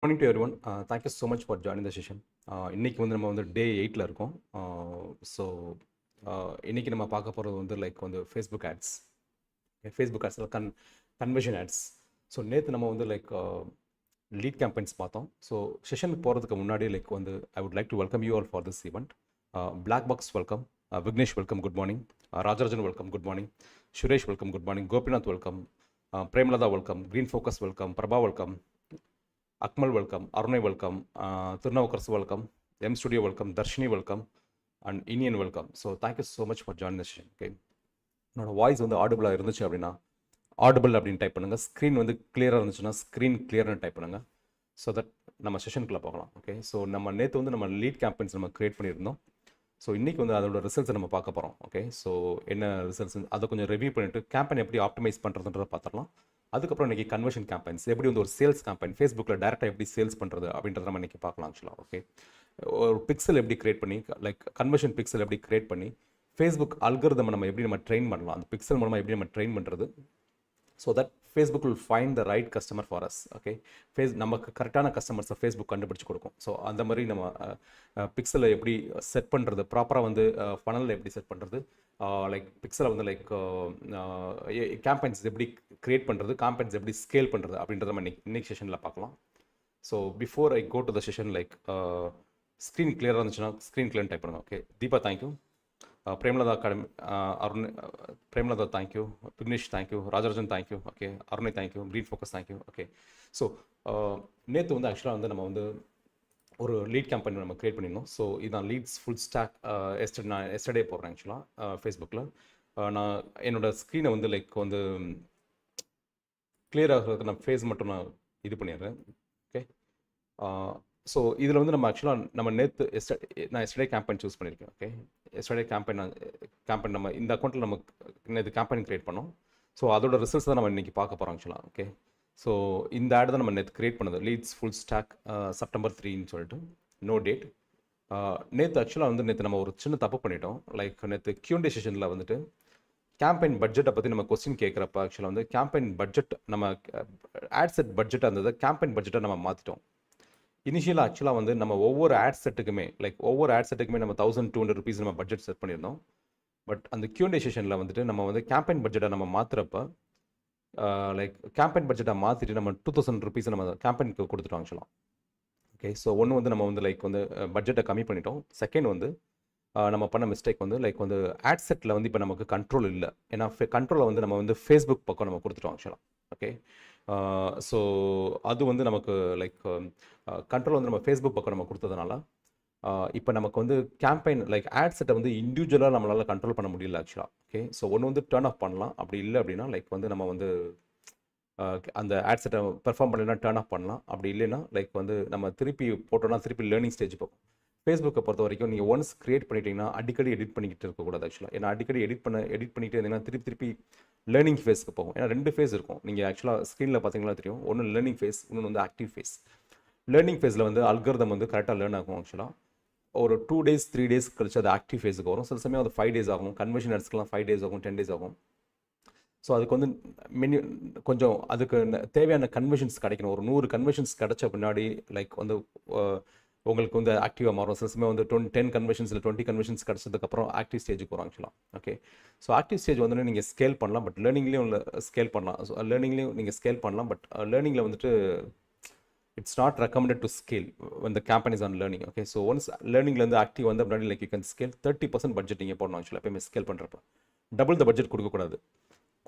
Morning to everyone. Thank you so much for joining the session. இன்னைக்கு வந்து நம்ம வந்து டே 8ல இருக்கோம். ஸோ இன்னைக்கு நம்ம பார்க்க போகிறது வந்து லைக் வந்து ஃபேஸ்புக் ஆட்ஸ். ஃபேஸ்புக் ஆட்ஸில் கன்வர்ஷன் ஆட்ஸ். ஸோ நேற்று நம்ம வந்து லைக் லீட் கேம்பெயின்ஸ் பார்த்தோம். ஸோ செஷனுக்கு போகிறதுக்கு முன்னாடி லைக் வந்து I would like to welcome you all for this event. Black Box welcome, Vignesh welcome, good morning, Rajarajan welcome, good morning, Suresh welcome, good morning, Gopinath welcome, Premalatha welcome, Green Focus welcome, Prabha welcome, Akmal welcome, Arunai welcome, Thirunavukkarasu welcome, M studio welcome, Dharshini welcome and Iniyan welcome. So thank you so much for join the session. Okay, என்னோட voice வந்து ஆடிபிளாக இருந்துச்சு அப்படின்னா audible அப்படின்னு type பண்ணுங்கள். Screen வந்து கிளியராக இருந்துச்சுன்னா screen கிளியர்னு type பண்ணுங்கள். ஸோ தட் நம்ம செஷனுக்குள்ளே போகலாம். ஓகே, ஸோ நம்ம நேற்று வந்து நம்ம லீட் கேம்பெயின்ஸ் நம்ம க்ரியேட் பண்ணியிருந்தோம். ஸோ இன்றைக்கி வந்து அதோட ரிசல்ட்ஸை நம்ம பார்க்க போகிறோம். ஓகே, ஸோ என்ன ரிசல்ட்ஸ் அதை கொஞ்சம் ரிவ்யூ பண்ணிவிட்டு கேம்பெயின் எப்படி ஆப்டிமைஸ் பண்ணுறதுன்றதை பார்த்துடலாம். அதுக்கப்புறம் இன்றைக்கி கன்வர்ஷன் கேம்பெயின்ஸ் எப்படி வந்து ஒரு சேல்ஸ் கேம்பெயின் ஃபேஸ்புக்கில் டேரெக்டாக எப்படி சேல்ஸ் பண்ணுறது அப்படின்றத நம்ம இன்றைக்கி பார்க்கலாம். ஆக்சுவலாக ஓகே, ஒரு பிக்சல் எப்படி கிரியேட் பண்ணி லைக் கன்வர்ஷன் பிக்சல் எப்படி கிரியேட் பண்ணி ஃபேஸ்புக் அல்கரிதம் நம்ம எப்படி நம்ம ட்ரெயின் பண்ணலாம், அந்த பிக்சல் மூலமாக எப்படி நம்ம ட்ரெயின் பண்ணுறது, so that Facebook will find the right customer for us. Okay, நமக்கு கரெக்டான கஸ்டமர்ஸை ஃபேஸ்புக் கண்டுபிடிச்சி கொடுக்கும். ஸோ அந்த மாதிரி நம்ம பிக்சலை எப்படி செட் பண்ணுறது, ப்ராப்பராக வந்து ஃபனலில் எப்படி செட் பண்ணுறது, லைக் பிக்சலை வந்து லைக் கேம்பெயின்ஸ் எப்படி க்ரியேட் பண்ணுறது, கேம்பெயின்ஸ் எப்படி ஸ்கேல் பண்ணுறது அப்படின்றத நம்ம இன்னைக்கு செஷனில் பார்க்கலாம். So before I go to the session like screen கிளியராக இருந்துச்சுன்னா ஸ்க்ரீன் கிளியர் டைப் பண்ணுங்கள். Okay, Deepa thank you, Premalatha academy, Arun, Premalatha thank you, Vignesh thank you, Rajarajan thank you, okay, Arunai thank you, Green Focus thank you. Okay, so நேற்று வந்து ஆக்சுவலாக வந்து நம்ம வந்து ஒரு லீட் கேம்பெயின் நம்ம க்ரியேட் பண்ணியிருந்தோம். ஸோ இதுதான் லீட்ஸ் ஃபுல் ஸ்டாக். நான் எஸ்டர்டே போடுறேன் ஆக்சுவலாக ஃபேஸ்புக்கில். நான் என்னோடய ஸ்க்ரீனை வந்து லைக் வந்து கிளியர் ஆகிறதுக்கு நான் ஃபேஸ் மட்டும் நான் இது பண்ணிடுறேன். ஓகே, ஸோ இதில் வந்து நம்ம ஆக்சுவலாக நம்ம நேற்று நான் எஸ்டர்டே கேம்பெயின் சூஸ் பண்ணியிருக்கேன். ஓகே, எஸ்டர்டே கேம்பெயின் நம்ம இந்த அக்கௌண்ட்டில் நம்ம நேற்று கேம்பெயின் க்ரியேட் பண்ணோம். ஸோ அதோட ரிசல்ட்ஸ் தான் நம்ம இன்றைக்கி பார்க்க போகிறோம் ஆக்சுவலாக. ஓகே, ஸோ இந்த ஆட் தான் நம்ம நேற்று க்ரியேட் பண்ணது, லீட்ஸ் ஃபுல் ஸ்டாக் செப்டம்பர் 3ன்னு சொல்லிட்டு, நோ டேட். நேற்று ஆக்சுவலாக வந்து நேற்று நம்ம ஒரு சின்ன தப்பு பண்ணிட்டோம். லைக் நேற்று Q&A செஷனில் வந்துட்டு கேம்பெயின் பட்ஜெட்டை பற்றி நம்ம கொஸ்டின் கேட்குறப்ப ஆக்சுவலாக வந்து கேம்பெயின் பட்ஜெட் நம்ம ஆட் செட் பட்ஜெட்டாக இருந்தது, கேம்பெயின் பட்ஜெட்டை நம்ம மாற்றிட்டோம். இனிஷியலாக ஆக்சுவலாக வந்து நம்ம ஒவ்வொரு ஆட் செட்டுக்குமே நம்ம 1200 ருபீஸ் நம்ம பட்ஜெட் செட் பண்ணியிருந்தோம். பட் அந்த Q&A செஷனில் வந்துட்டு நம்ம வந்து கேம்பெயின் பட்ஜெட்டை நம்ம மாற்றுறப்ப லைக் கேம்பெயின் பட்ஜெட்டை மாற்றிட்டு நம்ம 2000 ருபீஸ் நம்ம கேம்பெயினுக்கு கொடுத்துட்டோம் ஆக்சுவலாக. ஓகே, ஸோ ஒன்று வந்து நம்ம வந்து லைக் வந்து பட்ஜெட்டை கம்மி பண்ணிட்டோம். செகண்ட் வந்து நம்ம பண்ண மிஸ்டேக் வந்து லைக் வந்து ஆட் செட்டில் வந்து இப்போ நமக்கு கண்ட்ரோல் இல்லை. ஏன்னா கண்ட்ரோலை வந்து நம்ம வந்து ஃபேஸ்புக் பக்கம் நம்ம கொடுத்துட்டோம் ஆக்சுவலாக. ஓகே, ஸோ அது வந்து நமக்கு லைக் கண்ட்ரோல் வந்து நம்ம ஃபேஸ்புக் பக்கம் நம்ம கொடுத்ததுனால இப்போ நமக்கு வந்து கேம்பெயின் லைக் ஆட் செட்டை வந்து இண்டிவிஜுவலாக நம்மளால் கண்ட்ரோல் பண்ண முடியல ஆக்சுவலாக. ஓகே, ஸோ ஒன்று வந்து டர்ன் ஆஃப் பண்ணலாம், அப்படி இல்லை அப்படின்னா லைக் வந்து நம்ம வந்து அந்த ஆட் செட்டை பெர்ஃபார்ம் பண்ணலைன்னா டர்ன் ஆஃப் பண்ணலாம், அப்படி இல்லைன்னா லைக் வந்து நம்ம திருப்பி போட்டோம்னா திருப்பி லேர்னிங் ஸ்டேஜ் போகும். ஃபேஸ்புக்கை பொறுத்த வரைக்கும் நீங்கள் ஒன்ஸ் க்ரியேட் பண்ணிட்டீங்கன்னா அடிக்கடி எடிட் பண்ணிக்கிட்டு இருக்கக்கூடாது ஆக்சுவலாக. ஏன்னா அடிக்கடி எடிட் பண்ணிகிட்டே இருந்தீங்கன்னா திருப்பி லேர்னிங் ஃபேஸ்க்கு போகும். ஏன்னா 2 ஃபேஸ் இருக்கும். நீங்கள் ஆக்சுவலாக ஸ்க்ரீனில் பார்த்தீங்கன்னா தெரியும், ஒன்று லேர்னிங் ஃபேஸ், இன்னொன்று வந்து ஆக்டிவ் ஃபேஸ். லேர்னிங் ஃபேஸில் வந்து அல்கரிதம் வந்து கரெக்டாக லேர்ன் ஆகும் ஆக்சுவலாக. ஒரு 2 days 3 days கழிச்சு அது ஆக்டிவ் ஃபேஸுக்கு வரும். சில சமயம் அது 5 days ஆகும். கன்வர்ஷன் ஆட்ஸ்க்குலாம் 5 days ஆகும், 10 days ஆகும். ஸோ அதுக்கு வந்து கொஞ்சம் அதுக்கு தேவையான கன்வர்ஷன்ஸ் கிடைக்கணும். ஒரு 100 கன்வர்ஷன்ஸ் கிடைச்ச பின்னாடி லைக் வந்து உங்களுக்கு வந்து ஆக்டிவாக மாறும். சில சமயம் வந்து 10 கன்வர்ஷன்ஸ் இல்லை 20 கன்வர்ஷன்ஸ் கிடச்சதுக்கப்புறம் ஆக்டிவ் ஸ்டேஜுக்கு வரும் ஆக்சுவலாக. ஓகே, ஸோ ஆக்டிவ் ஸ்டேஜ் வந்து நீங்கள் ஸ்கேல் பண்ணலாம், பட் லேர்னிங்லேயும் ஸ்கேல் பண்ணலாம். ஸோ லேர்னிங்லேயும் நீங்கள் ஸ்கேல் பண்ணலாம், பட் லேர்னிங்கில் வந்துட்டு it's not recommended to scale when the campaign is on learning. Okay, so once லேர்னிங்லேருந்து ஆக்டிவ் வந்து அப்படின்னா like you can scale 30% budget நீங்கள் போடணும் ஆக்சுவலாக. எப்பயுமே ஸ்கேல் பண்ணுறப்ப டபுள் த பட்ஜெட் கொடுக்கக்கூடாது.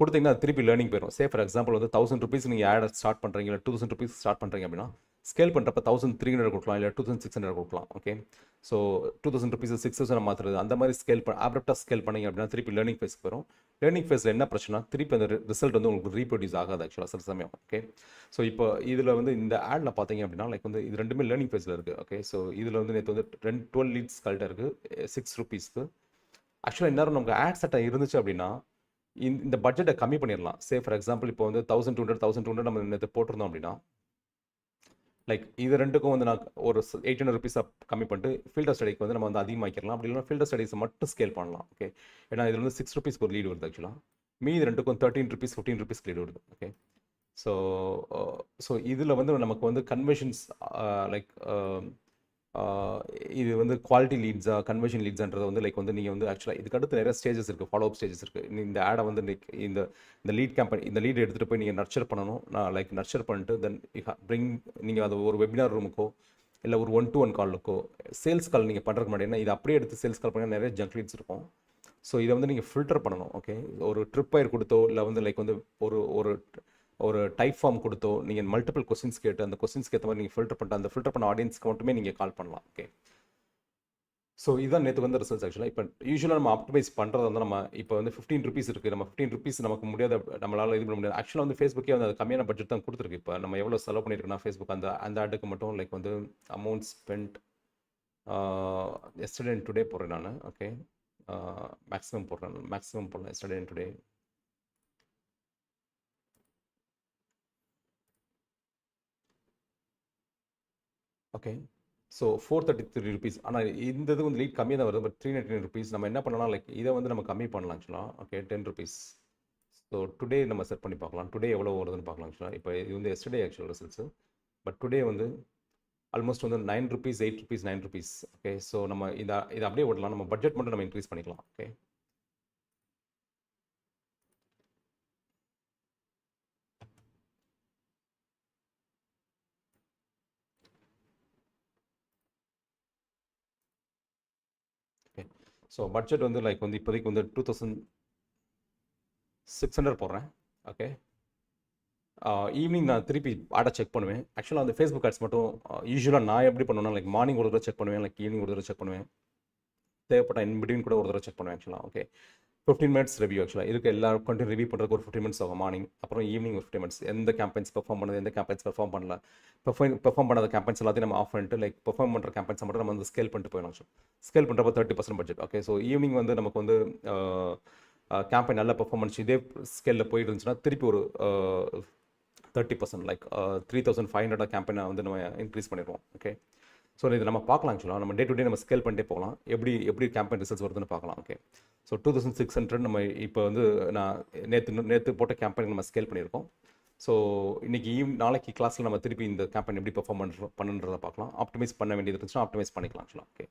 கொடுத்தீங்கன்னா திருப்பி லேர்னிங் போயிடும். சே ஃபார் எக்ஸாம்பிள் வந்து 1000 ருபீஸ் நீங்கள் ஆட் ஸ்டார்ட் பண்ணுறீங்க, இல்லை 2000 ருபீஸ் ஸ்டார்ட் பண்ணுறீங்க அப்படின்னா ஸ்கேல் பண்ணுறப்ப 1300 கொடுக்கலாம், இல்லை 2600 கொடுக்கலாம். ஓகே, ஸோ 2000 ருபீஸ் 6000 மாற்றுறது, அந்த மாதிரி ஆப்ரப்டாக ஸ்கேல் பண்ணிங்க அப்படின்னா திருப்பி லேர்னிங் ஃபேஸ்க்கு வரும். லேர்னிங் ஃபேஸில் என்ன பிரச்சனை, திருப்பி அந்த ரிசல்ட் வந்து உங்களுக்கு ரீப்ரொடியூஸ் ஆகாது ஆக்சுவலாக சில சமயம். ஓகே, ஸோ இப்போ இதில் வந்து இந்த ஆடில் பார்த்தீங்க அப்படின்னா லைக் வந்து இது ரெண்டுமே லேர்னிங் ஃபேஸில் இருக்குது. ஓகே, ஸோ இதில் வந்து நேற்று வந்து 12 லீட்ஸ் கரெக்டாக இருக்குது 6 ருபீஸ்க்கு. ஆக்சுவலாக இன்னும் நமக்கு ஆட் செட்டாக இருந்துச்சு அப்படின்னா இந்த பட்ஜெட்டை கம்மி பண்ணிடலாம். சே ஃபார் எக்ஸாம்பிள் இப்போ வந்து 1200 நம்ம நேற்று போட்டிருந்தோம் அப்படின்னா லைக் இது ரெண்டுக்கும் வந்து நான் ஒரு 800 ருபீஸாக கம்மி பண்ணிட்டு ஃபில்டர் ஸ்டடிக்கு வந்து நம்ம வந்து அதிகமாக்கிடலாம். அப்படி இல்லைனா ஃபில்டர் ஸ்டடிஸை மட்டும் ஸ்கேல் பண்ணலாம். ஓகே, ஏன்னா இதில் வந்து 6 ருபீஸ்க்கு ஒரு லீடு வருது ஆக்சுவலாக. மீதி ரெண்டுக்கும் 13 ருபீஸ் 15 ருபீஸ்க்கு லீடு வருது. ஓகே, ஸோ ஸோ இதில் வந்து நமக்கு வந்து கன்வர்ஷன்ஸ் லைக் இது வந்து குவாலிட்டி லீட்ஸா கன்வர்ஷன் லீட்ஸான்றது வந்து லைக் வந்து நீங்கள் வந்து ஆக்சுவலாக இதுக்கு அடுத்து நிறைய ஸ்டேஜஸ் இருக்குது, ஃபாலோ அப் ஸ்டேஜஸ் இருக்குது. இந்த ஆடை வந்து லைக் இந்த இந்த லீட் கேம்பெயின் இந்த லீட் எடுத்துகிட்டு போய் நீங்கள் நர்ச்சர் பண்ணணும். நான் லைக் நர்ச்சர் பண்ணிட்டு தென் பிரிங் நீங்கள் அது ஒரு வெபினார் ரூமுக்கோ இல்லை ஒரு 1-to-1 காலுக்கோ சேல்ஸ் கால் நீங்கள் பண்ணுறதுக்கு முன்னாடி, ஏன்னா இது அப்படியே எடுத்து சேல்ஸ் கால் பண்ணால் நிறைய ஜங்க் லீட்ஸ் இருக்கும். ஸோ இதை வந்து நீங்கள் ஃபில்டர் பண்ணணும். ஓகே, ஒரு ட்ரிப் பயிர் கொடுத்தோ இல்லை வந்து லைக் வந்து ஒரு ஒரு ஒரு டைப் ஃபார்ம் கொடுத்தோ நீங்கள் மல்டிபிள் கொஸ்டின்ஸ் கேட்டு அந்த கொஸ்டின்ஸ்க்கு ஏற்ற மாதிரி நீங்கள் ஃபில்டர் பண்ணிட்டு அந்த ஃபில்டர் பண்ண ஆடியன்ஸ்க்கு மட்டுமே நீங்கள் கால் பண்ணலாம். ஓகே, ஸோ இதுதான் நேற்று வந்து ரிசல்ட்ஸ். ஆக்சுவலாக இப்போ யூஸ்வலாக நம்ம ஆப்டிமைஸ் பண்ணுறது வந்து நம்ம இப்போ வந்து 15 ருபீஸ் இருக்குது. நம்ம 15 ருபீஸ் நமக்கு முடியாத, நம்மளால் இது பண்ண முடியாது. ஆக்சுவலாக வந்து ஃபேஸ்புக்கே வந்து அது கம்மியான பட்ஜெட் தான் கொடுத்துருக்கு. இப்போ நம்ம எவ்வளோ செலவு பண்ணியிருக்கோம்னா ஃபேஸ்புக் அந்த அந்த ஆடுக்கு மட்டும் லைக் வந்து amount spend yesterday and today போடுறேன் நான். ஓகே, மேக்ஸிமம் போடுறேன், மேக்ஸிமம் போடலாம் yesterday and today. Okay, so 433 rupees. ஆனால் இந்த இது வந்து லீட் கம்மியாக தான் வருது, பட் 399 ருபீஸ். நம்ம என்ன பண்ணலாம், லைக் இதை வந்து நம்ம கம்மி பண்ணலாம் ஆக்சுவலாக. Okay, 10 rupees. ஸோ டுடே நம்ம செட் பண்ணி பார்க்கலாம், டுடே எவ்வளோ வருதுன்னு பார்க்கலாம் ஆக்சுவலாக. இப்போ இது வந்து yesterday actual results, but today வந்து ஆல்மோஸ்ட் வந்து 9 rupees, 8 rupees, 9 rupees. Okay, so நம்ம இதை அப்படியே விடலாம், நம்ம பட்ஜெட் மட்டும் நம்ம இன்க்ரீஸ் பண்ணிக்கலாம். Okay, okay. ஸோ பட்ஜெட் வந்து லைக் வந்து இப்போதைக்கு வந்து 2600 போடுறேன். ஓகே, ஈவினிங் நான் திருப்பி ஆடை செக் பண்ணுவேன். ஆக்சுவலாக அந்த ஃபேஸ்புக் ஆட்ஸ் மட்டும் யூஸ்வலாக நான் எப்படி பண்ணுவேன்னா, லைக் மார்னிங் ஒரு தடவை செக் பண்ணுவேன், லைக் ஈவினிங் ஒரு தடவை செக் பண்ணுவேன், தேவைப்பட்ட இன் பிட்வீன் கூட ஒரு தடவை செக் பண்ணுவேன் ஆக்சுவலாக. Okay, 15 minutes review. ஆக்சுவலாக இதுக்கு எல்லா கண்டென்ட் ரிவ்யூ பண்ணுறதுக்கு ஒரு 15 மினிட்ஸ் ஆகும் மார்னிங், அப்புறம் ஈவினிங் ஒரு 15 மினிட்ஸ். எந்த கேம்பெயின்ஸ் பெர்ஃபார்ம் பண்ணுது, எந்த கேம்பெயின்ஸ் பெர்ஃபார்ம் பண்ணல, பெர்ஃபார்ம் பண்ணாத கேம்பெயின்ஸ் எல்லாத்தையும் நம்ம ஆஃப் பண்ணிட்டு லைக் பெர்ஃபார்ம் பண்ணுற கேம்பெயின்ஸை மட்டும் நம்ம வந்து ஸ்கேல் பண்ணிட்டு போயிடும். ஸ்கேல் பண்ணுறப்ப 30% பட்ஜெட். ஓகே, ஸோ ஈவினிங் வந்து நமக்கு வந்து கேம்பெயின் நல்ல பெர்ஃபார்மன்ஸ் இதே ஸ்கேலில் போயிட்டு இருந்துச்சுன்னா திருப்பி ஒரு 30% லைக் 3500 கேம்பெயினை வந்து நம்ம இன்க்ரீஸ் பண்ணிடுவோம். ஓகே, ஸோ இது நம்ம பார்க்கலாம் ஆக்சுவலாக. நம்ம டே டு டே நம்ம ஸ்கேல் பண்ணிட்டே போகலாம், எப்படி கேம்பெயின் ரிசல்ட்ஸ் வருதுன்னு பார்க்கலாம். ஓகே, ஸோ 2600 நம்ம இப்போ வந்து நான் நேற்று போட்ட கேம்பெயின் நம்ம ஸ்கேல் பண்ணியிருக்கோம். ஸோ இன்றைக்கி நாளைக்கு கிளாஸில் நம்ம திருப்பி இந்த கேம்பெயின் எப்படி பெர்ஃபார்ம் பண்ணுன்றதை பார்க்கலாம். ஆப்டிமைஸ் பண்ண வேண்டியது இருந்துச்சுன்னா ஆப்டிமைஸ் பண்ணிக்கலாம் ஆக்சுவலாக. ஓகே,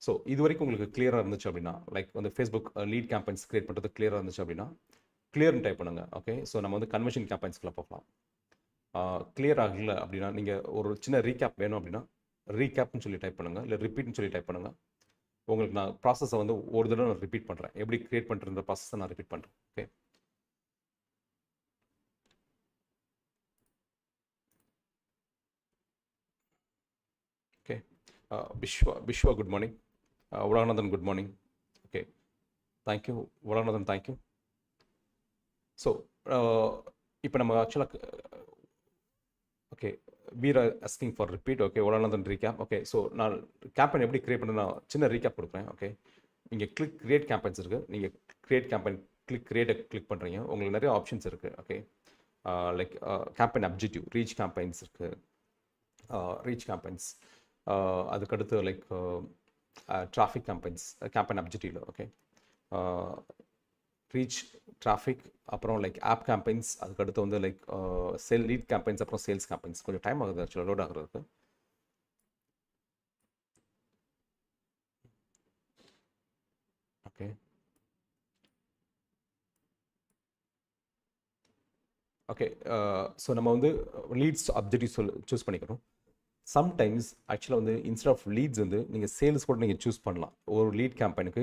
ஸோ இது வரைக்கும் உங்களுக்கு கிளியராக இருந்துச்சு அப்படின்னா, லைக் வந்து ஃபேஸ்புக் லீட் கேம்பெயின்ஸ் கிரியேட் பண்ணுறது கிளியராக இருந்துச்சு அப்படின்னா கிளியர்னு டைப் பண்ணுங்கள். ஓகே, ஸோ நம்ம வந்து கன்வர்ஷன் கேம்பெயின்ஸ்க்குள்ள போகலாம். கிளியர் ஆகல அப்படின்னா நீங்கள் ஒரு சின்ன ரீகேப் வேணும் அப்படின்னா ரீகேப்னு சொல்லி டைப் பண்ணுங்கள், இல்லை ரிப்பீட்னு சொல்லி டைப் பண்ணுங்கள். உங்களுக்கு நான் ப்ராசஸை வந்து ஒரு தடவை நான் ரிப்பீட் பண்ணுறேன், எப்படி கிரியேட் பண்ணுற ப்ராசஸை நான் ரிப்பீட் பண்ணுறேன். Okay, okay. Vishwa good morning. Ulaganathan good morning. Okay, thank you Ulaganathan, thank you. So இப்போ நம்ம ஆக்சுவலாக okay, Veer asking for repeat. Okay, Ulaganathan recap. Okay, so நான் கேம்பெயின் எப்படி கிரியேட் பண்ண நான் சின்ன ரீகேப் கொடுக்குறேன். ஓகே, நீங்கள் கிரியேட் கேம்பெயின்ஸ் இருக்குது, நீங்கள் கிரியேட் கேம்பெயின் கிளிக் பண்ணுறீங்க, உங்களுக்கு நிறைய ஆப்ஷன்ஸ் இருக்குது. Okay, like campaign objective, reach campaigns இருக்குது, ரீச் கேம்பெயின்ஸ், அதுக்கடுத்து லைக் டிராஃபிக் கேம்பெயின்ஸ், கேம்பெயின் அப்ஜெக்டிவில். ஓகே, ரீச் டிராஃபிக், அப்புறம் லைக் ஆப் கேம்பெயின்ஸ், அதுக்கடுத்து வந்து லைக் லீட் கேம்பெயின்ஸ், அப்புறம் சேல்ஸ் கேம்பெயின்ஸ். கொஞ்சம் டைம் ஆகுது ஆக்சுவலாக லோட் ஆகுறதுக்கு. Okay, okay. ஸோ நம்ம வந்து லீட்ஸ் அப்ஜெக்டிவ் சூஸ் பண்ணிக்கணும். சம்டைம்ஸ் ஆக்சுவலாக வந்து இன்ஸ்டெட் ஆஃப் லீட்ஸ் வந்து நீங்கள் சேல்ஸ் கூட நீங்கள் சூஸ் பண்ணலாம். ஒரு லீட் கேம்பெயினுக்கு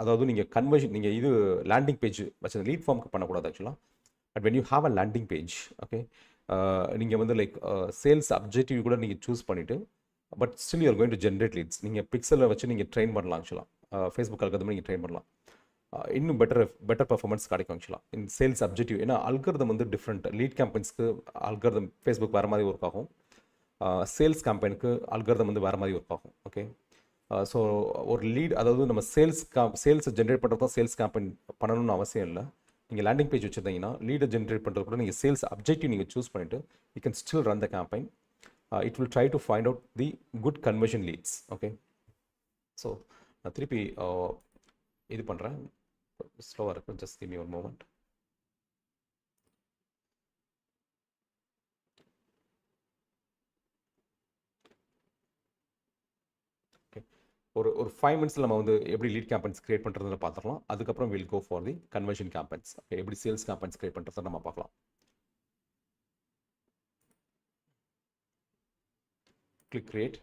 அதாவது நீங்கள் கன்வர்ஷன், நீங்கள் இது லேண்டிங் பேஜ் வச்சு லீட் ஃபார்முக்கு பண்ணக்கூடாது ஆக்சுவலாக. But when you have a landing page, okay, நீங்கள் வந்து லைக் சேல்ஸ் அப்ஜெக்டிவ் கூட நீங்கள் சூஸ் பண்ணிவிட்டு but still you're going to generate leads. நீங்கள் பிக்சலில் வச்சு நீங்கள் ட்ரெயின் பண்ணலாம் ஆக்சுவலாக. ஃபேஸ்புக் அல்காரிதம் நீங்கள் ட்ரெயின் பண்ணலாம். இன்னும் பெட்டர் பர்ஃபார்மன்ஸ் கிடைக்கும் ஆக்சுவலாக இன் சேல்ஸ் அப்ஜெக்டிவ். ஏன்னா அல்காரிதம் வந்து டிஃப்ரெண்ட். லீட் கேம்பெயின்ஸ்க்கு அல்காரிதம் ஃபேஸ்புக் வேறு மாதிரி ஒர்க் ஆகும், சேல்ஸ் கேம்பெயினுக்கு அல்காரிதம் வந்து வேறு மாதிரி ஒர்க் ஆகும். ஓகே, ஸோ ஒரு லீட், அதாவது நம்ம சேல்ஸை ஜென்ரேட் பண்ணுறது தான் சேல்ஸ் கேம்பெயின் பண்ணணும்னு அவசியம் இல்லை. நீங்கள் லேண்டிங் பேஜ் வச்சுருந்தீங்கன்னா லீடை ஜென்ரேட் பண்ணுறது கூட நீங்கள் சேல்ஸ் அப்ஜெக்டிவ் நீங்கள் சூஸ் பண்ணிவிட்டு you can still run the campaign. It will try to find out the good conversion leads. Okay, so நான் திருப்பி இது பண்ணுறேன், ஸ்லோவாக இருக்குது, just give me one moment. ஒரு 5 மினிட்ஸில் நம்ம வந்து எப்படி லீட் கேம்பெயின்ஸ் கிரியேட் பண்ணுறதுன்னு பார்த்துக்கலாம். அதுக்கப்புறம் we'll go for the conversion campaigns. எப்படி சேல்ஸ் கேம்பெயின்ஸ் கிரியேட் பண்ணுறதை நம்ம பார்க்கலாம். Click create.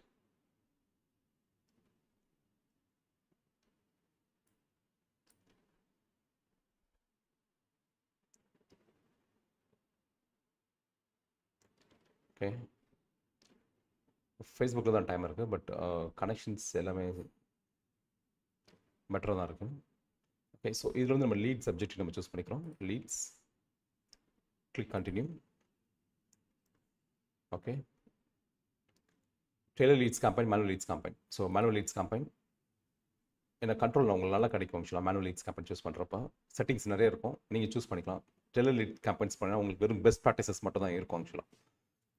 ஓகே, ஃபேஸ்புக்கில் தான் டைம் இருக்குது, பட் கனெக்ஷன்ஸ் எல்லாமே பெட்டராக தான் இருக்குது. ஓகே, ஸோ இதில் வந்து நம்ம லீட் சப்ஜெக்ட் நம்ம சூஸ் பண்ணிக்கிறோம். Leads, click continue. Okay, tailor leads campaign, manual leads campaign. So manual leads campaign என்ன கண்ட்ரோல் உங்களுக்கு நல்லா கிடைக்கும். ஆக்சுவலாக மேனுவல் லீட்ஸ் கேம்பெயின் சூஸ் பண்ணுறப்ப செட்டிங்ஸ் நிறைய இருக்கும், நீங்கள் சூஸ் பண்ணிக்கலாம். டெய்லர் லீட் கேம்பெயின்ஸ் பண்ணால் உங்களுக்கு வெறும் பெஸ்ட் ப்ராக்டிசஸ் மட்டும் தான் இருக்கும் ஆக்சுவலாக.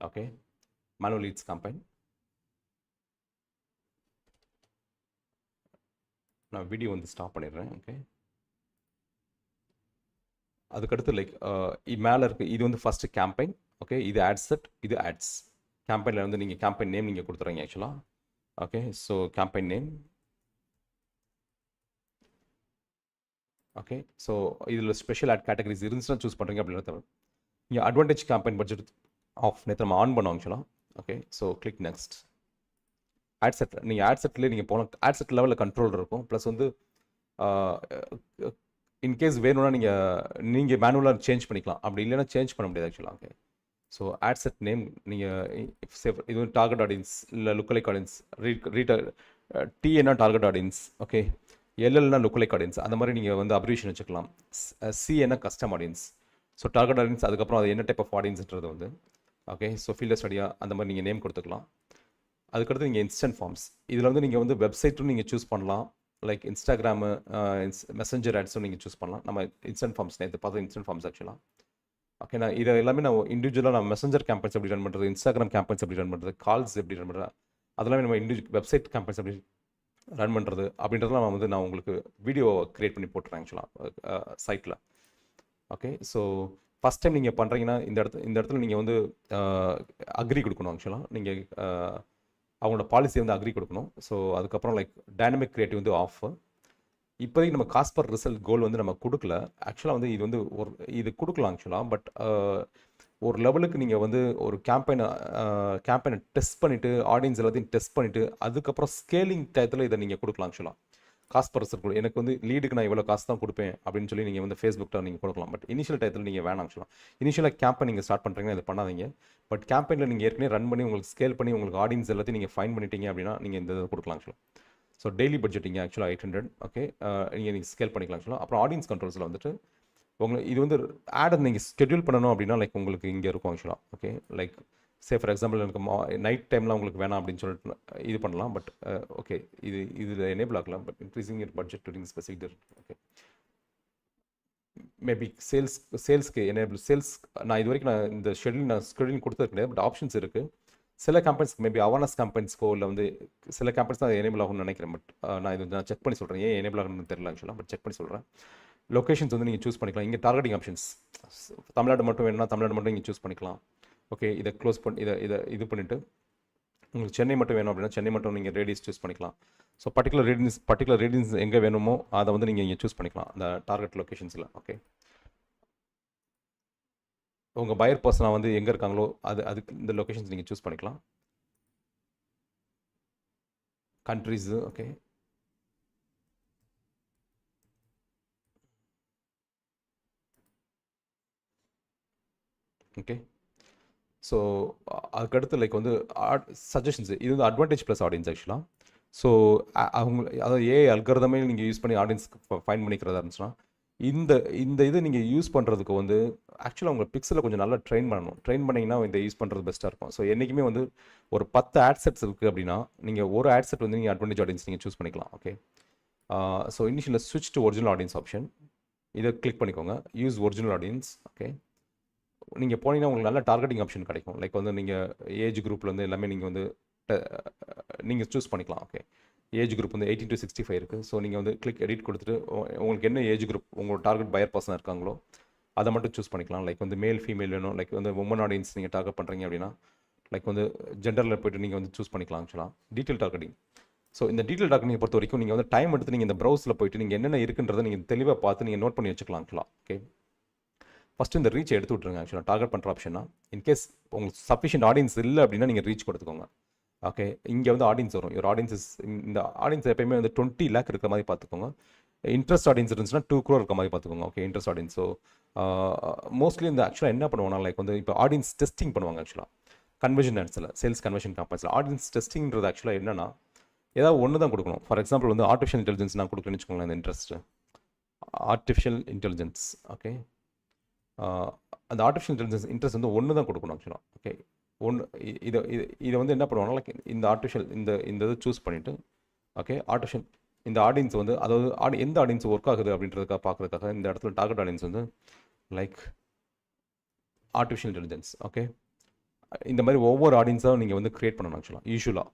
Okay, manual leads campaign. நான் வீடியோ வந்து ஸ்டாப் பண்ணிடுறேன். ஓகே, அதுக்கடுத்து லைக் மேலே இருக்குது, இது வந்து ஃபஸ்ட்டு கேம்பெயின். ஓகே, இது ஆட் செட், இது ஆட்ஸ். கேம்பெயினில் வந்து நீங்கள் கேம்பெயின் நேம் நீங்கள் கொடுத்துறீங்க ஆக்சுவலாக. Okay, so campaign name. Okay, so இதில் ஸ்பெஷல் ஆட் கேட்டகரிஸ் இருந்துச்சுன்னா சூஸ் பண்ணுறீங்க அப்படின்னு தவிர இங்கே அட்வான்டேஜ் கேம்பெயின் பட்ஜெட் ஆஃப் நேற்று நம்ம ஆன் பண்ணோம் ஆக்சுவலாக. Okay, so click next. Ad set, நீங்கள் ஆட் செட்லேயே நீங்கள் போகலாம். ஆட் செட் லெவலில் கண்ட்ரோல் இருக்கும். ப்ளஸ் வந்து இன்கேஸ் வேணும்னா நீங்கள் மேனுவலாக சேஞ்ச் பண்ணிக்கலாம். அப்படி இல்லைன்னா சேஞ்ச் பண்ண முடியாது ஆக்சுவலாக. Okay, so ad set name நீங்கள் இது வந்து டார்கெட் ஆடியன்ஸ் இல்லை லுக்கலைக் ஆடியன்ஸ். டிஎன்னா டார்கெட் ஆடியன்ஸ். ஓகே, எல்எல்னா லுக்கலைக் ஆடியன்ஸ். அந்த மாதிரி நீங்கள் வந்து அப்ரிவேஷன் வச்சுக்கலாம். சிஎன்னா custom audience. So target audience, அதுக்கப்புறம் அது என்ன டைப் ஆஃப் ஆடியன்ஸ்ன்றது வந்து. ஓகே, ஸோ ஃபீல்டர் ஸ்டடியாக அந்த மாதிரி நீங்கள் நேம் கொடுத்துக்கலாம். அதுக்கடுத்து நீங்கள் இன்ஸ்டன்ட் ஃபார்ம்ஸ். இதில் வந்து நீங்கள் வந்து வெப்சைட்டும் நீங்கள் சூஸ் பண்ணலாம். லைக் இன்ஸ்டாகிராமு, மெசஞ்சர் ஆட்ஸும் நீங்கள் சூஸ் பண்ணலாம். நம்ம இன்ஸ்டன்ட் ஃபார்ம்ஸ் நேற்று பார்த்தா இன்ஸ்டன்ட் ஃபார்ம்ஸ் ஆக்சுவலாக. ஓகே, நான் இதை எல்லாமே நான் இண்டிவிஜுவலாக நான் மெசஞ்சர் கேம்பெயின்ஸ் எப்படி ரன் பண்ணுறது, இன்ஸ்டாகிராம் கேம்பெயின்ஸ் எப்படி ரன் பண்ணுறது, கால்ஸ் எப்படி ரன் பண்ணுறது, அதெல்லாமே நம்ம வெப்சைட் கேம்பெயின்ஸ் எப்படி ரன் பண்ணுறது அப்படின்றதெல்லாம் நான் உங்களுக்கு வீடியோ க்ரியேட் பண்ணி போட்டுறேன் ஆக்சுவலாக சைட்டில். ஓகே, ஸோ ஃபஸ்ட் டைம் நீங்கள் பண்ணுறீங்கன்னா இந்த இடத்துல நீங்கள் வந்து அக்ரி கொடுக்கணும் ஆக்சுவலாக. நீங்கள் அவங்களோட பாலிசி வந்து அக்ரி கொடுக்கணும். ஸோ அதுக்கப்புறம் லைக் டைனமிக் கிரியேட்டிவ் வந்து ஆஃப். இப்போதைக்கு நம்ம காஸ்ட் பர் ரிசல்ட் கோல் வந்து நம்ம கொடுக்கல ஆக்சுவலாக. வந்து இது வந்து இது கொடுக்கலாம் ஆக்சுவலாக. பட் ஒரு லெவலுக்கு நீங்கள் வந்து ஒரு கேம்பெயினை டெஸ்ட் பண்ணிவிட்டு ஆடியன்ஸ் எல்லாத்தையும் டெஸ்ட் பண்ணிவிட்டு அதுக்கப்புறம் ஸ்கேலிங் டயத்தில் இதை நீங்கள் கொடுக்கலாம் ஆக்சுவலாக. காஸ்ட் பர் ரிசல்ட் கோல் எனக்கு வந்து லீடுக்கு நான் இவ்வளோ காசு தான் கொடுப்பேன் அப்படின்னு சொல்லி நீங்கள் வந்து ஃபேஸ்புக்கில் நீங்கள் கொடுக்கலாம். பட் இனிஷியல் டயத்தில் நீங்கள் வேணாம் ஆக்சுவலாக. இனிஷியலாக கேம்பெயின் நீங்கள் ஸ்டார்ட் பண்ணுறீங்கன்னா இது பண்ணாதீங்க. பட் கேம்பெயினில் நீங்கள் ஏற்கனவே ரன் பண்ணி உங்களுக்கு ஸ்கேல் பண்ணி உங்களுக்கு ஆடியன்ஸ் எல்லாத்தையும் நீங்கள் ஃபைன் பண்ணிட்டீங்க அப்படின்னா நீங்கள் இந்த இதை கொடுக்கலாம் ஆக்சுவலாக. ஸோ டெய்லி பட்ஜெட்டிங்க ஆக்சுவலாக 800. ஓகே, நீங்கள் ஸ்கேல் பண்ணிக்கலாம் ஆக்சுவலாக. அப்புறம் ஆடியன்ஸ் கண்ட்ரோல்ஸில் வந்துட்டு உங்களுக்கு இது வந்து ஆடை நீங்கள் ஸ்கெட்யூல் பண்ணணும் அப்படின்னா லைக் உங்களுக்கு இங்கே இருக்கும் ஆக்சுவலாக. ஓகே, லைக் ஃபார் எக்ஸாம்பிள் எனக்கு நைட் டைம்லாம் உங்களுக்கு வேணாம் அப்படின்னு சொல்லிட்டு இது பண்ணலாம். பட் ஓகே, இதில் எனேபிள் ஆகலாம். But increasing your budget during specific. Okay, maybe சேல்ஸ்க்கு எனேபிள் சேல்ஸ் நான் இது வரைக்கும் நான் இந்த ஸ்கெட்யூல் கொடுத்தது கிடையாது. பட் ஆப்ஷன்ஸ் இருக்குது. சில கேம்பெயின்ஸ்க்கு மேபி அவேர்னஸ் கேம்பெயின்ஸ்க்கோ இல்லை வந்து சில கேம்பெயின்ஸ் தான் எனேபிள் ஆகும்னு நினைக்கிறேன். பட் நான் செக் பண்ணி சொல்கிறேன். ஏன் எனேபிள் ஆகணும்னு தெரியல ஆக்சுவலாக. பட் செக் பண்ணி சொல்கிறேன். லொக்கேஷன்ஸ் வந்து நீங்கள் சூஸ் பண்ணிக்கலாம். இங்கே டார்கெட்டிங் ஆப்ஷன்ஸ் தமிழ்நாடு மட்டும் வேணும்னா தமிழ்நாடு மட்டும் நீங்கள் சூஸ் பண்ணிக்கலாம். ஓகே, இதை க்ளோஸ் பண்ணி இது பண்ணிவிட்டு உங்களுக்கு சென்னை மட்டும் வேணும் அப்படின்னா சென்னை மட்டும் நீங்கள் ரேடியஸ் சூஸ் பண்ணிக்கலாம். ஸோ பர்டிகுலர் ரேடியன்ஸ் எங்கே வேணுமோ அதை வந்து நீங்கள் இங்கே சூஸ் பண்ணிக்கலாம் அந்த டார்கெட் லொக்கேஷன்ஸில். ஓகே, உங்கள் பயர் பர்சனாக வந்து எங்கே இருக்காங்களோ அதுக்கு இந்த லொக்கேஷன்ஸ் நீங்கள் சூஸ் பண்ணிக்கலாம். கண்ட்ரிஸு. ஓகே, ஓகே, ஸோ அதுக்கடுத்து லைக் வந்து சஜஷன்ஸ். இது வந்து அட்வான்டேஜ் ப்ளஸ் ஆடியன்ஸ் ஆக்சுவலாக. ஸோ அவங்க அதாவது அல்காரிதமே நீங்கள் யூஸ் பண்ணி ஆடியன்ஸ்க்கு ஃபைன் பண்ணிக்கிறதா இருந்துச்சுன்னா இந்த இது நீங்கள் யூஸ் பண்ணுறதுக்கு வந்து ஆக்சுவலாக உங்கள் பிக்சலில் கொஞ்சம் நல்லா ட்ரெயின் பண்ணணும். ட்ரெயின் பண்ணிங்கன்னா இந்த யூஸ் பண்ணுறது பெஸ்ட்டாக இருக்கும். ஸோ என்றைக்குமே வந்து ஒரு 10 ஆட் செட்ஸ் இருக்குது அப்படின்னா நீங்கள் ஒரு ஆட் செட் வந்து நீங்கள் அட்வான்டேஜ் ஆடியன்ஸ் நீங்கள் சூஸ் பண்ணிக்கலாம். ஓகே, ஸோ இனிஷியலில் ஸ்விட்ச் டு ஒரிஜினல் ஆடியன்ஸ் ஆப்ஷன் இதை கிளிக் பண்ணிக்கோங்க. Use original audience. ஓகே, நீங்கள் போனீங்கன்னா உங்களுக்கு நல்ல டார்கெட்டிங் ஆப்ஷன் கிடைக்கும். லைக் வந்து நீங்கள் ஏஜ் குரூப்பில் வந்து எல்லாமே நீங்கள் வந்து நீங்கள் சூஸ் பண்ணிக்கலாம். ஓகே, ஏஜ் குரூப் வந்து 18 to 65 இருக்குது. ஸோ நீங்கள் வந்து கிளிக் எடிட் கொடுத்துட்டு உங்களுக்கு என்ன ஏஜ் குரூப் உங்களோட டார்கெட் பயர் பர்சனாக இருக்காங்களோ அதை மட்டும் சூஸ் பண்ணிக்கலாம். லைக் வந்து மேல் ஃபீமேல் வேணும். லைக் வந்து உமன் ஆடியன்ஸ் நீங்கள் டார்கெட் பண்ணுறீங்க அப்படின்னா லைக் வந்து ஜெண்டரில் போய்ட்டு நீங்கள் வந்து சூஸ் பண்ணிக்கலாம் ஆக்சுவலாக. டீட்டெயில் டார்கெட்டிங் ஸோ இந்த டீட்டெயில் டாக்குமெண்ட் பொறுத்த வரைக்கும் நீங்கள் வந்து டைம் எடுத்து நீங்கள் இந்த ப்ரௌஸில் போயிட்டு நீங்கள் என்னென்ன இருக்குன்றதை நீங்கள் தெளிவாக பார்த்து நீங்கள் நோட் பண்ணி வச்சுக்கலாம் ஆக்சுவலாக. ஓகே, ஃபஸ்ட்டு இந்த ரீச் எடுத்து விட்ருங்க. ஆக்சுவலாக டார்கெட் பண்ணுற ஆப்ஷனா இன்கேஸ் உங்களுக்கு சஃபிஷியன்ட் ஆடியன்ஸ் இல்லை அப்படின்னா நீங்கள் ரீச் கொடுத்துக்கோங்க. ஓகே, இங்கே வந்து ஆடியன்ஸ் வரும். ஒரு ஆடியன்ஸ் இந்த ஆடியன்ஸ் எப்பயுமே வந்து 20 lakh இருக்கிற மாதிரி பார்த்துக்கோங்க. இன்ட்ரெஸ்ட் ஆடியன்ஸ் இருந்துச்சுன்னா 2 crore இருக்க மாதிரி பார்த்துக்கோங்க. Okay, interest audience. So mostly இந்த ஆக்சுவலாக என்ன பண்ணுவாங்கன்னா லைக் வந்து இப்போ ஆடியன்ஸ் டெஸ்டிங் பண்ணுவாங்க. ஆக்சுவலாக கன்வர்ஷன் ஆட்ஸில், சேல்ஸ் கன்வர்ஷன் கேம்பெயின்ஸில் ஆடியன்ஸ் டெஸ்டிங்கிறது ஆக்சுவலாக என்னன்னா ஏதாவது ஒன்று தான் கொடுக்கணும். ஃபார் எக்ஸாம்பிள் வந்து ஆர்டிஃபிஷியல் இன்டெலிஜென்ஸ் நான் கொடுக்குறேன்னு வச்சுக்கோங்களேன். இந்த இன்ட்ரெஸ்ட் ஆர்டிஃபிஷியல் இன்டெலிஜென்ஸ். ஓகே, அந்த ஆர்டிஃபிஷியல் இன்டெலிஜென்ஸ் இன்ட்ரெஸ்ட் வந்து ஒன்று தான் கொடுக்கணும் ஆக்சுவலாக. ஓகே, ஒன்று இதை வந்து என்ன பண்ணுவாங்கன்னா லைக் இந்த ஆர்டிஃபிஷியல் இந்த இதை சூஸ் பண்ணிவிட்டு ஓகே ஆர்டிஃபிஷியல் இந்த ஆடியன்ஸ் வந்து அதாவது எந்த ஆடியன்ஸ் ஒர்க் ஆகுது அப்படின்றதுக்காக பார்க்குறதுக்காக இந்த இடத்துல டார்கெட் ஆடியன்ஸ் வந்து லைக் ஆர்டிஃபிஷியல் இன்டெலிஜென்ஸ். ஓகே, இந்த மாதிரி ஒவ்வொரு ஆடியன்ஸாக நீங்கள் வந்து க்ரியேட் பண்ணணும் ஆக்சுவலாக யூஸ்வலாக.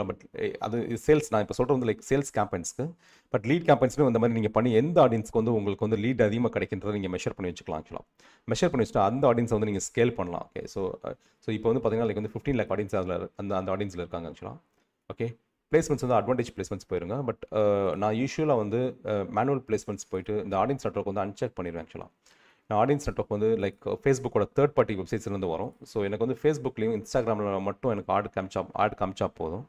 பட் அது சேல்ஸ் நான் இப்போ சொல்கிறது வந்து லைக் சேல்ஸ் கேம்பெயின்ஸ்க்கு. பட் லீட் கேம்பெயின்ஸ்க்கு இந்த மாதிரி நீங்கள் பண்ணி எந்த ஆடியன்ஸ்க்கு வந்து உங்களுக்கு வந்து லீட் அதிகமாக கிடைக்கின்றதை நீங்கள் மெஷர் பண்ணி வச்சுக்கலாம் ஆக்சுவலாக. மெஷர் பண்ணி வச்சுட்டு அந்த ஆடியன்ஸை வந்து நீங்கள் ஸ்கேல் பண்ணலாம். ஓகே, ஸோ இப்போ வந்து பார்த்தீங்கன்னா லைக் வந்து 15 lakh ஆடியன்ஸ் அதில் அந்த ஆடியன்ஸில் இருக்காங்க ஆக்சுவலாக. ஓகே, பிளேஸ்மெண்ட்ஸ் வந்து அட்வான்டேஜ் பிளேஸ்மெண்ட்ஸ் போயிருங்க. பட் நான் யூஸ்வலாக வந்து மேனுவல் பிளேஸ்மெண்ட்ஸ் போயிட்டு இந்த ஆடியன்ஸ் நெட்வொர்க் வந்து அன்செக் பண்ணிடுவேன் ஆக்சுவலாக. நான் ஆடியன்ஸ் நெட்வொர்க் வந்து லைக் ஃபேஸ்புக்கோட தேர்ட் பார்ட்டி வெப்சைட்ஸ்லேருந்து வரும். ஸோ எனக்கு வந்து ஃபேஸ்புக்லேயும் இன்ஸ்டாகிராமில் மட்டும் எனக்கு ஆட் காமிச்சா போதும்.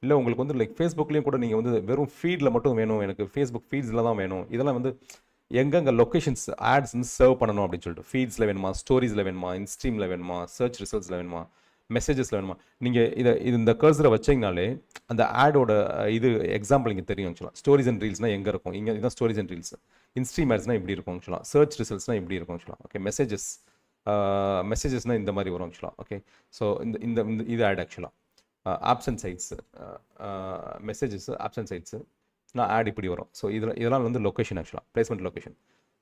இல்லை உங்களுக்கு வந்து லைக் ஃபேஸ்புக்லேயும் கூட நீங்கள் வந்து வெறும் ஃபீடில் மட்டும் வேணும், எனக்கு ஃபேஸ்புக் ஃபீட்ஸில் தான் வேணும், இதெல்லாம் வந்து எங்கெங்கே லொக்கேஷன்ஸ் ஆட்ஸ் வந்து சர்வ் பண்ணணும் அப்படின்னு சொல்லிட்டு ஃபீட்ஸில் வேணுமா, ஸ்டோரிஸில் வேணுமா, இன்ஸ்ட்ரீமில் வேணுமா, சர்ச் ரிசல்ட்ஸில் வேணுமா, மெசேஜஸில் வேணுமா, நீங்கள் இந்த கர்சரை வச்சிங்கனாலே அந்த ஆடோட இது எக்ஸாம்பிள் இங்கே தெரியும் ஆக்சுவலாக. ஸ்டோரிஸ் அண்ட் ரீல்ஸ்னால் எங்கே இருக்கும், இங்கே இதுதான் ஸ்டோரிஸ் அண்ட் ரீல்ஸ். இன்ஸ்ட்ரீம் ஆட்ஸ்னால் இப்படி இருக்கும் ஆக்சுவலாக. சர்ச் ரிசல்ட்ஸ்னால் இப்படி இருக்கும் ஆக்சுவலாக. ஓகே, மெசேஜஸ்னால் இந்த மாதிரி வரும் ஆக்சுவலாக. ஓகே, ஸோ இந்த இது ஆட் ஆக்சுவலாக. ஆப்சன்ட் சைட்ஸு, மெசேஜஸ் ஆப்சன்ட் சைட்ஸு நான் ஆட் இப்படி வரும். ஸோ இதெல்லாம் வந்து லொக்கேஷன் ஆக்சுவலாக, பிளேஸ்மெண்ட் லொக்கேஷன்.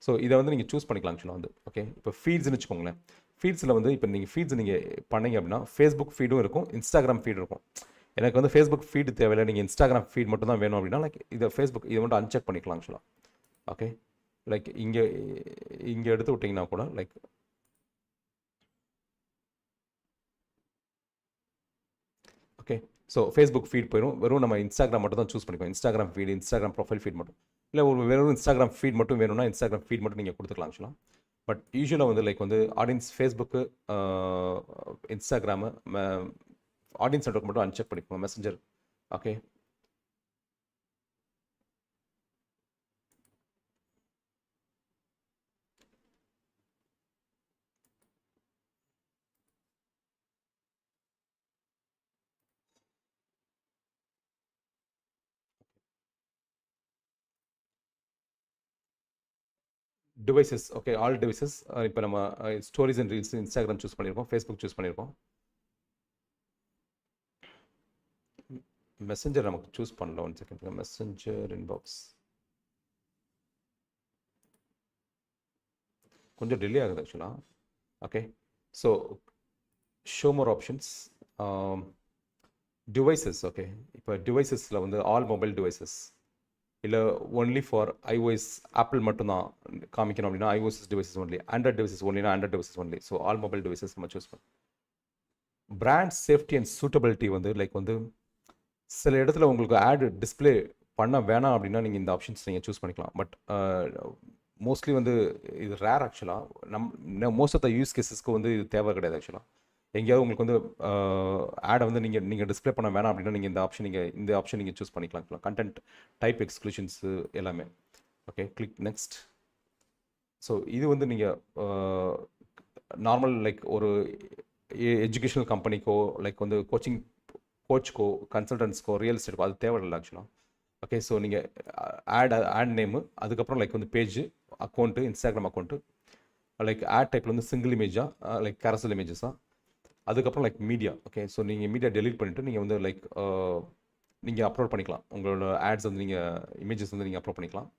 ஸோ இதை வந்து நீங்கள் சூஸ் பண்ணிக்கலாம் ஆக்சுவலாக வந்து. ஓகே, இப்போ ஃபீட்ஸ்னு வச்சுக்கோங்களேன். ஃபீட்ஸில் வந்து இப்போ நீங்கள் ஃபீட்ஸ் நீங்கள் பண்ணீங்க அப்படின்னா ஃபேஸ்புக் ஃபீடும் இருக்கும், இன்ஸ்டாகிராம் ஃபீடும் இருக்கும். எனக்கு வந்து ஃபேஸ்புக் ஃபீடு தேவையில்லை, நீங்கள் இன்ஸ்டாகிராம் ஃபீட் மட்டும் தான் வேணும் அப்படின்னா லைக் இதை இதை மட்டும் அன்செக் பண்ணிக்கலாம் ஆக்சுவலாக. ஓகே, லைக் இங்கே எடுத்து விட்டிங்கன்னா கூட like okay, so Facebook feed போயிடும். வெறும் நம்ம இன்ஸ்டாகிராம் மட்டும் தான் சூஸ் பண்ணிக்கோம். Instagram feed, Instagram profile feed மட்டும். இல்லை ஒரு வெறும் இன்ஸ்டாகிராம் ஃபீட் மட்டும் வேணும்னா இன்ஸ்டாகிராம் ஃபீட் மட்டும் நீங்கள் கொடுத்துக்கலாம் ஆக்சுவலாக. பட் யூஸ்வலாக வந்து லைக் வந்து audience Facebook, Instagram, audience network மட்டும் அன்செக் பண்ணிக்கோங்க. Messenger. Okay, devices. Okay, all devices. இப்போ நம்ம stories and reels Instagram choose பண்ணியிருக்கோம், ஃபேஸ்புக் சூஸ் பண்ணியிருக்கோம். மெசஞ்சர் நமக்கு சூஸ் பண்ணல. 1 செகண்ட். மெசஞ்சர் இன்பாக்ஸ் கொஞ்சம் டிலே ஆகுது ஆக்சுவலாக. Okay, so show more options, devices. Okay, இப்போ டிவைசஸில் வந்து ஆல் மொபைல் டிவைசஸ், இல்லை ஒன்லி ஃபார் iOS ஆப்பிள் மட்டும்தான் காமிக்கணும் அப்படின்னா iOS devices only, Android devices ஒன்லினா Android devices only. So all mobile devices நம்ம சூஸ் பண்ணோம். பிராண்ட் சேஃப்டி அண்ட் சூட்டபிலிட்டி வந்து லைக் வந்து சில இடத்துல உங்களுக்கு ஆட் டிஸ்பிளே பண்ண வேணாம் அப்படின்னா நீங்கள் இந்த ஆப்ஷன்ஸ் நீங்கள் சூஸ் பண்ணிக்கலாம். பட் மோஸ்ட்லி வந்து இது ரேர் ஆக்சுவலாக. மோஸ்ட் ஆஃப் த யூஸ் கேஸஸ்க்கு வந்து இது தேவை கிடையாது ஆக்சுவலாக. எங்கேயாவது உங்களுக்கு வந்து ஆடை வந்து நீங்கள் டிஸ்பிளே பண்ண வேணாம் அப்படின்னா நீங்கள் இந்த ஆப்ஷன் நீங்கள் சூஸ் பண்ணிக்கலாம். கண்டென்ட் டைப் எக்ஸ்க்ளூஷன்ஸு எல்லாமே. Okay, click next. ஸோ இது வந்து நீங்கள் நார்மல் லைக் ஒரு எஜுகேஷனல் கம்பெனிக்கோ லைக் வந்து கோச்சுக்கோ, கன்சல்டன்ஸ்க்கோ, ரியல் எஸ்டேட்க்கோ அது தேவையில்லை ஆக்சுவலாக. ஓகே, ஸோ நீங்கள் ஆட் நேமு, அதுக்கப்புறம் லைக் வந்து page, account, Instagram account, like ad டைப்பில் வந்து சிங்கிள் இமேஜாக லைக் கேரசல் இமேஜஸாக, அதுக்கப்புறம் லைக் மீடியா. ஓகே, ஸோ நீங்கள் மீடியா டெலீட் பண்ணிவிட்டு நீங்கள் வந்து லைக் நீங்கள் அப்லோட் பண்ணிக்கலாம். உங்களோட ஆட்ஸ் வந்து நீங்கள் இமேஜஸ் வந்து நீங்கள் அப்லோட் பண்ணிக்கலாம்.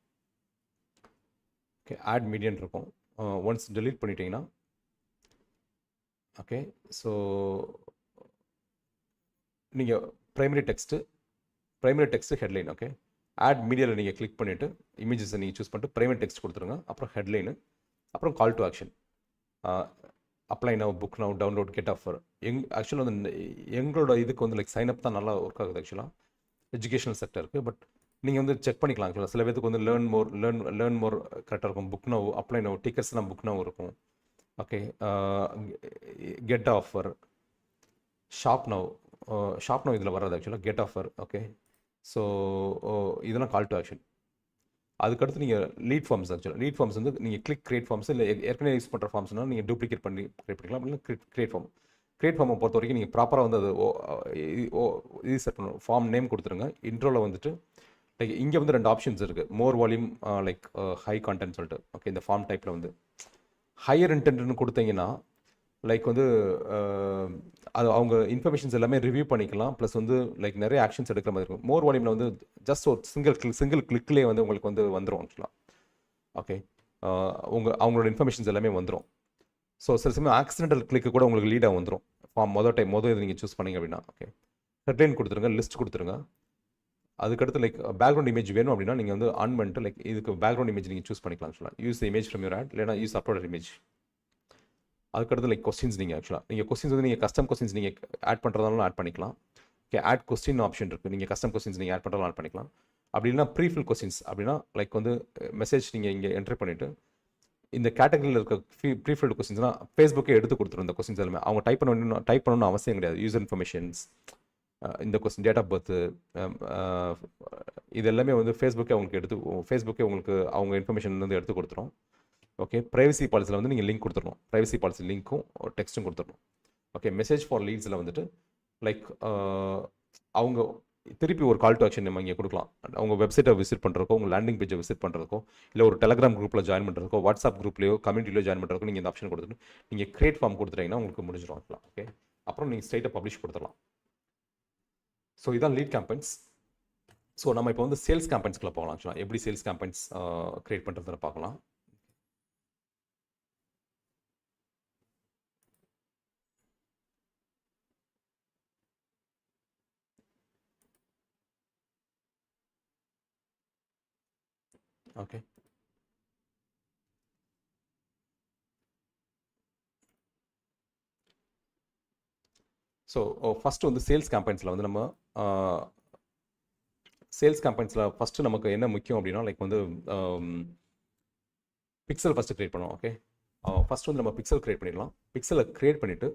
ஓகே, ஆட் மீடியான்னு இருக்கும். ஒன்ஸ் டெலீட் பண்ணிட்டீங்கன்னா ஓகே, ஸோ நீங்கள் primary text headline. Okay, add மீடியாவில் நீங்கள் கிளிக் பண்ணிவிட்டு இமேஜஸை நீங்கள் சூஸ் பண்ணிட்டு ப்ரைமரி டெக்ஸ்ட் கொடுத்துருங்க. அப்புறம் ஹெட்லைனு, அப்புறம் call to action. Apply now, book now, download, get offer. ஆக்சுவலாக வந்து எங்களோட இதுக்கு வந்து லைக் சைன் அப் தான் நல்லா ஒர்க் ஆகுது ஆக்சுவலாக எஜுகேஷனல் செக்டருக்கு. பட் நீங்கள் வந்து செக் பண்ணிக்கலாம் ஆக்சுவலாக. சில பேருக்கு வந்து லேர்ன் மோர் கரெக்டாக இருக்கும். புக் நவ், அப்ளை நவ், டிக்கெட்ஸ்லாம் புக் நவ் இருக்கும். Okay, get offer, shop now. Shop now இதில் வராது ஆக்சுவலாக, கெட் ஆஃபர். ஓகே, ஸோ இதெல்லாம் கால் டு ஆக்ஷன். அதுக்கடுத்து நீங்கள் லீட் ஃபார்ம்ஸ் ஆக்சுவலாக. லீட் ஃபார்ம்ஸ் வந்து நீங்கள் கிளிக் கிரியேட் ஃபார்ம்ஸ், இல்லை ஏற்கனவே யூஸ் பண்ணுற ஃபார்ம்ஸ்னால் நீங்கள் டூப்ளிகேட் பண்ணி கிரியேட் பண்ணிக்கலாம். அப்படின்னா கிரியேட் ஃபார்ம். கிரியேட் ஃபார்மை பொறுத்த வரைக்கும் நீங்கள் ப்ராப்பராக வந்து அது இது செட் பண்ணணும். ஃபார்ம் நேம் கொடுத்துருங்க. இன்ட்ரோவில் வந்துட்டு லைக் இங்கே வந்து 2 ஆப்ஷன்ஸ் இருக்குது. மோர் வால்யூம், லைக் ஹை கான்டென்ட் சொல்லிட்டு. ஓகே, இந்த ஃபார்ம் டைப்பில் வந்து ஹையர் இன்டென்ட்னு கொடுத்தீங்கன்னா லைக் வந்து அது அவங்க இன்ஃபர்மேஷன்ஸ் எல்லாமே ரிவ்யூ பண்ணிக்கலாம். ப்ளஸ் வந்து லைக் நிறைய ஆக்ஷன்ஸ் எடுக்கிற மாதிரி இருக்கும். மோர் வால்யூமில் வந்து ஜஸ்ட் ஒரு சிங்கிள் கிளிக்லேயே வந்து உங்களுக்கு வந்து வந்துடும் ஆக்சுவலாக. ஓகே, அவங்களோட இன்ஃபர்மேஷன்ஸ் எல்லாமே வந்துடும். ஸோ சில சமயம் ஆக்சிடென்டல் கிளிக்கு கூட உங்களுக்கு லீடாக வந்துடும். ஃபார்ம் மொதல் இது நீங்கள் சூஸ் பண்ணிங்க அப்படின்னா. ஓகே, ஹெட்லைன் கொடுத்துருங்க, லிஸ்ட் கொடுத்துருங்க. அதுக்கடுத்து லைக் பேக்ரவுண்ட் இமேஜ் வேணும் அப்படின்னா நீங்கள் வந்து ஆன் பண்ணிட்டு லைக் இதுக்கு பேக்ரவுண்ட் இமேஜ் நீங்கள் சூஸ் பண்ணிக்கலாம் ஆக்சுவலாக. Use image from your ad, இல்லைனா யூஸ் அப்லோட் இமேஜ். அதுக்கடுத்து லைக் கொஸ்டின்ஸ் நீங்கள் கொஸ்டின்ஸ் வந்து நீங்கள் கஸ்டம் கொஸ்டின்ஸ் நீங்கள் ஆட் பண்ணுறதாலும் ஆட் பண்ணிக்கலாம். ஓகே, ஆட் கொஸ்டின் ஆப்ஷன் இருக்குது. நீங்கள் கஸ்டம் கொஸ்டின்ஸ் நீங்கள் ஆட் பண்ணுறதாலும் ஆட் பண்ணிக்கலாம். அப்படி இல்லைனா ப்ரீஃபில் கொஸ்டின்ஸ் அப்படின்னா லைக் வந்து மெசேஜ் நீங்கள் இங்கே என்ட்ரி பண்ணிவிட்டு இந்த கேட்டகரியில் இருக்க ப்ரீஃபில்டு கொஸ்டின்ஸ்னால் ஃபேஸ்புக்கே எடுத்து கொடுத்துரும். இந்த கொஸ்டின்ஸ் எல்லாமே அவங்க டைப் பண்ணணும்னு அவசியம் கிடையாது. யூசர் இன்ஃபர்மேஷன்ஸ், இந்த கொஸ்டின், டேட் ஆஃப் பர்த்து, இது எல்லாமே வந்து ஃபேஸ்புக்கே உங்களுக்கு அவங்க இன்ஃபர்மேஷன் வந்து எடுத்து கொடுத்துரும். ஓகே, ப்ரைவசி பாலிசியில் வந்து நீங்கள் லிங்க் கொடுத்துடணும். ப்ரைவசி பாலிசி லிங்க்கும் டெக்ஸ்ட்டும் கொடுத்துடணும். ஓகே, மெசேஜ் ஃபார் லீட்ஸில் வந்துட்டு லைக் அவங்க திருப்பி ஒரு கால் டு ஆக்ஷன் நம்ம இங்கே கொடுக்கலாம். அவங்க வெப்சைட்டை விசிட் பண்ணுறதுக்கோ, உங்கள் லேண்டிங் பேஜை விசிட் பண்ணுறதுக்கோ, இல்லை ஒரு டெலகிராம் குரூப்பில் ஜாயின் பண்ணுறதுக்கோ, வாட்ஸ்அப் குரூப்லையோ கம்யூனிட்டிலையோ ஜாயின் பண்ணுறதுக்கோ நீங்கள் இந்த ஆப்ஷன் கொடுத்துட்டு நீங்கள் கிரியேட் ஃபார்ம் கொடுத்துட்டீங்கன்னா உங்களுக்கு முடிஞ்சிடும். ஓகே, அப்புறம் நீங்கள் ஸ்ட்ரைட்டாக பப்ளிஷ் கொடுத்துடலாம். ஸோ இதான் லீட் கேம்பெயின்ஸ். ஸோ நம்ம இப்போ வந்து சேல்ஸ் கேம்பெயின்ஸ்க்குள்ள போகலாம். ஆக்சுவலாக எப்படி சேல்ஸ் கேம்பெயின்ஸ் கிரியேட் பண்ணுறதுல பார்க்கலாம். ஓகே, ஸோ ஃபஸ்ட்டு வந்து சேல்ஸ் கேம்பெயின்ஸில் வந்து நம்ம சேல்ஸ் கேம்பெயின்ஸில் ஃபஸ்ட்டு நமக்கு என்ன முக்கியம் அப்படின்னா லைக் வந்து பிக்சல் ஃபஸ்ட்டு க்ரியேட் பண்ணுவோம். ஓகே, ஃபஸ்ட்டு வந்து நம்ம பிக்சல் க்ரியேட் பண்ணிடலாம். பிக்சலை க்ரியேட் பண்ணிவிட்டு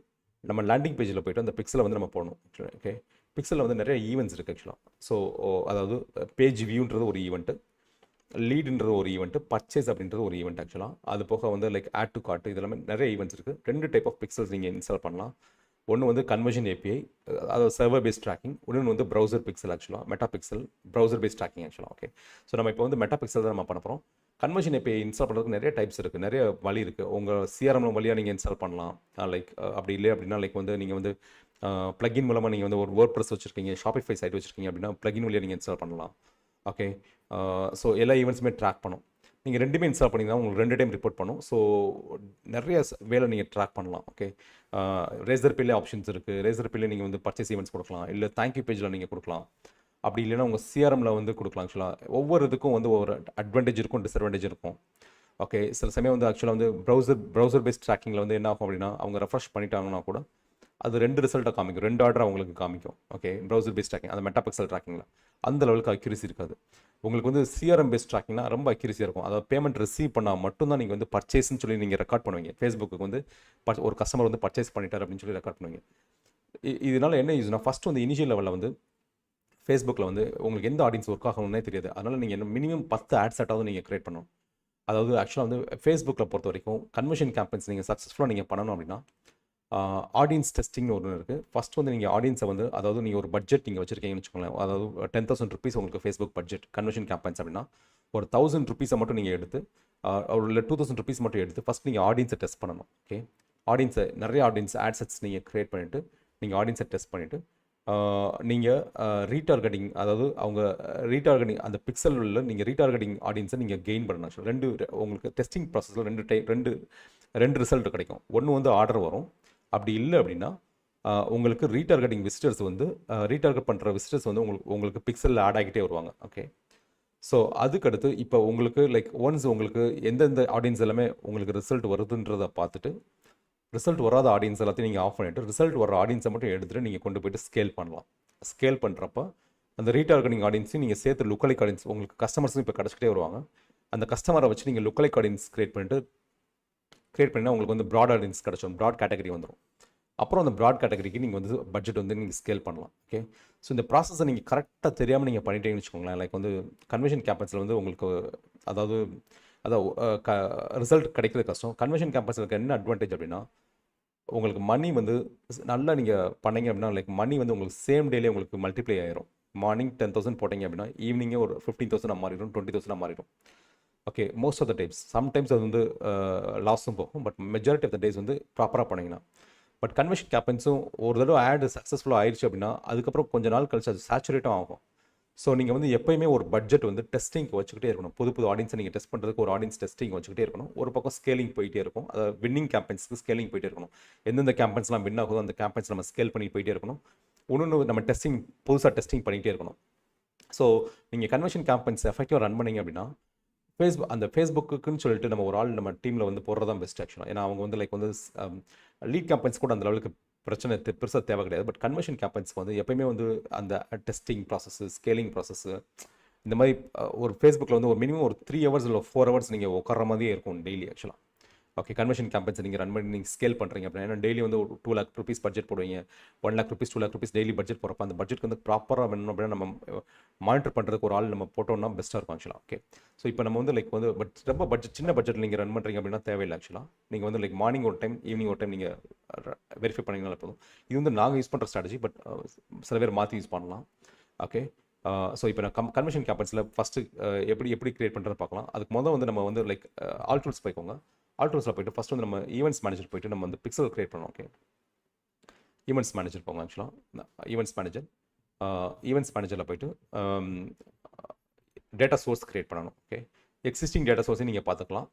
நம்ம லேண்டிங் பேஜில் போய்ட்டு அந்த பிக்சலை வந்து நம்ம போடணும். ஓகே, பிக்சலில் வந்து நிறைய ஈவெண்ட்ஸ் இருக்குது ஆக்சுவலாக. ஸோ அதாவது பேஜ் வியூன்றது ஒரு ஈவெண்ட்டு, லீடுன்றது ஒரு ஈவெண்ட்டு, பர்ச்சேஸ் அப்படின்றது ஒரு ஈவெண்ட் ஆக்சுவலாக. அது போக வந்து லைக் ஆட் டு கார்ட், இதெல்லாமே நிறைய ஈவெண்ட்ஸ் இருக்குது. 2 டைப் ஆஃப் பிக்சல்ஸ் நீங்கள் இன்ஸ்டால் பண்ணலாம். ஒன்று வந்து கன்வர்ஷன் ஏபிஐ, அதாவது சர்வர் பேஸ்ட் ட்ராக்கிங். இன்னொன்று வந்து ப்ரௌசர் பிக்சல் ஆக்சுவலாக, Meta pixel browser based tracking ஆக்சுவலாக. ஓகே, ஸோ நம்ம இப்போ வந்து மெட்டா பிக்சல் தான் நம்ம பண்ண போகிறோம். கன்வர்ஷன் ஏபிஐ இன்ஸ்டால் பண்ணுறதுக்கு நிறைய டைப்ஸ் இருக்குது, நிறைய வழி இருக்குது. உங்கள் சிஆர்எம் வழியாக நீங்கள் இன்ஸ்டால் பண்ணலாம். லைக் அப்படி இல்லை அப்படின்னா லைக் வந்து நீங்கள் வந்து ப்ளகின் மூலமாக நீங்கள் வந்து ஒரு வேர்ட்பிரஸ் வச்சுருக்கீங்க, ஷாப்பிஃபை சைட் வச்சுருக்கீங்க அப்படின்னா ப்ளகின் வழியாக நீங்கள் இன்ஸ்டால் பண்ணலாம். ஓகே, ஸோ எல்லா ஈவெண்ட்ஸுமே ட்ராக் பண்ணும். நீங்கள் 2மே இன்ஸ்டால் பண்ணிங்கன்னா உங்களுக்கு 2 டைம் ரிப்போர்ட் பண்ணும். ஸோ நிறைய வேலை நீங்கள் ட்ராக் பண்ணலாம். ஓகே, ரேசர் பேலே ஆப்ஷன்ஸ் இருக்குது. ரேசர் பேலே நீங்கள் வந்து பர்ச்சேஸ் ஈவெண்ட்ஸ் கொடுக்கலாம், இல்லை தேங்க்யூ பேஜில் நீங்கள் கொடுக்கலாம். அப்படி இல்லைன்னா உங்கள் சிஆர்எம்மில் வந்து கொடுக்கலாம். ஆக்சுவலாக ஒவ்வொரு இதுக்கும் வந்து ஒரு அட்வான்டேஜ் இருக்கும், டிஸ்அட்வான்டேஜ் இருக்கும். ஓகே, சில சமயம் வந்து ஆக்சுவலாக வந்து ப்ரௌசர் பேஸ்ட் ட்ராக்கிங்கில் வந்து என்ன ஆகும் அப்படின்னா அவங்க ரெஃப்ரெஷ் பண்ணிட்டாங்கன்னா கூட அது 2 ரிசல்ட்டாக காமிக்கும், 2 ஆர்டர் அவங்களுக்கு காமிக்கும். ஓகே, ப்ரௌசர் பேஸ்ட் ட்ராக்கிங் அந்த மெட்டா பிக்சல் ட்ராக்கிங்கில் அந்த லெவலுக்கு அக்யூரசி இருக்காது. உங்களுக்கு வந்து சிஆர்எம் பேஸ்ட் ட்ராக்கிங்னா ரொம்ப அக்யூரஸியாக இருக்கும். அதாவது பேமெண்ட் ரிசீவ் பண்ணால் மட்டும்தான் நீங்கள் வந்து பர்ச்சேஸ்ன்னு சொல்லி நீங்கள் ரெக்கார்ட் பண்ணுவீங்க. ஃபேஸ்புக்கு வந்து ஒரு கஸ்டமர் வந்து பர்ச்சேஸ் பண்ணிட்டார் அப்படின்னு சொல்லி ரெக்கார்ட் பண்ணுவீங்க. இதனால் என்ன யூஸ்னா ஃபஸ்ட்டு வந்து இனிஷியல் லெவலில் வந்து ஃபேஸ்புக்கில் வந்து உங்களுக்கு எந்த ஆடியன்ஸ் ஒர்க் ஆகணும்னே தெரியாது. அதனால் நீங்கள் என்ன மினிமம் 10 ஆட் செட்டாவது நீங்கள் க்ரியேட் பண்ணணும். அதாவது ஆக்சுவலாக வந்து ஃபேஸ்புக்கில் பொறுத்த வரைக்கும் கன்வர்ஷன் கேம்பெயின்ஸ் நீங்கள் சக்ஸஸ்ஃபுல்லாக நீங்கள் பண்ணணும் அப்படின்னா ஆடியன்ஸ் டெஸ்டிங்னு ஒன்று இருக்குது. ஃபஸ்ட் வந்து நீங்கள் ஆடியன்ஸை வந்து அதாவது நீங்கள் ஒரு பட்ஜெட் நீங்கள் வச்சுருக்கீங்கன்னு வச்சுக்கோங்களேன். அதாவது 10,000 ருபீஸ் உங்களுக்கு ஃபேஸ்புக் பட்ஜெட் கன்வர்ஷன் கேம்பெயின்ஸ் அப்படின்னா ஒரு 1000 ருபீஸை மட்டும் நீங்கள் எடுத்து இல்லை 2000 ருபீஸ் மட்டும் எடுத்து ஃபஸ்ட் நீங்கள் ஆடியன்ஸை டெஸ்ட் பண்ணணும். ஓகே, நிறைய ஆடியன்ஸ் ஆட்செட்ஸ் நீங்கள் க்ரியேட் பண்ணிவிட்டு நீங்கள் ஆடியன்ஸை டெஸ்ட் பண்ணிவிட்டு நீங்கள் ரீடார்கெட்டிங், அதாவது அவங்க ரீடார்கெட்டிங் அந்த பிக்சலில் நீங்கள் ரீடார்கெட்டிங் ஆடியன்ஸை நீங்கள் கெயின் பண்ணணும். உங்களுக்கு டெஸ்டிங் ப்ராசஸில் ரெண்டு ரிசல்ட் கிடைக்கும். ஒன்று வந்து ஆர்டர் வரும். அப்படி இல்லை அப்படின்னா உங்களுக்கு ரீடார்கெட்டிங் விசிட்டர்ஸ் வந்து ரீடார்கெட் பண்ணுற விசிட்டர்ஸ் வந்து உங்களுக்கு பிக்சலில் ஆட் ஆகிட்டே வருவாங்க. ஓகே, ஸோ அதுக்கடுத்து இப்போ உங்களுக்கு லைக் ஒன்ஸ் உங்களுக்கு எந்தெந்த ஆடியன்ஸ் எல்லாமே உங்களுக்கு ரிசல்ட் வருதுன்றதை பார்த்துட்டு ரிசல்ட் வராத ஆடியன்ஸ் எல்லாத்தையும் நீங்கள் ஆஃப் பண்ணிவிட்டு ரிசல்ட் வர ஆடியன்ஸை மட்டும் எடுத்துகிட்டு நீங்கள் கொண்டு போயிட்டு ஸ்கேல் பண்ணலாம். ஸ்கேல் பண்ணுறப்ப அந்த ரீடார்கெட்டிங் ஆடியன்ஸையும் நீங்கள் சேர்த்து லுக்கலைக் ஆடியன்ஸ் உங்களுக்கு கஸ்டமர்ஸும் இப்போ கிடச்சிக்கிட்டே வருவாங்க. அந்த கஸ்டமரை வச்சு நீங்கள் லுக்கலைக் ஆடியன்ஸ் கிரியேட் பண்ணினா உங்களுக்கு வந்து ப்ராட் ஆடியன்ஸ் கிடச்சிடும், ப்ராட் கேட்டகரி வந்துடும். அப்புறம் அந்த ப்ராட் கேட்டகரிக்கு நீங்கள் வந்து பட்ஜெட் வந்து நீங்கள் ஸ்கேல் பண்ணலாம். ஓகே, ஸோ இந்த ப்ராசஸை நீங்கள் கரெக்டாக தெரியாமல் நீங்கள் பண்ணிட்டீங்கன்னு வச்சுக்கோங்களேன். லைக் வந்து கன்வென்ஷன் கேம்பஸில் வந்து உங்களுக்கு அதாவது ரிசல்ட் கிடைக்கிறது கஷ்டம். கன்வென்ஷன் கேம்பஸில் இருக்க என்ன அட்வான்டேஜ் அப்படின்னா உங்களுக்கு மணி வந்து நல்லா நீங்கள் பண்ணீங்க அப்படின்னா லைக் மணி வந்து உங்களுக்கு சேம் டேலே உங்களுக்கு மல்டிப்ளை ஆயிரும். மார்னிங் 10,000 போட்டிங்க அப்படின்னா ஈவினிங்கே ஒரு 15,000 மாறிடும், 20,000 மாறிடும். Okay, most of the times sometimes அது வந்து லாஸும் போகும், but majority of the days வந்து ப்ராப்பராக பண்ணிங்கன்னா. பட் கன்வென்ஷன் கேம்பன்ஸும் ஒரு தடவை ஆடு சக்ஸஸ்ஃபுல்லாக ஆயிடுச்சு அப்படின்னா அதுக்கப்புறம் கொஞ்சம் நாள் கழிச்சு அது சேச்சுரேட்டும் ஆகும். ஸோ நீங்கள் வந்து எப்போயுமே ஒரு பட்ஜெட் வந்து டெஸ்டிங்க்கு வச்சுக்கிட்டே இருக்கணும். புது ஆடியன்ஸை நீங்கள் டெஸ்ட் பண்ணுறதுக்கு ஒரு ஆடியன்ஸ் டெஸ்டிங் வச்சுக்கிட்டே இருக்கணும். ஒரு பக்கம் ஸ்கேலிங் போயிட்டே இருக்கும். அதாவது வின்னிங் கேம்பெயின்ஸ்க்கு ஸ்கேலிங் போயிட்டே இருக்கணும். எந்தெந்த கேம்பெயின்ஸ்லாம் வின் ஆகுதோ அந்த கேம்பெயின்ஸ் நம்ம ஸ்கேல் பண்ணி போயிட்டே இருக்கணும். ஒன்று நம்ம புதுசாக டெஸ்டிங் பண்ணிகிட்டே இருக்கணும். ஸோ நீங்கள் கன்வென்ஷன் கேம்பெயின்ஸ் எஃபெக்டிவாக ரன் பண்ணிங்க அப்படின்னா ஃபேஸ்புக்குன்னு சொல்லிட்டு நம்ம ஒரு ஆள் நம்ம டீமில் வந்து போடுறது தான் பெஸ்ட் ஆக்சுவலாக. ஏன்னா அவங்க வந்து லைக் வந்து லீட் கேம்பெயின்ஸ் கூட அந்த லெவலுக்கு பிரச்சனை பெருசாக தேவை கிடையாது. பட் கன்வென்ஷன் கேம்பெயின்ஸ்க்கு வந்து எப்போயுமே வந்து அந்த டெஸ்டிங் ப்ராசஸ்ஸு, ஸ்கேலிங் ப்ராசஸ்ஸு இந்த மாதிரி ஒரு ஃபேஸ்புக்கில் வந்து ஒரு மினிமம் ஒரு 3 hours இல்லை 4 hours நீங்கள் உட்கார மாதிரியே இருக்கும் டெய்லி ஆக்சுவலாக. ஓகே, கன்வென்ஷன் கேம்பெயின்ஸ் நீங்கள் ரன் பண்ணி நீங்கள் ஸ்கேல் பண்ணுறீங்க அப்படின்னா டெய்லி வந்து ஒரு 2 lakh rupees பட்ஜெட் போடுவீங்க, 1 lakh rupees 2 lakh rupees daily budget போகிறப்ப அந்த பட்ஜெட் வந்து ப்ராப்பராக வேணும் அப்படின்னா நம்ம மானிட்டர் பண்ணுறதுக்கு ஒரு ஆள் நம்ம போட்டோம்னா பெஸ்ட்டாக இருக்கும் ஆக்சுவலாக. ஓகே, ஸோ இப்போ நம்ம வந்து லைக் வந்து ரொம்ப சின்ன பட்ஜெட் நீங்கள் ரன் பண்ணுறீங்க அப்படின்னா தேவையில்லை ஆக்சுவலாக. நீங்கள் வந்து லைக் மார்னிங் ஒரு டைம் ஈவினிங் ஒரு டைம் நீங்கள் வெரிஃபை பண்ணிங்கனால போதும். இது வந்து நாங்கள் யூஸ் பண்ணுற ஸ்ட்ராட்டஜி, பட் சில பேர் மாற்றி யூஸ் பண்ணலாம். ஓகே, ஸோ இப்போ நான் கன்வென்ஷன் கேம்பெயின்ஸில் ஃபஸ்ட்டு எப்படி கிரியேட் பண்ணுறதை பார்க்கலாம். அதுக்கு முதல் வந்து நம்ம வந்து லைக் ஆல் டூல்ஸ் போய்க்கோங்க. ஆல் டூல்ஸில் போய்ட்டு ஃபஸ்ட் வந்து நம்ம ஈவெண்ட்ஸ் மேனேஜர் போய்ட்டு நம்ம வந்து பிக்சல் கிரியேட் பண்ணோம். ஓகே, ஈவெண்ட்ஸ் மேனேஜர் போங்க ஆக்சுவலாக. ஈவெண்ட்ஸ் மேனேஜரில் போய்ட்டு டேட்டா சோர்ஸ் கிரியேட் பண்ணணும். ஓகே, எக்ஸிஸ்டிங் டேட்டா சோர்ஸையும் நீங்கள் பார்த்துக்கலாம்.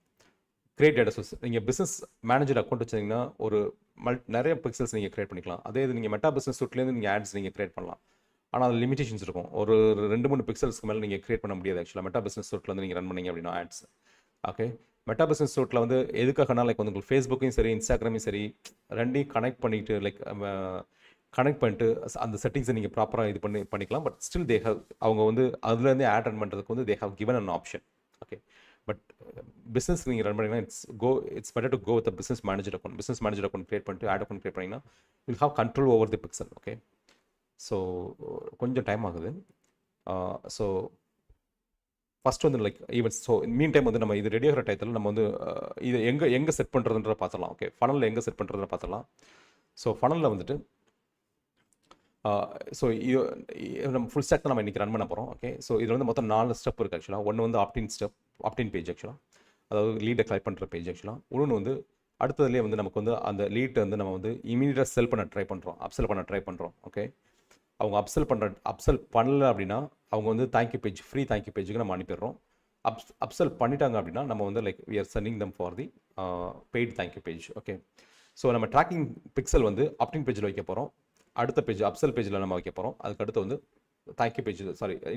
கிரியேட் டேட்டா சோர்ஸ் நீங்கள் பிஸ்னஸ் மேனேஜர் அக்கௌண்ட் வச்சிங்கன்னா ஒரு நிறைய பிக்சல்ஸ் நீங்கள் கிரியேட் பண்ணிக்கலாம். அதே இது நீங்கள் மெட்டா பிஸ்னஸ் சூட்லேருந்து நீங்கள் ஆட்ஸ் நீங்கள் கிரியேட் பண்ணலாம். ஆனால் அது லிமிடேஷன்ஸ் இருக்கும். ஒரு 2-3 பிக்சல்ஸ்க்கு மேலே நீங்கள் கிரியேட் பண்ண முடியாது ஆக்சுவலாக மெட்டா பிஸ்னஸ் சூட்லேருந்து நீங்கள் ரன் பண்ணீங்க அப்படின்னா ஆட்ஸ். ஓகே, மெட்டா பிஸ்னஸ் சூட்டில் வந்து எதுக்காகனா லைக் வந்து உங்களுக்கு ஃபேஸ்புக்கையும் சரி இன்ஸ்டாகிராமையும் சரி ரெண்டையும் கனெக்ட் பண்ணிட்டு லைக் கனெக்ட் பண்ணிட்டு அந்த செட்டிங்ஸை நீங்கள் ப்ராப்பராக இது பண்ணிக்கலாம். பட் ஸ்டில் அவங்க வந்து அதுலேருந்தே ஆட் ரன் பண்ணுறதுக்கு வந்து they have given an option. Okay, but business நீங்கள் ரன் பண்ணிங்கன்னா it's better to go with business manager account create பண்ணிட்டு ஆட் அக்கௌண்ட் கிரியேட் பண்ணிங்கன்னா we'll have control over the pixel. Okay, so கொஞ்சம் time ஆகுது. So first வந்து like events. So meantime வந்து நம்ம இது ரெடி ஆகிற டயத்தில் நம்ம வந்து இது எங்கே செட் பண்ணுறதுன்ற பார்த்துடலாம். ஓகே, ஃபனலில் எங்கே செட் பண்ணுறதுன்னு பார்த்துடலாம். ஸோ ஃபனலில் வந்துட்டு ஸோ நம்ம ஃபுல் ஸ்டாக் தான் நம்ம இன்றைக்கி ரன் பண்ண போகிறோம். ஓகே, ஸோ இதில் வந்து மொத்தம் 4 ஸ்டெப் இருக்குது ஆக்சுவலாக. ஒன்று வந்து ஆப்டின் பேஜ் ஆக்சுவலாக, அதாவது லீடை கலெக்ட் பண்ணுற பேஜ் ஆக்சுவலாக. இன்னொன்று வந்து அடுத்ததுலேயே வந்து நமக்கு வந்து அந்த லீட்டை வந்து நம்ம வந்து இமீடியட்டாக செல் பண்ண ட்ரை பண்ணுறோம். ஓகே, அவங்க அப்செல் பண்ணல அப்படின்னா அவங்க வந்து ஃப்ரீ தேங்க்யூ பேஜுக்கு நம்ம அனுப்பிடுறோம். அப்செல் பண்ணிட்டாங்க அப்படின்னா நம்ம வந்து like we are sending them for the paid thank you page. Okay, so நம்ம ட்ராக்கிங் பிக்சல் வந்து ஆப்டின் பேஜில் வைக்க போகிறோம். அடுத்த பேஜ் அப்செல் பேஜில் நம்ம வைக்க போகிறோம். அதுக்கடுத்து வந்து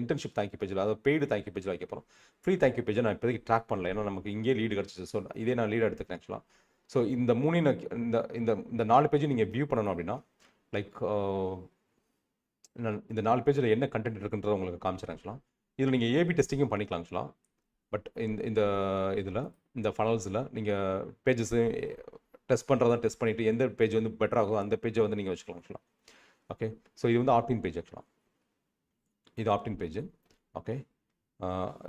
இன்டர்ன்ஷிப் தேங்க்யூ பேஜில், அதாவது பெய்டு தேங்க்யூ பேஜில் வைக்க போகிறோம். ஃப்ரீ தேங்க்யூ பேஜை நான் இப்போதைக்கு ட்ராக் பண்ணல, ஏன்னா நமக்கு இங்கே லீடு கிடச்சிச்சு. ஸோ இதே நான் லீடு எடுத்துக்கிறேன் ஆக்சுவலாக. ஸோ இந்த 4 பேஜும் நீங்கள் வியூ பண்ணணும் அப்படின்னா லைக் இந்த 4 பேஜில் என்ன கண்டென்ட் இருக்குன்றதை உங்களுக்கு காமிச்சிடறேன் ஆக்சுவலாக. இதில் நீங்கள் ஏபி டெஸ்டிங்கும் பண்ணிக்கலாம் ஆக்சுவலாக. பட் இந்த ஃபனல்ஸில் நீங்கள் பேஜஸ் டெஸ்ட் டெஸ்ட் பண்ணிவிட்டு எந்த பேஜ் வந்து பெட்டர் ஆகும் அந்த பேஜை வந்து நீங்கள் வச்சுக்கலாம் ஆக்சுவலாக. ஓகே, ஸோ இது வந்து ஆப்டின் பேஜ் ஆக்சுவலாக. இது ஆப்டின் பேஜ். ஓகே,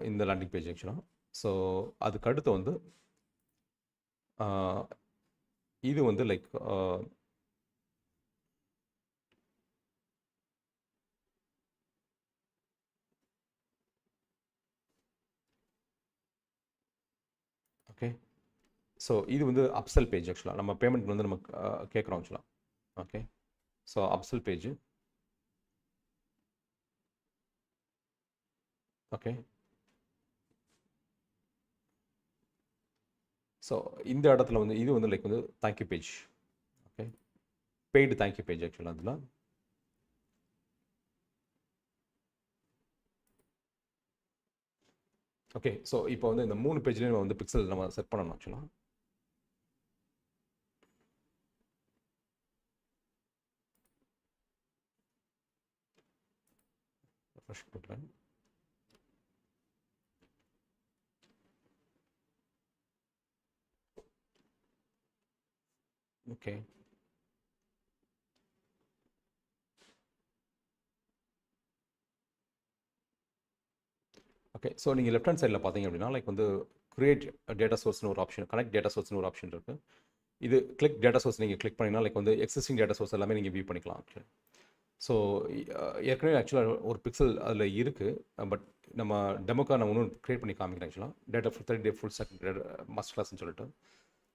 இந்த லேண்டிங் பேஜ் ஆக்சுவலாக. ஸோ அதுக்கு அடுத்து வந்து இது வந்து லைக் ஓகே, ஸோ இது வந்து அப்செல் பேஜ் ஆக்சுவலாக. நம்ம பேமெண்ட் வந்து நம்ம கேட்குறோம் ஆக்சுவலாக. Okay, so upsell page. Okay, so இந்த இடத்துல வந்து இது வந்து லைக் வந்து thank you page. Okay, paid thank you page ஆக்சுவலாக. அதில் ஓகே, ஸோ இப்போ வந்து இந்த 3 பேஜ்லேயும் நம்ம வந்து பிக்சல் நம்ம செட் பண்ணணும் ஆக்சுவலாக. ஃப்ரெஷ் கொடுக்குறேன். ஓகே. ஓகே. ஸோ நீங்கள் லெஃப்ட் ஹேண்ட் சைடில் பார்த்தீங்க அப்படின்னா லைக் வந்து கிரியேட் டேட்டா சோர்ஸ்னு ஒரு ஆப்ஷன், கனெக்ட் டேட்டா சோர்ஸ்னு ஒரு ஆப்ஷன் இருக்குது. இது கிளிக் டேட்டா சோர்ஸ் நீங்கள் கிளிக் பண்ணிங்கன்னா லைக் வந்து எக்ஸிஸ்டிங் டேட்டா சோர்ஸ் எல்லாமே நீங்கள் வியூ பண்ணிக்கலாம் ஆக்சுவலி. ஸோ ஏற்கனவே ஆக்சுவலாக ஒரு பிக்சல் அதில் இருக்குது, பட் நம்ம டெமோக்காக நான் இன்னும் க்ரியேட் பண்ணி காமிக்கிறேன் ஆக்சுவலாக. டேட்டா ஃபுல் ஸ்டாக் மாஸ்டர் கிளாஸ்ன்னு சொல்லிட்டு.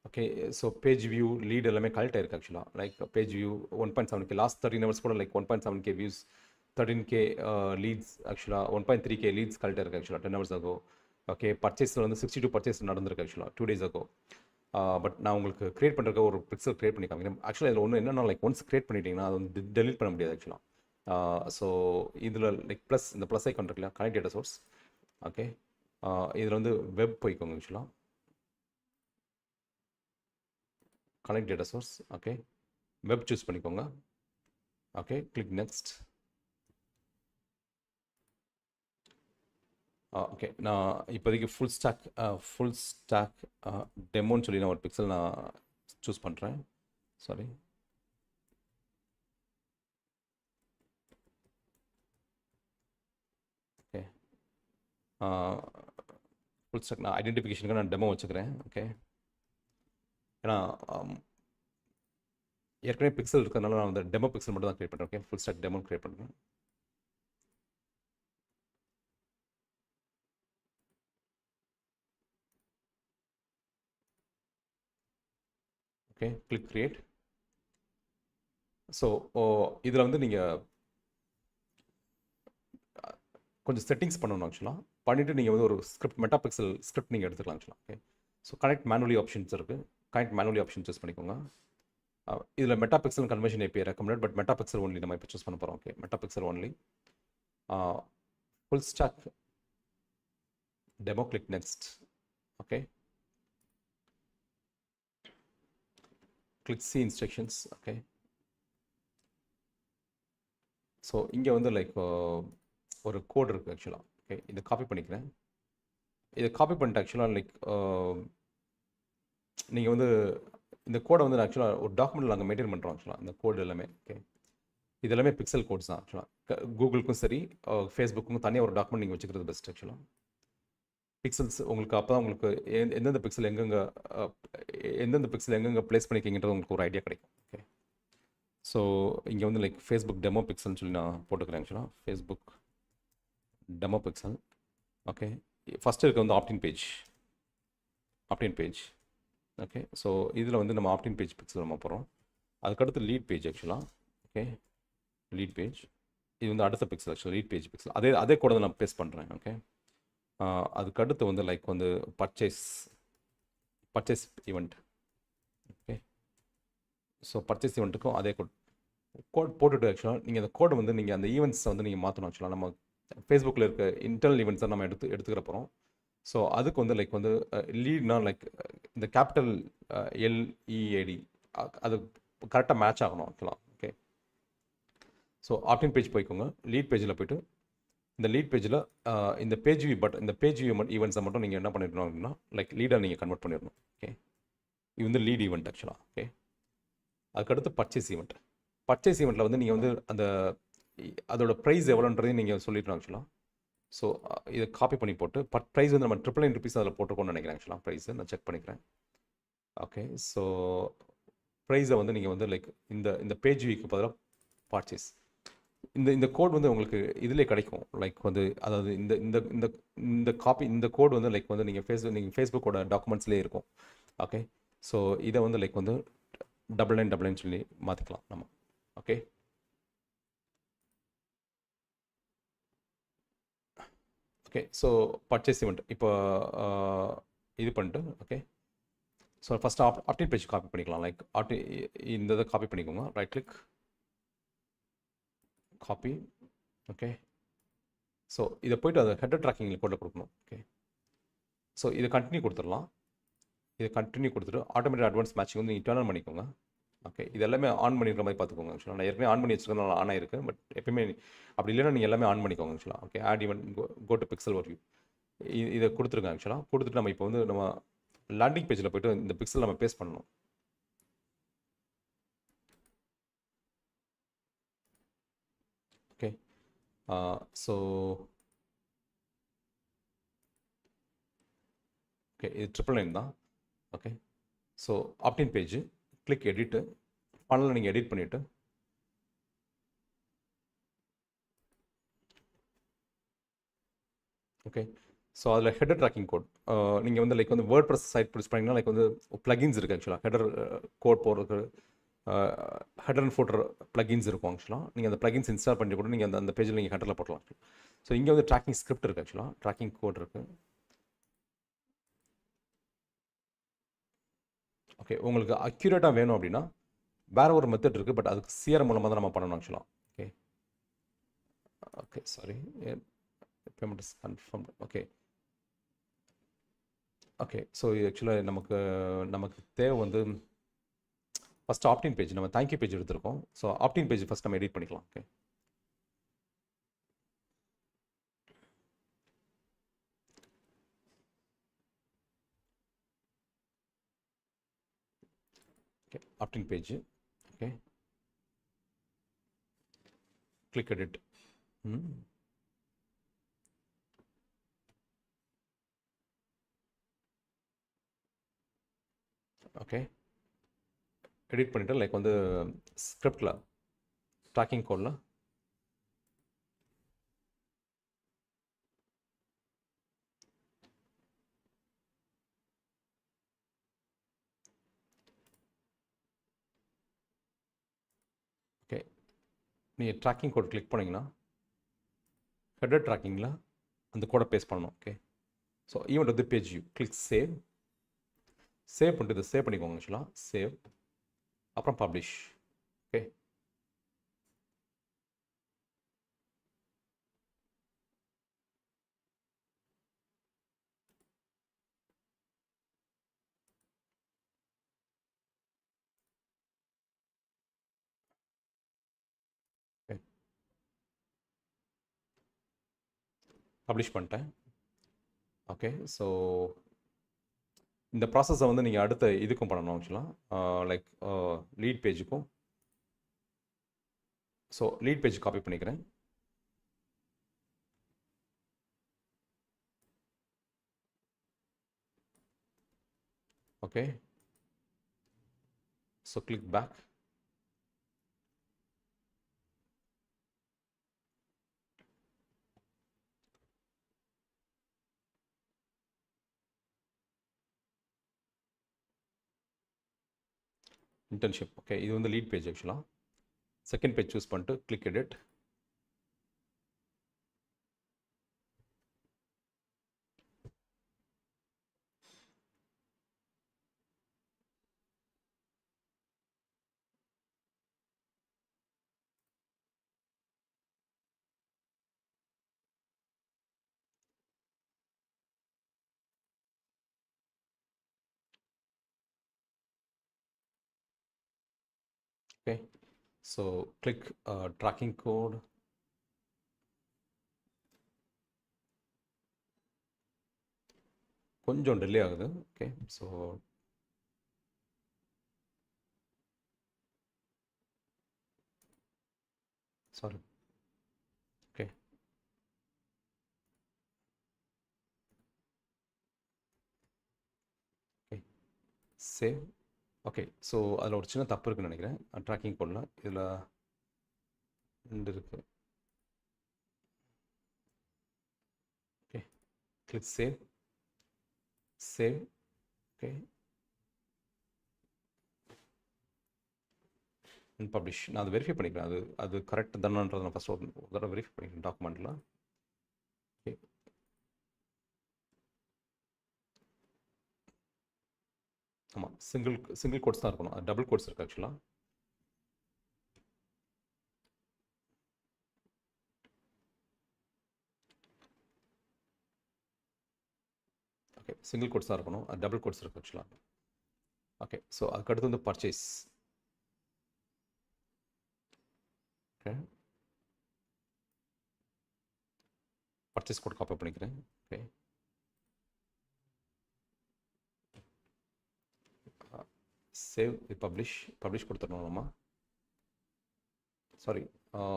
Okay. So page view lead எல்லாமே கலெக்ட் ஆயிருக்கு ஆக்சுவலாக. Like page view 1.7K last 13 hours கூட like 1.7K views, 13K leads ஆக்சுவலாக, 1.3K லீட்ஸ் கலெக்ட் ஆயிருக்கு ஆக்சுவலாக 10 ஹவர்ஸ் ஆகோ. ஓகே. பர்ச்சேஸில் வந்து 62 பர்ச்சேஸ் நடந்திருக்கு ஆக்சுவலாக 2 days ஆகோ. பட் நான் உங்களுக்கு க்ரியேட் பண்ணுறதுக்கு ஒரு பிக்சல் க்ரியேட் பண்ணி காமிக்கிறேன். ஆக்சுவலாக இதில் ஒன்று என்னென்னா லைக் ஒன்ஸ் க்ரியேட் பண்ணிட்டீங்கன்னா அது வந்து டெலிட் பண்ண முடியாது ஆக்சுவலாக. ஸோ இதில் லைக் ப்ளஸ் இந்த ப்ளஸ் ஐக்கான் இருக்குல்ல, கனெக்ட் டேட்டா சோர்ஸ். ஓகே. இதில் வந்து வெப் போய்க்கோங்க ஆக்சுவலாக. Connect data source. Okay. Web choose பண்ணிக்கோங்க. ஓகே. Click next. ஓகே. நான் இப்போதைக்கு ஃபுல் ஸ்டாக் டெமோன்னு சொல்லி நான் ஒரு பிக்சல் நான் சூஸ் பண்ணுறேன். சாரி. ஓகே. ஃபுல் ஸ்டாக் நான் ஐடென்டிஃபிகேஷனுக்கு நான் டெமோ வச்சுக்கிறேன். ஓகே. ஏன்னா ஏற்கனவே பிக்சல் இருக்கிறதுனால நான் வந்து டெமோ பிக்சல் மட்டும் தான் க்ரியேட் பண்ணுறேன். Okay. Full stack demo create பண்ணுறேன். ஓகே. Click create. ஸோ இதில் வந்து நீங்கள் கொஞ்சம் செட்டிங்ஸ் பண்ணணும் ஆக்சுவலாக. பண்ணிவிட்டு நீங்கள் வந்து ஒரு மெட்டா பிக்சல் ஸ்கிரிப்ட் நீங்கள் எடுத்துக்கலாம் ஆக்சுவலாக. Okay. So connect manually options இருக்குது. கனெக்ட் மேனுவலி ஆப்ஷன் சூஸ் பண்ணிக்கோங்க. இதில் Meta pixel conversion API recommended, but Meta pixel only நம்ம இப்போ சூஸ் பண்ண போகிறோம். Okay. Meta pixel only. Full stack demo, click next. Okay. Click see instructions. Okay. So இங்கே வந்து like ஒரு கோட் இருக்குது ஆக்சுவலாக. ஓகே. இதை காப்பி பண்ணிக்கிறேன். இதை காப்பி பண்ணிட்டு ஆக்சுவலாக லைக் நீங்கள் வந்து இந்த கோடை வந்து ஆக்சுவலாக ஒரு டாக்குமெண்ட்டில் நாங்கள் மெயின்டைன் பண்ணுறோம் ஆக்சுவலாக. இந்த கோடு எல்லாமே. ஓகே. இது எல்லாமே பிக்சல் கோட்ஸ் தான் ஆக்சுவலாக. கூகுளுக்கும் சரி ஃபேஸ்புக்கும் தனியாக ஒரு டாக்குமெண்ட் நீங்கள் வச்சுக்கிறது பெஸ்ட் ஆக்சுவலாக. பிக்சல்ஸ் உங்களுக்கு அப்போ தான் உங்களுக்கு எந்தெந்த பிக்சல் எங்கெங்கே ப்ளேஸ் பண்ணிக்கிங்கன்றது உங்களுக்கு ஒரு ஐடியா கிடைக்கும். ஓகே. ஸோ இங்கே வந்து லைக் ஃபேஸ்புக் டெமோ பிக்சல்னு சொல்லி நான் போட்டுக்கிறேன் ஆக்சுவலாக. Facebook demo pixel. Okay. First இருக்க வந்து ஆப்டின் பேஜ். ஓகே. ஸோ இதில் வந்து நம்ம ஆப்டின் பேஜ் பிக்சல் நம்ம போகிறோம். அதுக்கடுத்து லீட் பேஜ் ஆக்சுவலாக. ஓகே. லீட் பேஜ் இது வந்து அடுத்த பிக்சல் ஆக்சுவலாக. லீட் பேஜ் பிக்சல் அதே கூட நான் பேஸ்ட் பண்ணுறேன். ஓகே. அதுக்கடுத்து வந்து லைக் வந்து purchase event. Okay. So purchase ஈவெண்ட்டுக்கும் அதே கோட் போட்டுட்டு ஆக்சுவலாக நீங்கள் அந்த கோடை வந்து நீங்கள் அந்த ஈவெண்ட்ஸை வந்து நீங்கள் மாற்றணும் ஆக்சுவலாக. நம்ம ஃபேஸ்புக்கில் இருக்க இன்டர்னல் ஈவெண்ட்ஸை நம்ம எடுத்துக்கிற போகிறோம். ஸோ அதுக்கு வந்து லைக் வந்து லீட்னா லைக் இந்த கேபிட்டல் LEAD அது கரெக்டாக மேட்ச் ஆகணும் ஆக்சுவலாக. ஓகே. ஸோ ஆப்டின் பேஜ் போய்க்கோங்க. லீட் பேஜில் போய்ட்டு இந்த லீட் பேஜில் இந்த பேஜ் வியூ ஈவெண்ட்ஸை மட்டும் நீங்கள் என்ன பண்ணிடணும் அப்படின்னா லைக் லீடாக நீங்கள் கன்வெர்ட் பண்ணிடணும். ஓகே. இது வந்து லீட் ஈவெண்ட் ஆக்சுவலாக. ஓகே. அதுக்கடுத்து பர்ச்சேஸ் ஈவெண்ட்டில் வந்து நீங்கள் வந்து அதோட ப்ரைஸ் எவ்வளோன்றதையும் நீங்கள் சொல்லிடணும் ஆக்சுவலாக. ஸோ இதை காப்பி பண்ணி போட்டு ப்ரைஸ் வந்து நம்ம ₹999 அதில் போட்டுருக்கோன்னு நினைக்கிறேன் ஆக்சுவலாக. ப்ரைஸை நான் செக் பண்ணிக்கிறேன். ஓகே. ஸோ ப்ரைஸை வந்து நீங்கள் வந்து லைக் இந்த பேஜ் வியூக்கு பதிலாக பர்ச்சேஸ் இந்த கோட் வந்து உங்களுக்கு இதிலே கிடைக்கும். லைக் வந்து அதாவது இந்த கோட் வந்து லைக் வந்து நீங்கள் ஃபேஸ்புக்கோட டாக்குமெண்ட்ஸ்லேயே இருக்கும். ஓகே. ஸோ இதை வந்து லைக் வந்து 9999 சொல்லி மாற்றிக்கலாம் நம்ம. Okay. Okay. So purchase event இப்போ இது பண்ணிட்டு okay. So first opt in page copy பண்ணிக்கலாம். லைக் இந்த இதை காப்பி பண்ணிக்கோங்க. Right click copy. Okay. So இதை போய்ட்டு அதை ஹெடர் ட்ராக்கிங்கில் கோடில் கொடுக்கணும். ஓகே. ஸோ இதை கண்டினியூ கொடுத்துடலாம். இதை கண்டினியூ கொடுத்துட்டு ஆட்டோமேட்டிக் அட்வான்ஸ் மேட்சிங் வந்து நீங்கள் டர்ன் ஆன் பண்ணிக்கோங்க. ஓகே, இது எல்லாமே ஆன் பண்ணிக்கிற மாதிரி பார்த்துக்கோங்க. ஆக்சுவலாக நான் ஏற்கனவே ஆன் பண்ணி வச்சுருக்கனால ஆன் ஆயிருக்கு. பட் எப்பயுமே அப்படி இல்லைன்னா நீங்கள் எல்லாமே ஆன் பண்ணிக்கோங்க. ஆக்சுவலாக okay, add event go to pixel overview. இதை கொடுத்துருங்க. ஆக்சுவலாக கொடுத்துட்டு நம்ம இப்போ வந்து நம்ம லேண்டிங் பேஜில் போய்ட்டு இந்த பிக்சல் நம்ம பேஸ்ட் பண்ணணும். ஓகே, ஸோ ஓகே, இது 999 தான். Okay, so opt in page click edit ஃபனலில் நீங்கள் எடிட் பண்ணிவிட்டு ஓகே, ஸோ அதில் ஹெடர் ட்ராக்கிங் கோட் நீங்கள் வந்து லைக் வந்து வேர்ட் ப்ரெஸ் சைட் ப்ரெஸ் பண்ணிங்கன்னா லைக் வந்து ப்ளகின்ஸ் இருக்குது. ஆக்சுவலாக ஹெடர் கோட் போடுறதுக்கு ஹெடர் அண்ட் ஃபோட்டர் ப்ளகின்ஸ் இருக்கும். ஆக்சுவலாக நீங்கள் அந்த ப்ளகின்ஸ் இன்ஸ்டால் பண்ணி கூட நீங்கள் அந்த பேஜில் நீங்கள் ஹெடரில் போட்டலாம். ஸோ இங்கே வந்து ட்ராக்கிங் ஸ்கிரிப்ட் இருக்குது. ஆக்சுவலாக ட்ராக்கிங் கோட் இருக்குது. ஓகே, உங்களுக்கு அக்யூரேட்டாக வேணும் அப்படின்னா வேறு ஒரு மெத்தட் இருக்குது. பட் அதுக்கு சிஆர் மூலமாக தான் நம்ம பண்ணணும். ஆக்சுவலாக okay, okay sorry, payment is confirm. Okay, okay, so ஆக்சுவலாக நமக்கு தேவை வந்து ஃபஸ்ட் ஆப்டின் பேஜ், நம்ம தேங்க்யூ பேஜ் எடுத்திருக்கோம். ஸோ ஆப்டின் பேஜ் ஃபஸ்ட் நம்ம எடிட் பண்ணிக்கலாம். Okay, okay, opt in page. Okay, click edit. Okay, edit பண்ணிவிட்டு லைக் வந்து ஸ்கிரிப்டில் ட்ராக்கிங் கோடில் ஓகே, நீங்கள் ட்ராக்கிங் கோட் கிளிக் பண்ணிங்கன்னா ஹெடர் ட்ராக்கிங்கில் அந்த கோடை பேஸ்ட் பண்ணணும். ஓகே, ஸோ ஈவெண்ட் வந்து பேஜ் யூ கிளிக் சேவ் பண்ணிட்டு இதை சேவ் பண்ணிக்கோங்க. ஆக்சுவலாக சேவ், அப்புறம் பப்ளிஷ். ஓகே, பப்ளிஷ் பண்ணிட்டேன். ஓகே, ஸோ இந்த ப்ராசஸை வந்து நீங்கள் அடுத்த இதுக்கும் பண்ணணும். ஆக்சுவலாக லைக் லீட் பேஜுக்கும். ஸோ லீட் பேஜ் காப்பி பண்ணிக்கிறேன். Okay, so click back. Internship. Okay, இது வந்து லீட் பேஜ். ஆக்சுவலாக செகண்ட் பேஜ் சூஸ் பண்ணிட்டு click edit. Okay, so click tracking code. கொஞ்சம் டிலே ஆகுது. Okay, so sorry. Okay, okay, save. Okay, so அதில் ஒரு சின்ன தப்பு இருக்குன்னு நினைக்கிறேன். ட்ராக்கிங் கோடில் இதில் 2 இருக்குது. Okay, click save. Okay, and publish. நான் அதை வெரிஃபை பண்ணிக்கிறேன். அது கரெக்ட் தானன்றதை நான் ஃபஸ்ட் ஒரு தடவை வெரிஃபை பண்ணிக்கிறேன் டாக்குமெண்ட்டில். ஓகே, ஆமாம், சிங்கிள் கோட்ஸ் தான் இருக்கணும். அது டபுள் கோட்ஸ் இருக்குது. ஆக்சுவலாக ஓகே, சிங்கிள் கோட்ஸ் தான் இருக்கணும். அது டபுள் கோட்ஸ் இருக்குது. ஆக்சுவலாக ஓகே, ஸோ அதுக்கடுத்து வந்து purchase. Okay, purchase code copy பண்ணிக்கிறேன். ஓகே, சேவ் பப்ளிஷ் கொடுத்துடணும் நம்ம. சாரி,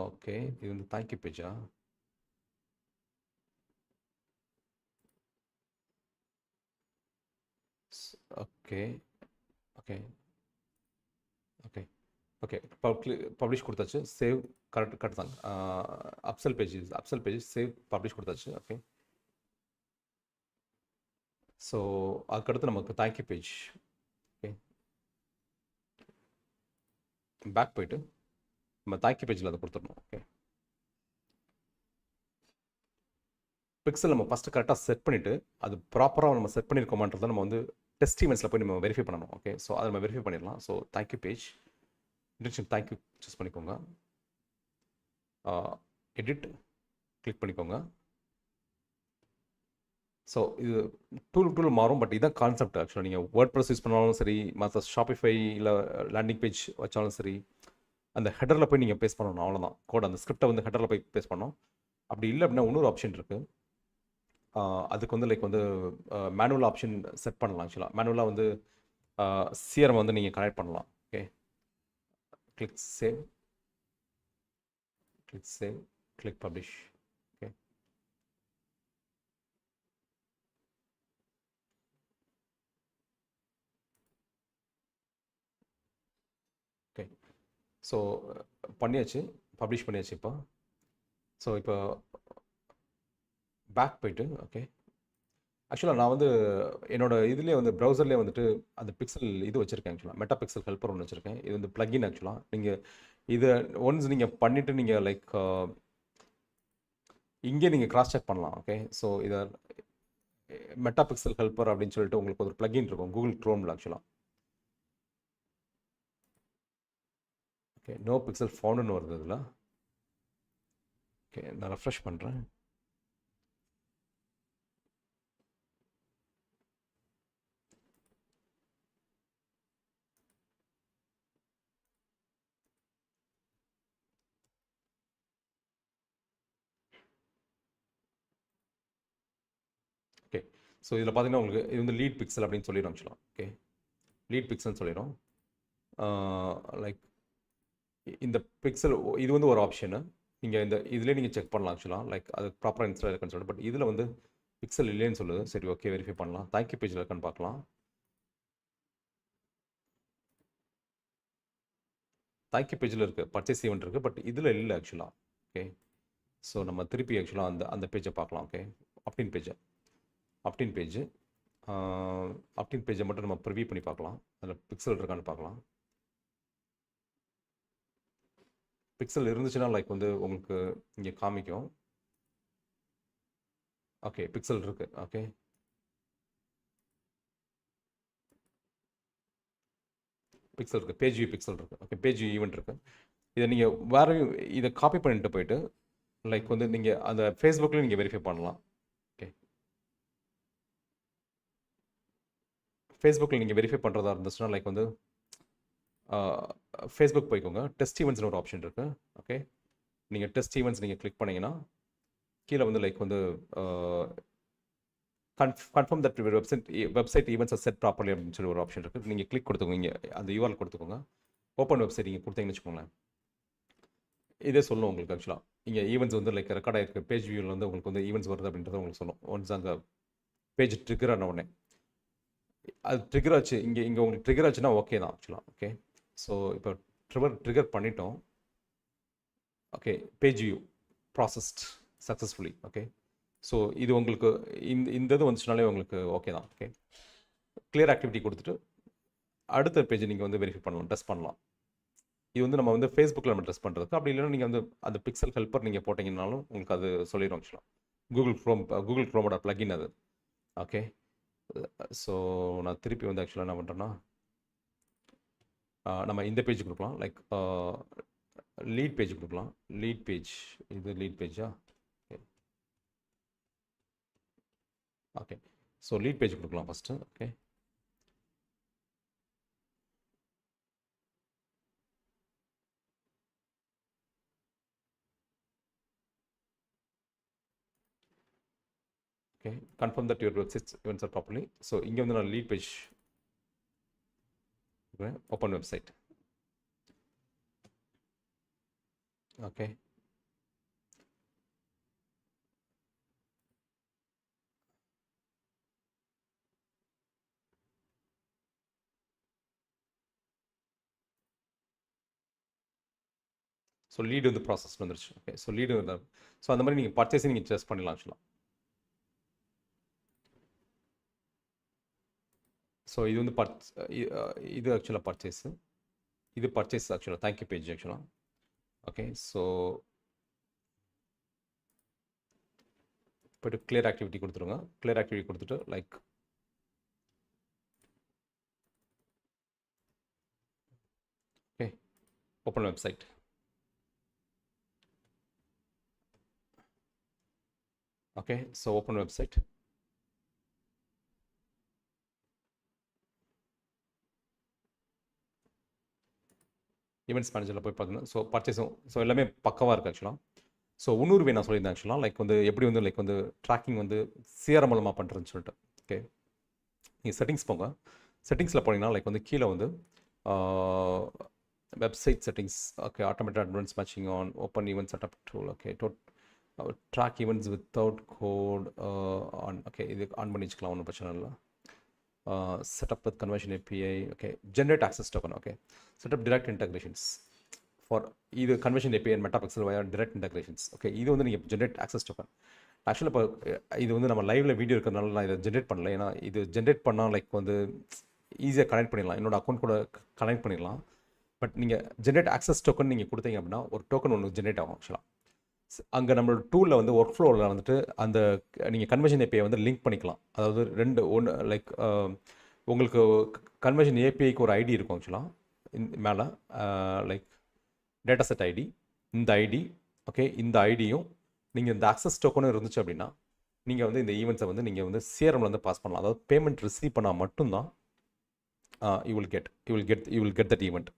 ஓகே, இது வந்து தேங்க்யூ பேஜா? Okay okay okay okay, publish கொடுத்தாச்சு. சேவ் கரெக்ட் தாங்க. அப்சல் பேஜ் சேவ் பப்ளிஷ் கொடுத்தாச்சு. ஓகே, ஸோ அதுக்கடுத்து நமக்கு தேங்க்யூ பேஜ். ஓகே, பேக் போயிட்டு நம்ம தேங்க்யூ பேஜில் அதை கொடுத்துடணும். ஓகே, பிக்சல் நம்ம ஃபஸ்ட்டு கரெக்டாக செட் பண்ணிவிட்டு அது ப்ராப்பராக நம்ம செட் பண்ணியிருக்கோமான்றதை நம்ம வந்து டெஸ்ட் ஈவெண்ட்ஸில் போய் நம்ம வெரிஃபை பண்ணணும். ஓகே, ஸோ அதை நம்ம வெரிஃபை பண்ணிடலாம். So thank you page intention thank you choose பண்ணிக்கோங்க. எடிட் கிளிக் பண்ணிக்கோங்க. ஸோ இது டூல் மாறும், பட் இதுதான் கான்செப்ட். ஆக்சுவலாக நீங்கள் வேர்ட் ப்ரெஸ் யூஸ் பண்ணாலும் சரி, மற்ற ஷாப்பிஃபை இல்லை லேண்டிங் பேஜ் வச்சாலும் சரி, அந்த ஹெடரில் போய் நீங்கள் பேஸ் பண்ணணும். அவ்வளோதான் கோட். அந்த ஸ்கிரிப்டை வந்து ஹெடரில் போய் பேஸ் பண்ணணும். அப்படி இல்லை அப்படின்னா இன்னொரு ஆப்ஷன் இருக்குது. அதுக்கு வந்து லைக் வந்து மேனுவல் ஆப்ஷன் செட் பண்ணலாம். ஆக்சுவலாக மேனுவலாக வந்து சிஆர்எம் வந்து நீங்கள் கனெக்ட் பண்ணலாம். Okay, click save click publish. Okay, okay, so பண்ணியாச்சு, பப்ளிஷ் பண்ணியாச்சு. இப்போ பேக் போயிட்டு ஓகே, ஆக்சுவலாக நான் வந்து என்னோட இதுலேயே வந்து ப்ரௌசர்லேயே வந்துட்டு அந்த பிக்சல் இது வச்சுருக்கேன். ஆக்சுவலாக மெட்டா பிக்சல் ஹெல்ப்பர் ஒன்று வச்சுருக்கேன். இது வந்து ப்ளகின். ஆக்சுவலாக நீங்கள் இதை ஒன்ஸ் நீங்கள் பண்ணிவிட்டு நீங்கள் லைக் இங்கே நீங்கள் கிராஸ் செக் பண்ணலாம். ஓகே, ஸோ இதை மெட்டா பிக்சல் ஹெல்ப்பர் அப்படின்னு சொல்லிட்டு உங்களுக்கு ஒரு ப்ளகின் இருக்கும் கூகுள் க்ரோமில். ஆக்சுவலாக ஓகே, நோ பிக்சல் ஃபவுண்டுன்னு வருது இதில். ஓகே, நான் ரெஃப்ரெஷ் பண்ணுறேன். ஓகே, ஸோ இதில் பார்த்தீங்கன்னா உங்களுக்கு இது வந்து லீட் பிக்சல் அப்படின்னு சொல்லிடும். ஆக்சுவலாக ஓகே, லீட் பிக்சல்னு சொல்லிடும். லைக் இந்த பிக்சல் இது வந்து ஒரு ஆப்ஷனு. நீங்கள் இந்த இதிலே நீங்கள் செக் பண்ணலாம். ஆக்சுவலாக லைக் அது ப்ராப்பராக இன்ஸ்டால் இருக்குன்னு சொல்லிட்டு, பட் இதில் வந்து பிக்சல் இல்லைன்னு சொல்லுது. சரி, ஓகே, வெரிஃபை பண்ணலாம். தேங்க்யூ பேஜில் இருக்கான்னு பார்க்கலாம். தேங்க்யூ பேஜில் இருக்குது, பர்ச்சேஸ் ஈவெண்ட் இருக்குது, பட் இதில் இல்லை ஆக்சுவலாக. ஓகே, ஸோ நம்ம திருப்பி ஆக்சுவலாக அந்த பேஜை பார்க்கலாம். ஓகே, அப்டின் பேஜை மட்டும் நம்ம ப்ரிவியூ பண்ணி பார்க்கலாம். அதில் பிக்சல் இருக்கான்னு பார்க்கலாம். பிக்சல் இருந்துச்சுன்னா லைக் வந்து உங்களுக்கு இங்கே காமிக்கும். ஓகே, பிக்சல் இருக்குது. ஓகே, பிக்சல் இருக்குது, பேஜ் வியூ பிக்சல் இருக்குது. ஓகே, பேஜ் வியூ ஈவெண்ட் இருக்குது. இதை நீங்கள் வேறு இதை காப்பி பண்ணிட்டு போயிட்டு லைக் வந்து நீங்கள் அந்த ஃபேஸ்புக்லேயும் நீங்கள் வெரிஃபை பண்ணலாம். ஓகே, ஃபேஸ்புக்கில் நீங்கள் வெரிஃபை பண்ணுறதா இருந்துச்சுன்னா லைக் வந்து ஃபேஸ்புக் போய்க்கோங்க. டெஸ்ட் ஈவெண்ட்ஸ்னு ஒரு ஆப்ஷன் இருக்குது. ஓகே, நீங்கள் டெஸ்ட் ஈவெண்ட்ஸ் நீங்கள் கிளிக் பண்ணிங்கன்னா கீழே வந்து லைக் வந்து confirm that website events R set properly அப்படின்னு சொல்லி ஒரு ஆப்ஷன் இருக்குது. நீங்கள் கிளிக் கொடுத்துக்கோங்க. இங்கே அந்த யூஆர்எல் கொடுத்துக்கோங்க. ஓப்பன் வெப்சைட் நீங்கள் கொடுத்தீங்கன்னு வச்சுக்கோங்களேன், இதே சொல்லும் உங்களுக்கு. ஆக்சுவலாக இங்கே ஈவெண்ட்ஸ் வந்து லைக் ரெக்கார்ட் ஆகிருக்கு பேஜ் வியூவில் வந்து உங்களுக்கு வந்து ஈவெண்ட்ஸ் வருது அப்படின்றத உங்களுக்கு சொல்லும். ஒன்ஸ் அங்கே பேஜ் ட்ரிகர் ஆன உடனே அது ட்ரிகர் ஆச்சு. இங்கே உங்களுக்கு ட்ரிகர் ஆச்சுன்னா ஓகே தான் ஆக்சுவலாக. ஓகே, ஸோ இப்போ ட்ரிகர் பண்ணிட்டோம். Okay, page view processed successfully. Okay, so இது உங்களுக்கு இந்த இது வந்துச்சுனாலே உங்களுக்கு ஓகே தான். ஓகே, கிளியர் ஆக்டிவிட்டி கொடுத்துட்டு அடுத்த பேஜ் நீங்கள் வந்து வெரிஃபை பண்ணலாம், டெஸ்ட் பண்ணலாம். இது வந்து நம்ம வந்து ஃபேஸ்புக்கில் நம்ம டெஸ்ட் பண்ணுறதுக்கு. அப்படி இல்லைன்னா நீங்கள் வந்து அந்த பிக்சல் ஹெல்ப்பர் நீங்கள் போட்டிங்கனாலும் உங்களுக்கு அது சொல்லிடும். ஆக்சுவலாக கூகுள் க்ரோமோட ப்ளகின் அது. ஓகே, ஸோ நான் திருப்பி வந்து ஆக்சுவலாக என்ன பண்ணுறேன்னா நம்ம இந்த பேஜ் கொடுக்கலாம். லைக் லீட் பேஜ் கொடுக்கலாம். லீட் பேஜ், இது லீட் பேஜா? Okay, okay, so lead page கொடுக்கலாம் first. Okay, okay, confirm that your website events are properly. So இங்கே வந்து நான் lead page open website. Okay, so lead வந்து ப்ராசஸ் வந்துருச்சு. ஓகே, ஸோ லீடு வந்து ஸோ அந்த மாதிரி நீங்கள் பர்ச்சேஸை நீங்கள் செஸ் பண்ணிடலாம் ஆக்சுவலாக. ஸோ இது வந்து இது ஆக்சுவலாக பர்ச்சேஸு, இது பர்ச்சேஸ் ஆக்சுவலாக தேங்க்யூ பேஜ் ஆக்சுவலாக. ஓகே, ஸோ போய்ட்டு கிளியர் ஆக்டிவிட்டி கொடுத்துருங்க. கிளியர் ஆக்டிவிட்டி கொடுத்துட்டு like okay, open website. Okay, so open website. Events மேனேஜரில் போய் பார்த்தீங்கன்னா ஸோ பர்ச்சேஸும் ஸோ எல்லாமே பக்கவாக இருக்குது ஆக்சுவலாக. ஸோ இன்னொரு நான் சொல்லியிருந்தேன் ஆக்சுவலாக லைக் வந்து எப்படி வந்து லைக் வந்து ட்ராக்கிங் வந்து சிஆர்எம் மூலமாக பண்ணுறதுன்னு சொல்லிட்டு. ஓகே, நீங்கள் செட்டிங்ஸ் போங்க. செட்டிங்ஸில் போனீங்கன்னா லைக் வந்து கீழே வந்து website settings. Okay, automated advance matching on, open event setup tool. Okay, track events without code on. Okay, இது ஆன் பண்ணி வச்சுக்கலாம், ஒன்றும் பிரச்சனை இல்லை. setup with conversion API. Okay, generate access token. Okay, set up direct integrations for either conversion API and metapixel via direct integrations. Okay, இது வந்து நீங்கள் generate access token. ஆக்சுவலாக இப்போ இது வந்து நம்ம லைவில் வீடியோ இருக்கிறதுனால நான் இதை ஜென்ரேட் பண்ணல. ஏன்னா இது ஜென்ரேட் பண்ணால் லைக் வந்து ஈஸியாக கனெக்ட் பண்ணிடலாம், என்னோட அக்கௌண்ட் கூட கனெக்ட் பண்ணிடலாம். பட் நீங்கள் ஜென்ரேட் ஆக்சஸ் டோக்கன் நீங்கள் கொடுத்தீங்க அப்படின்னா ஒரு டோக்கன் ஒன்று ஜென்ரேட் ஆகும் ஆக்சுவலாக. அங்கே நம்மளோட டூலில் வந்து ஒர்க் ஃப்ளோவில் வந்துட்டு அந்த நீங்கள் கன்வர்ஷன் ஏபிஐ வந்து லிங்க் பண்ணிக்கலாம். அதாவது ஒன்று லைக் உங்களுக்கு கன்வர்ஷன் ஏபிஐக்கு ஒரு ஐடி இருக்கும் ஆக்சுவலாக மேலே, லைக் டேட்டா செட் ஐடி, இந்த ஐடி. ஓகே, இந்த ஐடியும் நீங்கள் இந்த ஆக்சஸ் டோக்கனும் இருந்துச்சு அப்படின்னா நீங்கள் வந்து இந்த ஈவெண்ட்ஸை வந்து நீங்கள் வந்து சிஆர்எம்ல வந்து பாஸ் பண்ணலாம். அதாவது பேமெண்ட் ரிசீவ் பண்ணால் மட்டும்தான் you will get that event.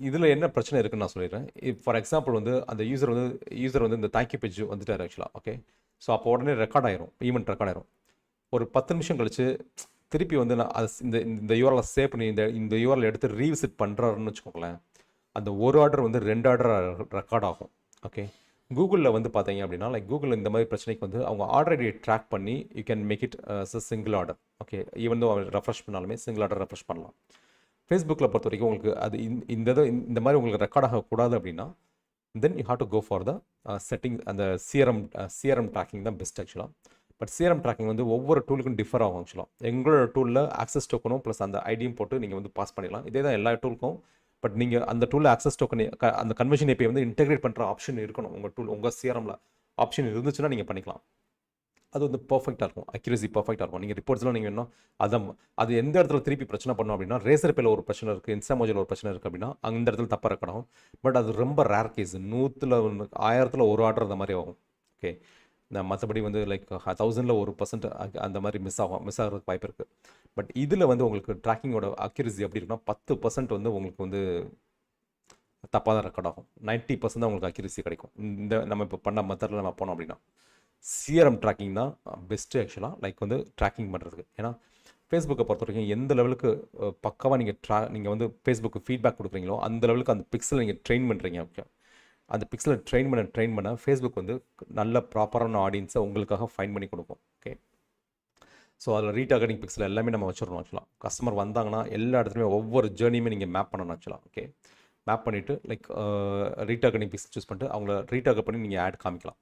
இதில் என்ன பிரச்சனை இருக்குன்னு நான் சொல்லிடுறேன். ஃபார் எக்ஸாம்பிள் வந்து அந்த யூசர் வந்து இந்த தேங்க்யூ பேஜ் வந்துட்டார் ஆக்சுவலாக. ஓகே, ஸோ அப்போ உடனே ரெக்கார்ட் ஆயிரும், ஈவெண்ட் ரெக்கார்ட் ஆயிரும். ஒரு 10 நிமிஷம் கழிச்சு திருப்பி வந்து நான் அது இந்த யூஆர்எல் சேவ் பண்ணி இந்த யூஆர்எல் எடுத்து ரீவிசிட் பண்ணுறாருன்னு வச்சுக்கோங்களேன், அந்த ஒரு ஆர்டர் வந்து 2 ஆர்டர் ரெக்கார்ட் ஆகும். ஓகே, கூகுளில் வந்து பார்த்தீங்க அப்படின்னா லைக் கூகுளில் இந்த மாதிரி பிரச்சனைக்கு வந்து அவங்க ஆர்டர் ஐடியை ட்ராக் பண்ணி you can make it single order. Okay, even though refresh பண்ணாலுமே சிங்கிள் ஆர்டர் ரெஃப்ரெஷ் பண்ணலாம். ஃபேஸ்புக்கில் பொறுத்த வரைக்கும் உங்களுக்கு அது இந்த மாதிரி உங்களுக்கு ரெக்கார்ட் ஆகக்கூடாது அப்படின்னா then you have to go for the setting. அந்த சிஆர்எம் ட்ராக்கிங் தான் பெஸ்ட் ஆக்சுவலாக. பட் சிஆர்எம் ட்ராக்கிங் வந்து ஒவ்வொரு டூலுக்கும் டிஃபர் ஆகும் ஆக்சுவலாக. எங்களோட டூலில் ஆக்சஸ் டோக்கனும் ப்ளஸ் அந்த ஐடியும் போட்டு நீங்கள் வந்து பாஸ் பண்ணிடலாம். இதே தான் எல்லா டூலுக்கும். பட் நீங்கள் அந்த டூலில் ஆக்சஸ் டோக்கன் அந்த கன்வர்ஷன் ஏபிஐ வந்து இன்டெகிரேட் பண்ணுற ஆப்ஷன் இருக்கணும் உங்கள் சிஆர்எம்ல. ஆப்ஷன் இருந்துச்சுன்னா நீங்கள் பண்ணிக்கலாம். அது வந்து பர்ஃபெக்டாக இருக்கும், அக்யூரசி பர்ஃபெக்டாக இருக்கும். நீங்கள் ரிப்போர்ட்ஸ்லாம் நீங்கள் இன்னும் அது எந்த இடத்துல திருப்பி பிரச்சனை பண்ணோம் அப்படின்னா ரேசர் பேல ஒரு பிரச்சனை இருக்குது, இன்ஸ்டாமோஜில் ஒரு பிரச்சனை இருக்குது அப்படின்னா அந்த இடத்துல தப்பாக இருக்கணும். பட் அது ரொம்ப ரேர் கேஸ், 100ல் 1000ல் ஒரு ஆர்டர் அந்த மாதிரி ஆகும். ஓகே, மற்றபடி வந்து லைக் 1000ல் 1% அந்த மாதிரி மிஸ் ஆகிறதுக்கு வாய்ப்பு இருக்குது. பட் இதில் வந்து உங்களுக்கு ட்ராக்கிங்கோட அக்யூரசி எப்படி இருக்குன்னா 10% வந்து உங்களுக்கு வந்து தப்பாக தான் ரெக்கார்ட் ஆகும். 90% தான் உங்களுக்கு அக்யூரசி கிடைக்கும். இந்த நம்ம இப்போ பண்ண மெத்தடில் நம்ம போனோம் அப்படின்னா சிஆர்எம் ட்ராக்கிங் தான் பெஸ்ட்டு ஆக்சுவலாக லைக் வந்து ட்ராக்கிங் பண்ணுறதுக்கு. ஏன்னா ஃபேஸ்புக்கை பொறுத்த வரைக்கும் எந்த லெவலுக்கு பக்காவாக நீங்கள் வந்து ஃபேஸ்புக்கு ஃபீட்பேக் கொடுக்குறீங்களோ அந்த லெவலுக்கு அந்த பிக்சலை நீங்கள் ட்ரெயின் பண்ணுறீங்க. ஓகே, அந்த பிக்சலை ட்ரெயின் பண்ண ஃபேஸ்புக் வந்து நல்ல ப்ராப்பரான ஆடியன்ஸை உங்களுக்காக ஃபைன் பண்ணி கொடுக்கும். ஓகே, ஸோ அதில் ரீடார்கெட்டிங் பிக்சல் எல்லாமே நம்ம வச்சிடணும் ஆக்சுவலாக. கஸ்டமர் வந்தாங்கன்னா எல்லா இடத்துலையுமே ஒவ்வொரு ஜேர்னியுமே நீங்கள் மேப் பண்ணணும் ஆக்சுவலாக. ஓகே, மேப் பண்ணிவிட்டு லைக் ரீடார்கெட்டிங் பிக்சல் சூஸ் பண்ணிட்டு அவங்கள ரீடார்கெட் பண்ணி நீங்கள் ஆட் காமிக்கலாம்.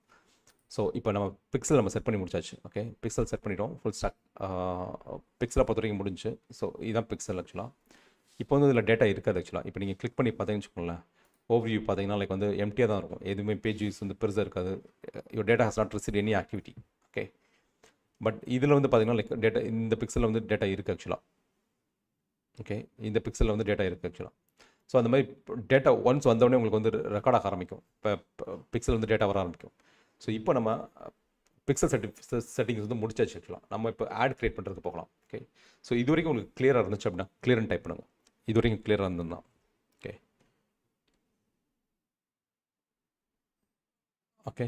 ஸோ இப்போ நம்ம பிக்சல் செட் பண்ணி முடிச்சாச்சு. ஓகே, பிக்சல் செட் பண்ணிட்டோம், ஃபுல் ஸ்டாக் பிக்சலை பொறுத்த வரைக்கும் முடிஞ்சு. ஸோ இதுதான் பிக்சல் ஆக்சுவலாக. இப்போ வந்து இதில் டேட்டா இருக்காது ஆக்சுவலாக. இப்போ நீங்கள் கிளிக் பண்ணி பார்த்தீங்கன்னு வச்சுக்கோங்களேன், ஓவர்வியூ பார்த்தீங்கன்னா லைக் வந்து எம்டியாக தான் இருக்கும், எதுவுமே பேஜ் யூஸ் வந்து பெருசாக இருக்காது. Your data has not receive any activity. Okay, but இதில் வந்து பார்த்தீங்கன்னா லைக் டேட்டா இந்த பிக்சலில் வந்து டேட்டா இருக்குது ஆக்சுவலாக. ஓகே, இந்த பிக்சலில் வந்து டேட்டா இருக்குது ஆக்சுவலாக. ஸோ அந்த மாதிரி டேட்டா ஒன்ஸ் வந்தோடனே உங்களுக்கு வந்து ரெக்கார்ட் ஆக ஆரம்பிக்கும். இப்போ பிக்சல் வந்து டேட்டா வர ஆரம்பிக்கும். ஸோ இப்போ நம்ம பிக்சல் செட்டிங்ஸ் வந்து முடிச்சாச்சு ஆக்சுவலாக. நம்ம இப்போ ஆட் கிரியேட் பண்ணுறதுக்கு போகலாம். ஓகே, ஸோ இது வரைக்கும் உங்களுக்கு கிளியராக இருந்துச்சு அப்படின்னா கிளியர்னு டைப் பண்ணுங்கள். இது வரைக்கும் கிளியராக இருந்ததுன்னா okay. Okay,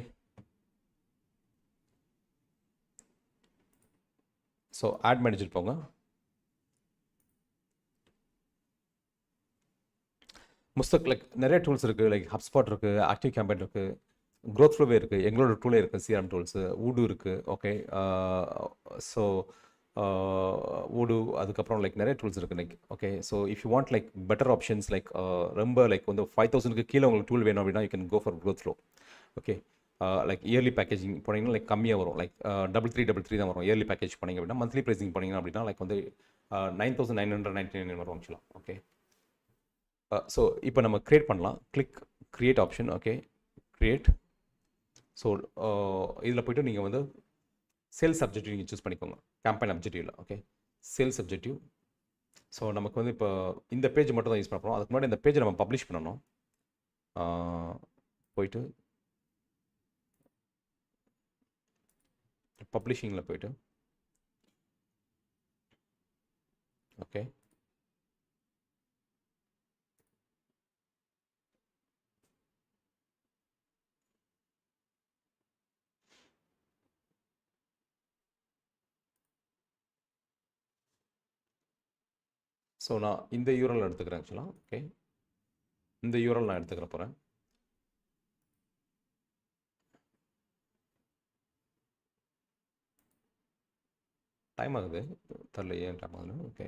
so ad manager போங்க. முஸ்தக் லைக் நிறைய டூல்ஸ் இருக்குது. லைக் HubSpot இருக்குது, ஆக்டிவ் கேம்பெயின் இருக்குது, க்ரோத் ஃப்ளோவே இருக்குது, எங்களோட டூலே இருக்குது, சிஆர்எம் டூல்ஸு, ஊடு இருக்குது. ஓகே, ஸோ ஊடு, அதுக்கப்புறம் லைக் நிறைய டூல்ஸ் இருக்குது like. Okay, so if you want like better options like ரொம்ப லைக் வந்து 5000க்கு கீழே உங்களுக்கு டூல் வேணும் அப்படின்னா you can go for growth flow. Okay, like early packaging போனீங்கன்னா லைக் கம்மியாக வரும். லைக் 3333 தான் வரும் இயர்லி பேக்கேஜ் போனீங்க அப்படின்னா. மந்த்லி ப்ரைஸிங் போனீங்கன்னா அப்படின்னா லைக் வந்து 9999 வரும் ஆக்சுவலாக. ஓகே, ஸோ இப்போ நம்ம க்ரியேட் பண்ணலாம். Click create option. Okay, create. So இதில் போய்ட்டு நீங்கள் வந்து சேல்ஸ் அப்ஜெக்டிவ் நீங்கள் சூஸ் பண்ணிக்கோங்க. கேம்பெயின் அப்ஜெக்டிவில். Okay, sales objective. ஸோ நமக்கு வந்து இப்போ இந்த பேஜ் மட்டும் தான் யூஸ் பண்ண போகிறோம். அதுக்கு முன்னாடி இந்த பேஜை நம்ம பப்ளிஷ் பண்ணணும். போயிட்டு பப்ளிஷிங்கில் போயிட்டு ஓகே, ஸோ நான் இந்த யூரல் எடுத்துக்கிறேன் ஆக்சுவலாக. ஓகே, இந்த யூரல் நான் எடுத்துக்கிற போகிறேன். டைம் ஆகுது, தெரில ஏன் டைம் ஆகுது. Okay,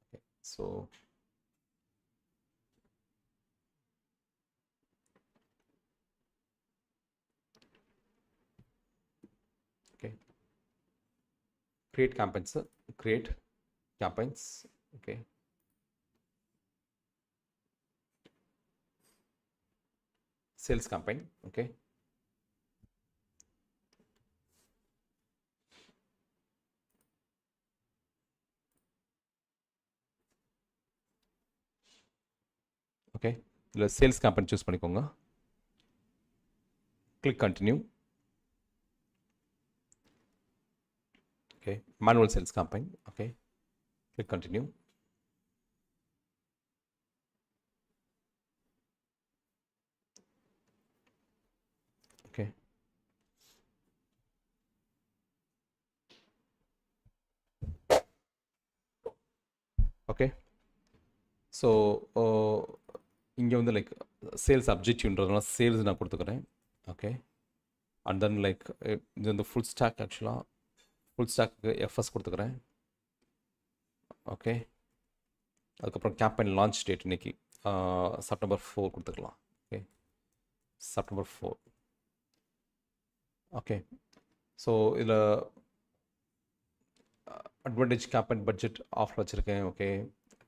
okay, so okay, create campaigns, create campaigns. Okay, sales campaign. Okay, okay, இதில் சேல்ஸ் கேம்பெயின் சூஸ் பண்ணிக்கோங்க. Click continue. Okay, manual sales campaign. Okay, click continue. Okay, okay, so இங்கே வந்து லைக் சேல்ஸ் அப்ஜெக்டிவ்ன்றதுனால சேல்ஸ் நான் கொடுத்துக்கிறேன். Okay, and then like இது வந்து full stock. ஆக்சுவலாக full stack FS கொடுத்துக்கிறேன். ஓகே, அதுக்கப்புறம் கேம்பெயின் லான்ச் டேட் இன்னைக்கு September 4 கொடுத்துக்கலாம். Okay, September 4. ஓகே, ஸோ இதில் அட்வான்டேஜ் கேம்பெயின் பட்ஜெட் ஆஃபில் வச்சுருக்கேன். Okay,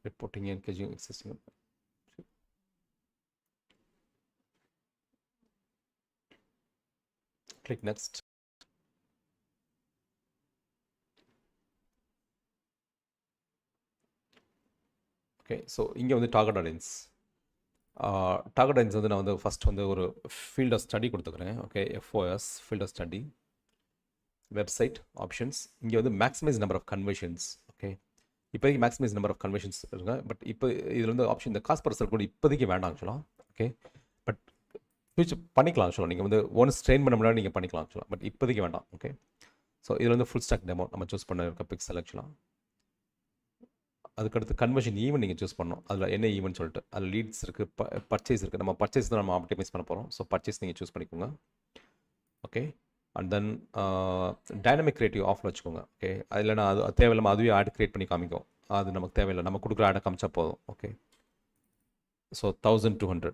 reporting engaging existing. Click next. Okay, so இங்கே வந்து டார்கெட் ஆடியன்ஸ். டார்கெட் ஆடியன்ஸ் வந்து நான் வந்து ஃபஸ்ட் வந்து ஒரு ஃபீல்ட் ஆஃப் ஸ்டடி கொடுத்துக்கிறேன். Okay, FOS field of study, website options. இங்கே வந்து maximize number of conversions. Okay, இப்போதைக்கு மேக்ஸிமைஸ் நம்பர் ஆஃப் கன்வர்ஷன்ஸ் இருக்குங்க. பட் இப்போ இதில் வந்து ஆப்ஷன் இந்த காஸ்ட் பர் செல் கூட இப்போதைக்கு வேண்டாம் ஆக்சுவலாக. ஓகே, பட் ஃபியூச்சர் பண்ணிக்கலாம் ஆக்சுவலாக. நீங்கள் வந்து ஒன்ஸ் ட்ரெயின் பண்ண முடியாது நீங்கள் பண்ணிக்கலாம் ஆக்சுவலாக, பட் இப்போதைக்கு வேண்டாம். ஓகே, ஸோ இதில் வந்து ஃபுல் ஸ்டாக் டெமோ நம்ம சூஸ் பண்ண இருக்க பிக்சல் ஆக்சுவலாக. அதுக்கடுத்து கன்வர்ஷன் ஈவெண்ட் நீங்கள் சூஸ் பண்ணணும். அதில் என்ன ஈவெண்ட் சொல்லிட்டு அதில் லீட்ஸ் இருக்குது, பர்ச்சேஸ் இருக்குது. நம்ம பர்ச்சேஸ் தான் நம்ம ஆப்டிமைஸ் பண்ண போகிறோம். ஸோ பர்ச்சேஸ் நீங்கள் சூஸ் பண்ணிக்கோங்க. Okay, and then dynamic creative ஆஃபில் வச்சுக்கோங்க. ஓகே, அதில் நான் அது தேவையில்லாமல் அதுவே ஆட் கிரியேட் பண்ணி காமிக்கும். அது நமக்கு தேவையில்லை, நம்ம கொடுக்குற ஆடை காமிச்சா போதும். Okay, so 1200.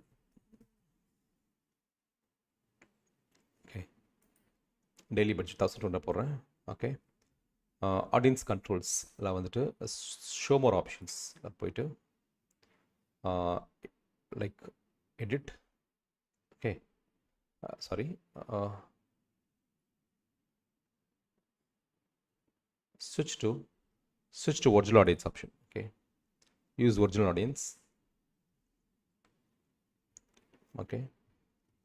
Okay, daily budget 1200 போடுறேன். ஓகே, ஆடியன்ஸ் கண்ட்ரோல்ஸில் வந்துட்டு ஷோ மோர் ஆப்ஷன்ஸ் போயிட்டு like edit. Okay, sorry, switch to original audience option. Okay, use original audience. Okay,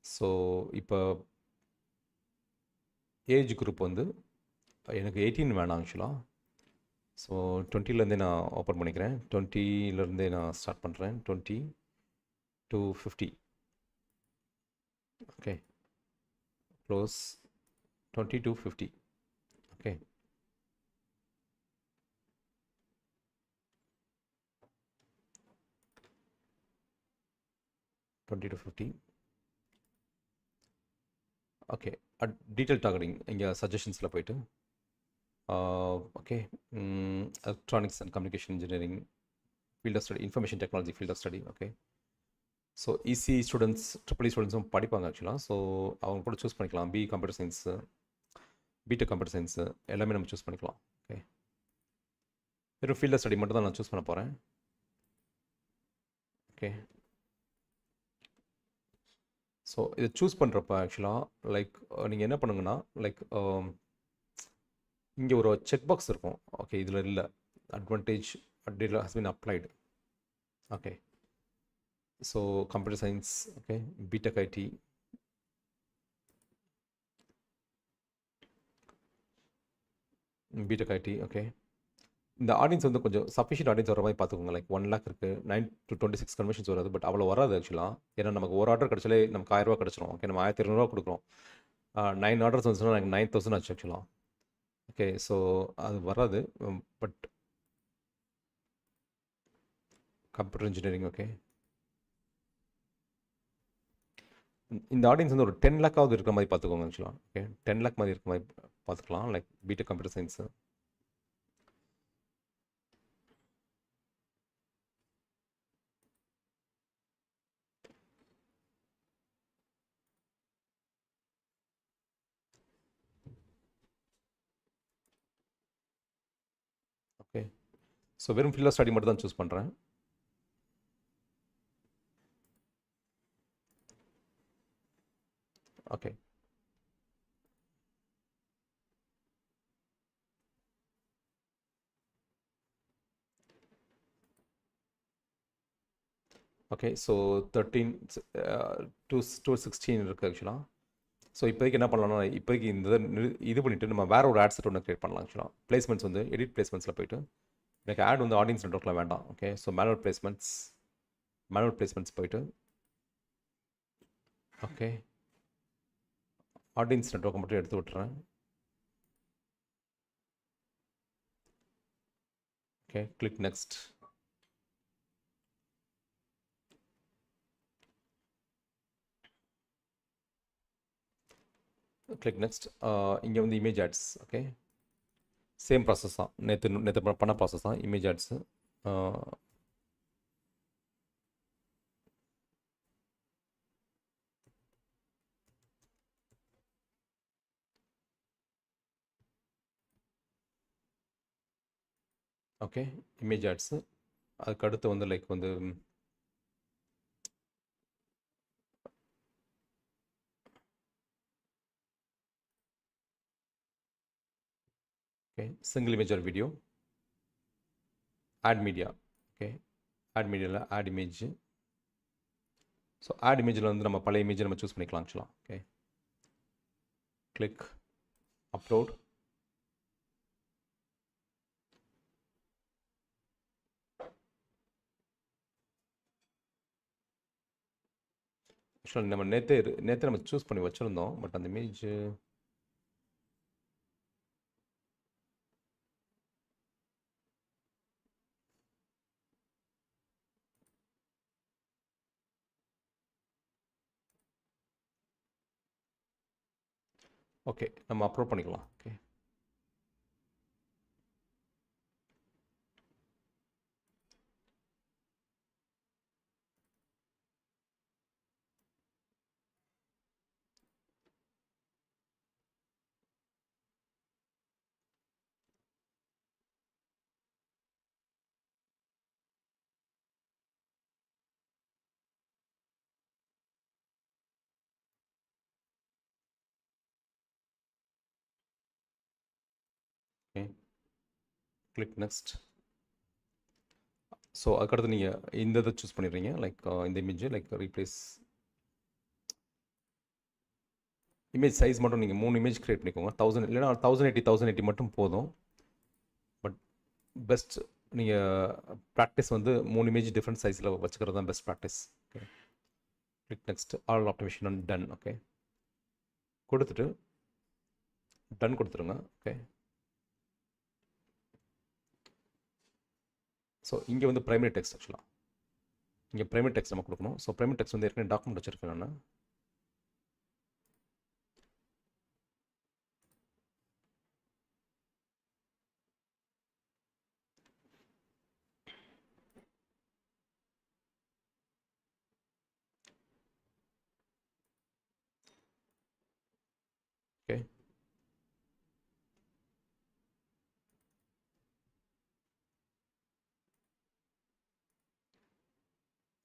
so இப்போ ஏஜ் குரூப் வந்து எனக்கு 18 வேணாம் ஆக்சுவலாக. ஸோ 20லேருந்தே நான் ஓப்பன் பண்ணிக்கிறேன். 20லேருந்தே நான் ஸ்டார்ட் பண்ணுறேன். 20 to 50. Okay, close. 20 to 50. Okay, 20 to 50. Okay, detail targeting இங்கே சஜஷன்ஸில் போயிட்டு okay, electronics and communication engineering field of study, information technology field of study. Okay, so EC students, triple E ஸ்டூடெண்ட்ஸும் படிப்பாங்க ஆக்சுவலாக. ஸோ அவங்க கூட சூஸ் பண்ணிக்கலாம். BE computer science, BTech computer science எல்லாமே நம்ம சூஸ் பண்ணிக்கலாம். ஓகே, வெறும் ஃபீல்ட் ஆஃப் ஸ்டடி மட்டும் தான் நான் சூஸ் பண்ண போகிறேன். ஓகே, ஸோ இதை சூஸ் பண்ணுறப்ப ஆக்சுவலாக லைக் நீங்கள் என்ன பண்ணுங்கன்னா, லைக் இங்கே ஒரு செக் பாக்ஸ் இருக்கும். ஓகே, இதில் இல்லை advantage has been applied. Okay, so computer science, okay, B Tech IT, B Tech IT. Okay, இந்த ஆடியன்ஸ் வந்து கொஞ்சம் சஃபிஷியன்ட் ஆடியன்ஸ் வர மாதிரி பார்த்துக்கோங்க. லைக் 1 lakh இருக்குது, 9 to 26 கன்வென்ஷன்ஸ் வராது. பட் அவ்வளோ வராது ஆக்சுவலாக. ஏன்னா நமக்கு ஒரு ஆர்டர் கிடச்சாலே நமக்கு 1000 ரூபா கிடச்சிரும். ஓகே, நம்ம 1200 கொடுக்குறோம். 9 ஆர்டர்ஸ் வந்துச்சுன்னா எனக்கு 9000 ஆச்சு ஆக்சுவலாக. ஓகே, ஸோ அது வராது. பட் கம்ப்யூட்டர் இன்ஜினியரிங், ஓகே, இந்த ஆடியன்ஸ் வந்து ஒரு 10 lakhஆவது இருக்கிற மாதிரி பார்த்துக்கோங்க ஆக்சுவலாக. ஓகே, 10 lakh மாதிரி இருக்கிற மாதிரி பார்த்துக்கலாம். Like B Tech computer science. Okay, so வெறும் ஃபீல்ட் ஆஃப் ஸ்டடி மட்டும் தான் சூஸ் பண்ணுறேன். ஓகே, ஓகே, ஸோ 13 to 16 இருக்குது ஆக்சுவலாக. ஸோ இப்போதைக்கு என்ன பண்ணலாம்னா, இப்போதைக்கு இந்த இது பண்ணிவிட்டு நம்ம வேறு ஒரு ஆட் செட் ஒன்று க்ரியேட் பண்ணலாம் ஆக்சுவலாக. பிளேஸ்மெண்ட்ஸ் வந்து எடிட் பிளேஸ்மெண்ட்ஸில் போய்ட்டு எனக்கு ஆட் வந்து ஆடியன்ஸ் நெட்வொர்க்கில் வேண்டாம். ஓகே, ஸோ மேனுவல் பிளேஸ்மெண்ட்ஸ் போய்ட்டு ஓகே, ஆடியன்ஸ் நெட்வொர்க்கை மட்டும் எடுத்து விட்டுறேன். Okay, click next. Click next. இங்கே வந்து image ads. Okay, same process தான், நேற்று பண்ண ப்ராசஸ் தான். Image ads. Okay, image ads. அதுக்கு அடுத்து வந்து லைக் வந்து okay, single image or video, add media. Okay, add மீடியாவில் ஆட் இமேஜ். ஸோ ஆட் இமேஜில் வந்து நம்ம பழைய இமேஜை நம்ம சூஸ் பண்ணிக்கலாம் ஆக்சுவலாக. Okay, click upload. ஆக்சுவலாக நம்ம நேற்று நம்ம சூஸ் பண்ணி வச்சுருந்தோம். பட் அந்த இமேஜ் ஓகே, நம்ம அப்லோட் பண்ணிக்கலாம். Okay, okay, click next. So அதுக்கடுத்து நீங்கள் இந்த இதை சூஸ் பண்ணிடுறீங்க. லைக் இந்த image like replace image size மட்டும் நீங்கள் 3 இமேஜ் க்ரியேட் பண்ணிக்கோங்க. 1000 இல்லைனா 1080 மட்டும் போதும். பட் பெஸ்ட் நீங்கள் ப்ராக்டிஸ் வந்து 3 இமேஜ் டிஃப்ரெண்ட் சைஸில் வச்சுக்கிறது தான் best practice. Okay, click next. All optimisation and ton. Okay, கொடுத்துட்டு டன் கொடுத்துருங்க. ஓகே, ஸோ இங்கே வந்து ப்ரைமரி டெக்ஸ்ட் ஆக்சுவலாக. இங்கே ப்ரைமரி டெக்ஸ்ட் நம்ம கொடுக்கணும். ஸோ ப்ரைமரி டெக்ஸ்ட் வந்து ஏற்கனவே டாக்குமெண்ட் வச்சுருக்கேன் நான். ஓகே,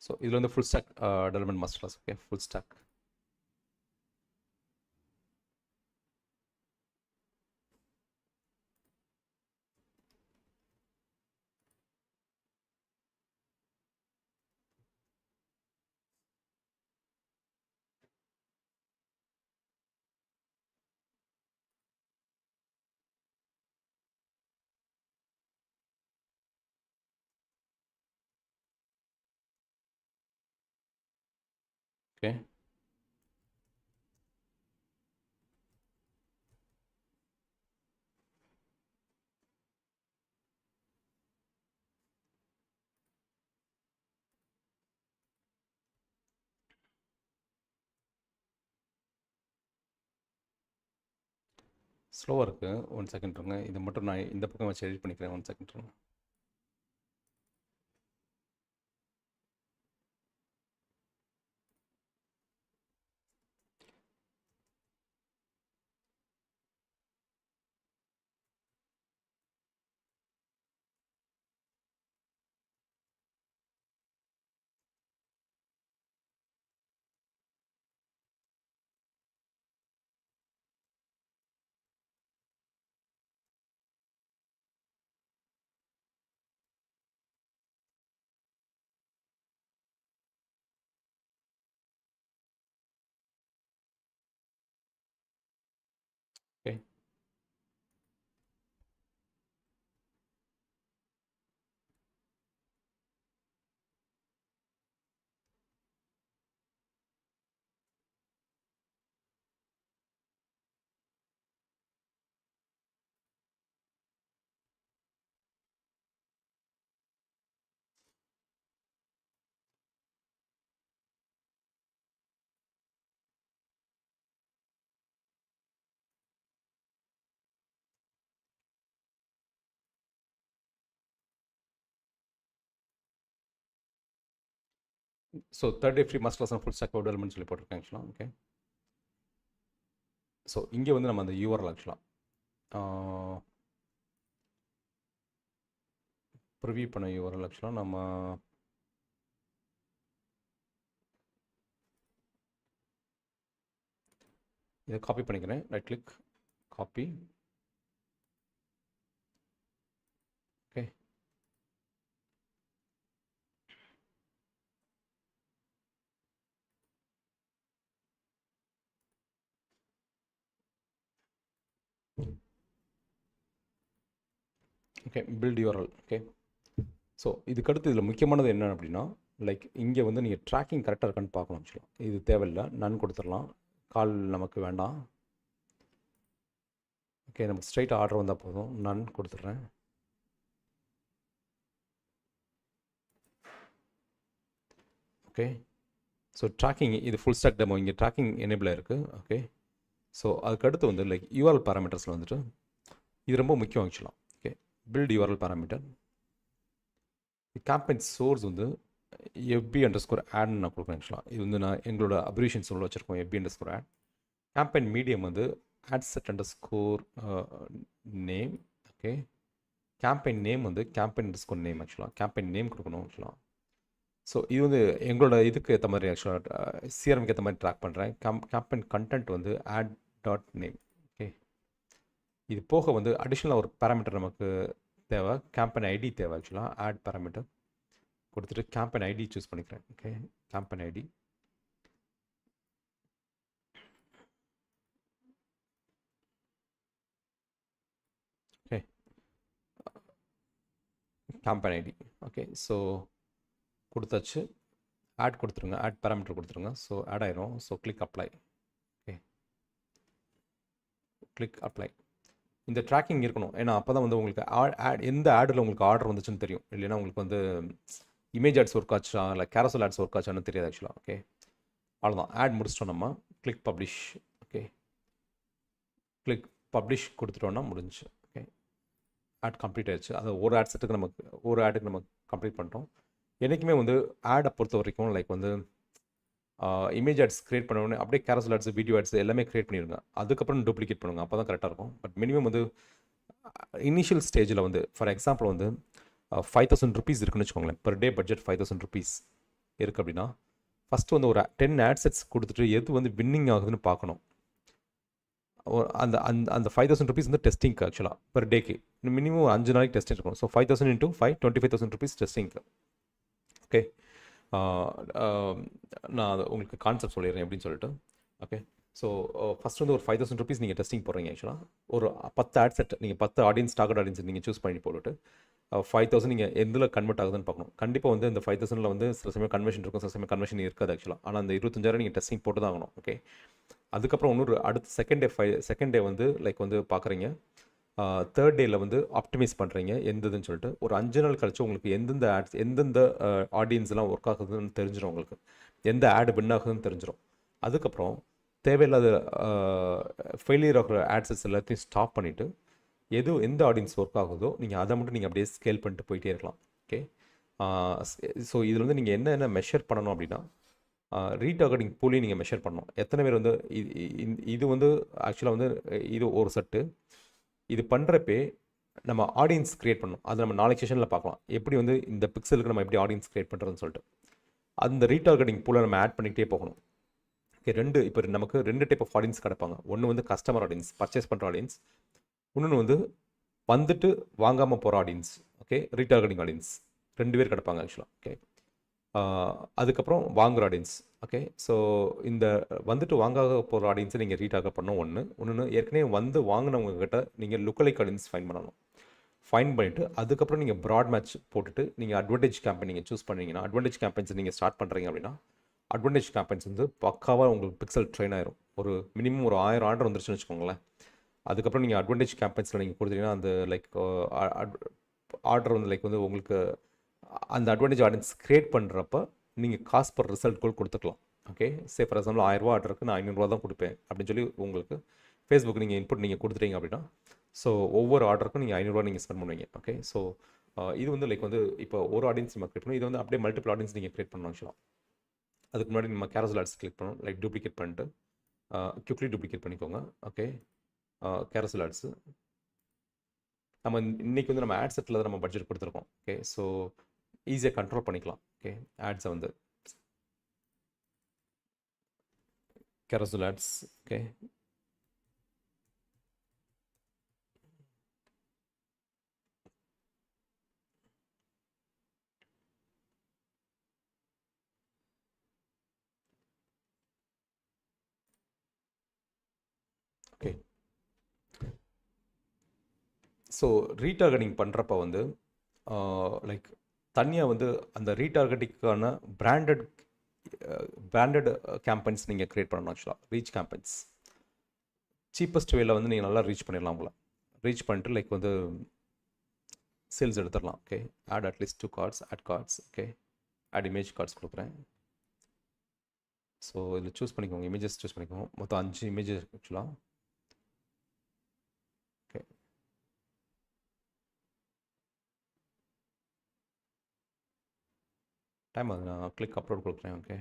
ஸோ இதில் வந்து full stack development master class. Okay, full stack. Okay, ஸ்லோவாக இருக்குது. 1 செகண்ட் இருங்க. இதை மட்டும் நான் இந்த பக்கம் வச்சு எடிட் பண்ணிக்கிறேன். 1 செகண்ட் இருங்க. Okay, so 3rd day free master class full stack development சொல்லி போட்டிருக்கேன் ஆக்சுவலாக. ஓகே, ஸோ இங்கே வந்து நம்ம அந்த யூஆர்எல் ஆக்சுவலாக ப்ரிவியூ பண்ண யூஆர்எல் ஆக்சுவலாக நம்ம இதை காப்பி பண்ணிக்கிறேன். Right click, copy. Okay, okay, build URL. Okay, so இதுக்கடுத்து இதில் முக்கியமானது என்ன அப்படின்னா, லைக் இங்கே வந்து நீங்கள் ட்ராக்கிங் கரெக்டாக இருக்கான்னு பார்க்கணும் ஆக்சுவலாக. இது தேவையில்லை, நன் கொடுத்துடலாம். கால் நமக்கு வேண்டாம். ஓகே, நமக்கு ஸ்ட்ரைட் ஆர்டர் வந்தால் போதும். நன் கொடுத்துட்றேன். ஓகே, ஸோ ட்ராக்கிங் இது ஃபுல் ஸ்டாக் டெமோ. இங்கே ட்ராக்கிங் எனேபிள் இருக்குது. ஓகே, ஸோ அதுக்கடுத்து வந்து லைக் யூஆர்எல் பேராமீட்டர்ஸில் வந்துட்டு இது ரொம்ப முக்கியம் ஆக்சுவலாக. Okay, build URL parameter. Campaign source வந்து எஃபி அண்டர்ஸ்கோர் ஆட்னு நான் கொடுக்குறேன் ஆக்சுவலாக. இது வந்து நான் எங்களோட அப்ரிவேஷன்ஸ் உள்ள வச்சுருக்கோம், FB underscore ad. Campaign medium வந்து ad set underscore name. Okay, campaign name வந்து கேம்பெயின் அண்டர்ஸ்கோர் நேம் ஆக்சுவலாக. கேம்பெயின் நேம் கொடுக்கணும் ஆக்சுவலாக. ஸோ இது வந்து எங்களோட இதுக்கு ஏற்ற மாதிரி ஆக்சுவலாக சிஆர்எம்க்கு ஏற்ற மாதிரி ட்ராக் பண்ணுறேன். கேம்பெயின் கண்டென்ட் வந்து ஆட் டாட் நேம். ஓகே, இது போக வந்து அடிஷ்னலாக ஒரு பேராமீட்டர் நமக்கு தேவை. கேம்பெயின் ஐடி தேவை ஆக்சுவலாக. ஆட் பேராமீட்டர் கொடுத்துட்டு கேம்பெயின் ஐடி சூஸ் பண்ணிக்கிறேன். Okay, campaign ID. Okay, campaign ID. Okay, so கொடுத்தாச்சு. ஆட் கொடுத்துருங்க, ஆட் பேராமீட்டர் கொடுத்துருங்க. ஸோ ஆட் ஆயிரும். So click apply. Okay, click apply. இந்த ட்ராக்கிங் இருக்கணும், ஏன்னா அப்போ தான் வந்து உங்களுக்கு எந்த ஆடில் உங்களுக்கு ஆர்டர் வந்துச்சுன்னு தெரியும். இல்லைன்னா உங்களுக்கு வந்து இமேஜ் ஆட்ஸ் ஒர்க் ஆச்சா இல்லை கேரசல் ஆட்ஸ் ஒர்க் ஆச்சான்னு தெரியாது ஆக்சுவலாக. ஓகே, அவ்வளோதான். ஆட் முடிச்சிட்டோம் நம்ம. Click publish. Okay, click publish கொடுத்துட்டோன்னா முடிஞ்சு. ஓகே, ஆட் கம்ப்ளீட் ஆயிடுச்சு. அது ஒரு ஆட் செட்டுக்கு நமக்கு ஒரு ஆடுக்கு நம்ம கம்ப்ளீட் பண்ணிட்டோம். என்றைக்குமே வந்து ஆடை பொறுத்த வரைக்கும் லைக் வந்து இமேஜ் ஆட்ஸ் கிரியேட் பண்ண உடனே அப்படியே கேரசல் ஆட்ஸ், வீடியோ ஆட்ஸ் எல்லாமே கிரியேட் பண்ணிடுங்க. அதுக்கப்புறம் டூப்ளிகேட் பண்ணுங்க. அப்போ தான் கரெக்டாக இருக்கும். பட் மினிமம் வந்து இனிஷியல் ஸ்டேஜில் வந்து ஃபார் எக்ஸாம்பிள் வந்து 5000 ருபீஸ் இருக்குன்னு வச்சுக்கோங்களேன். பெர் டே பட்ஜெட் 5000 ருபீஸ் இருக்குது அப்படின்னா ஃபஸ்ட்டு வந்து ஒரு 10 ஆட் செட்ஸ் கொடுத்துட்டு எது வந்து வின்னிங் ஆகுதுன்னு பார்க்கணும். அந்த அந்த அந்த 5000 ருபீஸ் வந்து டெஸ்டிங்க்கு ஆக்சுவலாக பெர் டேக்கு மினிமம் 5 நாளைக்கு டெஸ்டிங் இருக்கும். ஸோ 5000 இன்ட்டு 5 25,000 ருபீஸ் டெஸ்டிங்க்கு. ஓகே, நான் அது உங்களுக்கு கான்செப்ட் சொல்லிடுறேன் எப்படின்னு சொல்லிட்டு. ஓகே, ஸோ ஃபஸ்ட் வந்து ஒரு 5000 ருபீஸ் நீங்கள் டெஸ்டிங் போடுறீங்க. ஆக்சுவலாக ஒரு 10 ஆட் செட் நீங்கள் 10 ஆடியன்ஸ் டார்கெட் ஆடியன்ஸ் நீங்கள் சூஸ் பண்ணி போட்டுட்டு 5000 நீங்கள் எதில் கன்வெர்ட் ஆகுதுன்னு பார்க்கணும். கண்டிப்பாக வந்து இந்த 5000 வந்து சில சமயம் கன்வர்ஷன் இருக்கும், சில சமயம் கன்வர்ஷன் இருக்காது ஆக்சுவலாக. ஆனால் அந்த 25,000 நீங்கள் டெஸ்டிங் போட்டு தான் ஆகணும். ஓகே, அதுக்கப்புறம் இன்னொரு அடுத்த செகண்ட் டே வந்து லைக் வந்து பார்க்குறீங்க. தேர்ட் டேயில் வந்து ஆப்டிமைஸ் பண்ணுறீங்க எந்ததுன்னு சொல்லிட்டு. ஒரு 5 நாள் கழிச்சு உங்களுக்கு எந்தெந்த ஆட்ஸ் எந்தெந்த ஆடியன்ஸ்லாம் ஒர்க் ஆகுதுன்னு தெரிஞ்சிடும். உங்களுக்கு எந்த ஆடு வின் ஆகுதுன்னு தெரிஞ்சிடும். அதுக்கப்புறம் தேவையில்லாத ஃபெயிலியர் ஆகிற ஆட்ஸஸ் எல்லாத்தையும் ஸ்டாப் பண்ணிவிட்டு எந்த ஆடியன்ஸ் ஒர்க் ஆகுதோ நீங்கள் அதை மட்டும் நீங்கள் அப்படியே ஸ்கேல் பண்ணிட்டு போயிட்டே இருக்கலாம். ஓகே, ஸோ இதில் வந்து நீங்கள் என்ன மெஷர் பண்ணணும் அப்படின்னா ரீடார்கெட்டிங் பூலையும் நீங்கள் மெஷர் பண்ணணும். எத்தனை பேர் வந்து இது வந்து ஆக்சுவலாக வந்து இது ஒரு செட்டு. இது பண்ணுறப்பே நம்ம ஆடியன்ஸ் க்ரியேட் பண்ணணும். அது நம்ம நாளைக்கு செஷனில் பார்க்கலாம். எப்படி வந்து இந்த பிக்சலுக்கு நம்ம எப்படி ஆடியன்ஸ் க்ரியேட் பண்ணுறதுன்னு சொல்லிட்டு. அந்த ரீடார்கெட்டிங் பூலை நம்ம ஆட் பண்ணிக்கிட்டே போகணும். ஓகே, இப்போ நமக்கு 2 டைப் ஆஃப் ஆடியன்ஸ் கிடப்பாங்க. ஒன்று வந்து கஸ்டமர் ஆடியன்ஸ், பர்ச்சேஸ் பண்ணுற ஆடியன்ஸ். இன்னொன்று வந்து வந்துட்டு வாங்காமல் போகிற ஆடியன்ஸ். ஓகே, ரீடார்கெட்டிங் ஆடியன்ஸ் 2 பேர் கிடப்பாங்க ஆக்சுவலாக. ஓகே, அதுக்கப்புறம் வாங்குகிற ஆடியன்ஸ். ஓகே, ஸோ இந்த வந்துட்டு வாங்காத போகிற ஆடியன்ஸை நீங்கள் ரீடார்கெட் பண்ணணும். ஒன்று ஏற்கனவே வந்து வாங்கினவங்க கிட்ட நீங்கள் லுக்கலைக் ஆடியன்ஸ் ஃபைன் பண்ணணும். ஃபைன் பண்ணிவிட்டு அதுக்கப்புறம் நீங்கள் ப்ராட் மேட்ச் போட்டுட்டு நீங்கள் அட்வான்டேஜ் கேம்பெயின் நீங்கள் சூஸ் பண்ணுவீங்கன்னா அட்வான்டேஜ் கேம்பெயின்ஸ் நீங்கள் ஸ்டார்ட் பண்ணுறீங்க அப்படின்னா அட்வான்டேஜ் கேம்பெயின்ஸ் வந்து பக்காவாக உங்களுக்கு பிக்சல் ட்ரெயின் ஆயிரும். ஒரு மினிமம் ஒரு 1000 ஆர்டர் வந்துருச்சுன்னு வச்சுக்கோங்களேன். அதுக்கப்புறம் நீங்கள் அட்வான்டேஜ் கேம்பெயின்ஸில் நீங்கள் கொடுத்தீங்கன்னா அந்த லைக் ஆர்டர் வந்து லைக் வந்து உங்களுக்கு அந்த அட்வான்டேஜ் ஆடியன்ஸ் க்ரியேட் பண்ணுறப்ப நீங்கள் காசு பர் ரிசல்ட் கூட கொடுத்துக்கலாம். ஓகே, சே ஃபார் எக்ஸாம்பிள் 1000 ஆர்டருக்கு நான் 500 தான் கொடுப்பேன் அப்படின்னு சொல்லி உங்களுக்கு ஃபேஸ்புக் நீங்கள் இன்புட் நீங்கள் கொடுத்துட்டீங்க அப்படின்னா ஸோ ஒவ்வொரு ஆர்டருக்கும் நீங்கள் 500 நீங்கள் ஸ்பெண்ட் பண்ணுவீங்க. ஓகே, ஸோ இது வந்து லைக் வந்து இப்போ ஒரு ஆடியன்ஸ் நம்ம க்ரியேட் பண்ணணும். இது வந்து அப்படியே மல்டிபிள் ஆடியன்ஸ் நீங்கள் க்ரியேட் பண்ணணும் ஆக்சுவலாக. அதுக்கு முன்னாடி நம்ம கேரசல் ஆட்ஸ் கிளிக் பண்ணணும். லைக் டூப்ளிகேட் பண்ணிட்டு குவிக்லி டூப்ளிகேட் பண்ணிக்கோங்க. ஓகே, கேரசல் ஆட்ஸு நம்ம இன்றைக்கி வந்து நம்ம ஆட் செட்டில் தான் நம்ம பட்ஜெட் கொடுத்துருக்கோம். ஓகே, ஸோ ஈஸியாக கண்ட்ரோல் பண்ணிக்கலாம். ஓகே, ஆட்ஸை வந்து carousel ads. Okay, okay, so retargeting பண்ணுறப்ப வந்து லைக் தனியாக வந்து அந்த ரீடார்கெட்டிங்கான பிராண்டட் கேம்பெயின்ஸ் நீங்கள் க்ரியேட் பண்ணணும். ஆக்சுவலாக ரீச் கேம்பெயின்ஸ் சீப்பஸ்ட் வேல வந்து நீங்கள் நல்லா ரீச் பண்ணிடலாம். உங்களை ரீச் பண்ணிட்டு லைக் வந்து சேல்ஸ் எடுத்துடலாம். Okay, add at least 2 cards, add cards. Okay, add image cards கொடுக்குறேன். ஸோ இதில் சூஸ் பண்ணிக்கோங்க, இமேஜஸ் சூஸ் பண்ணிக்கோங்க. மொத்தம் 5 இமேஜஸ் ஆக்சுவலாக. ஓகே, டைம் அது நான் கிளிக் அப்லோட் கொடுக்குறேன். Okay,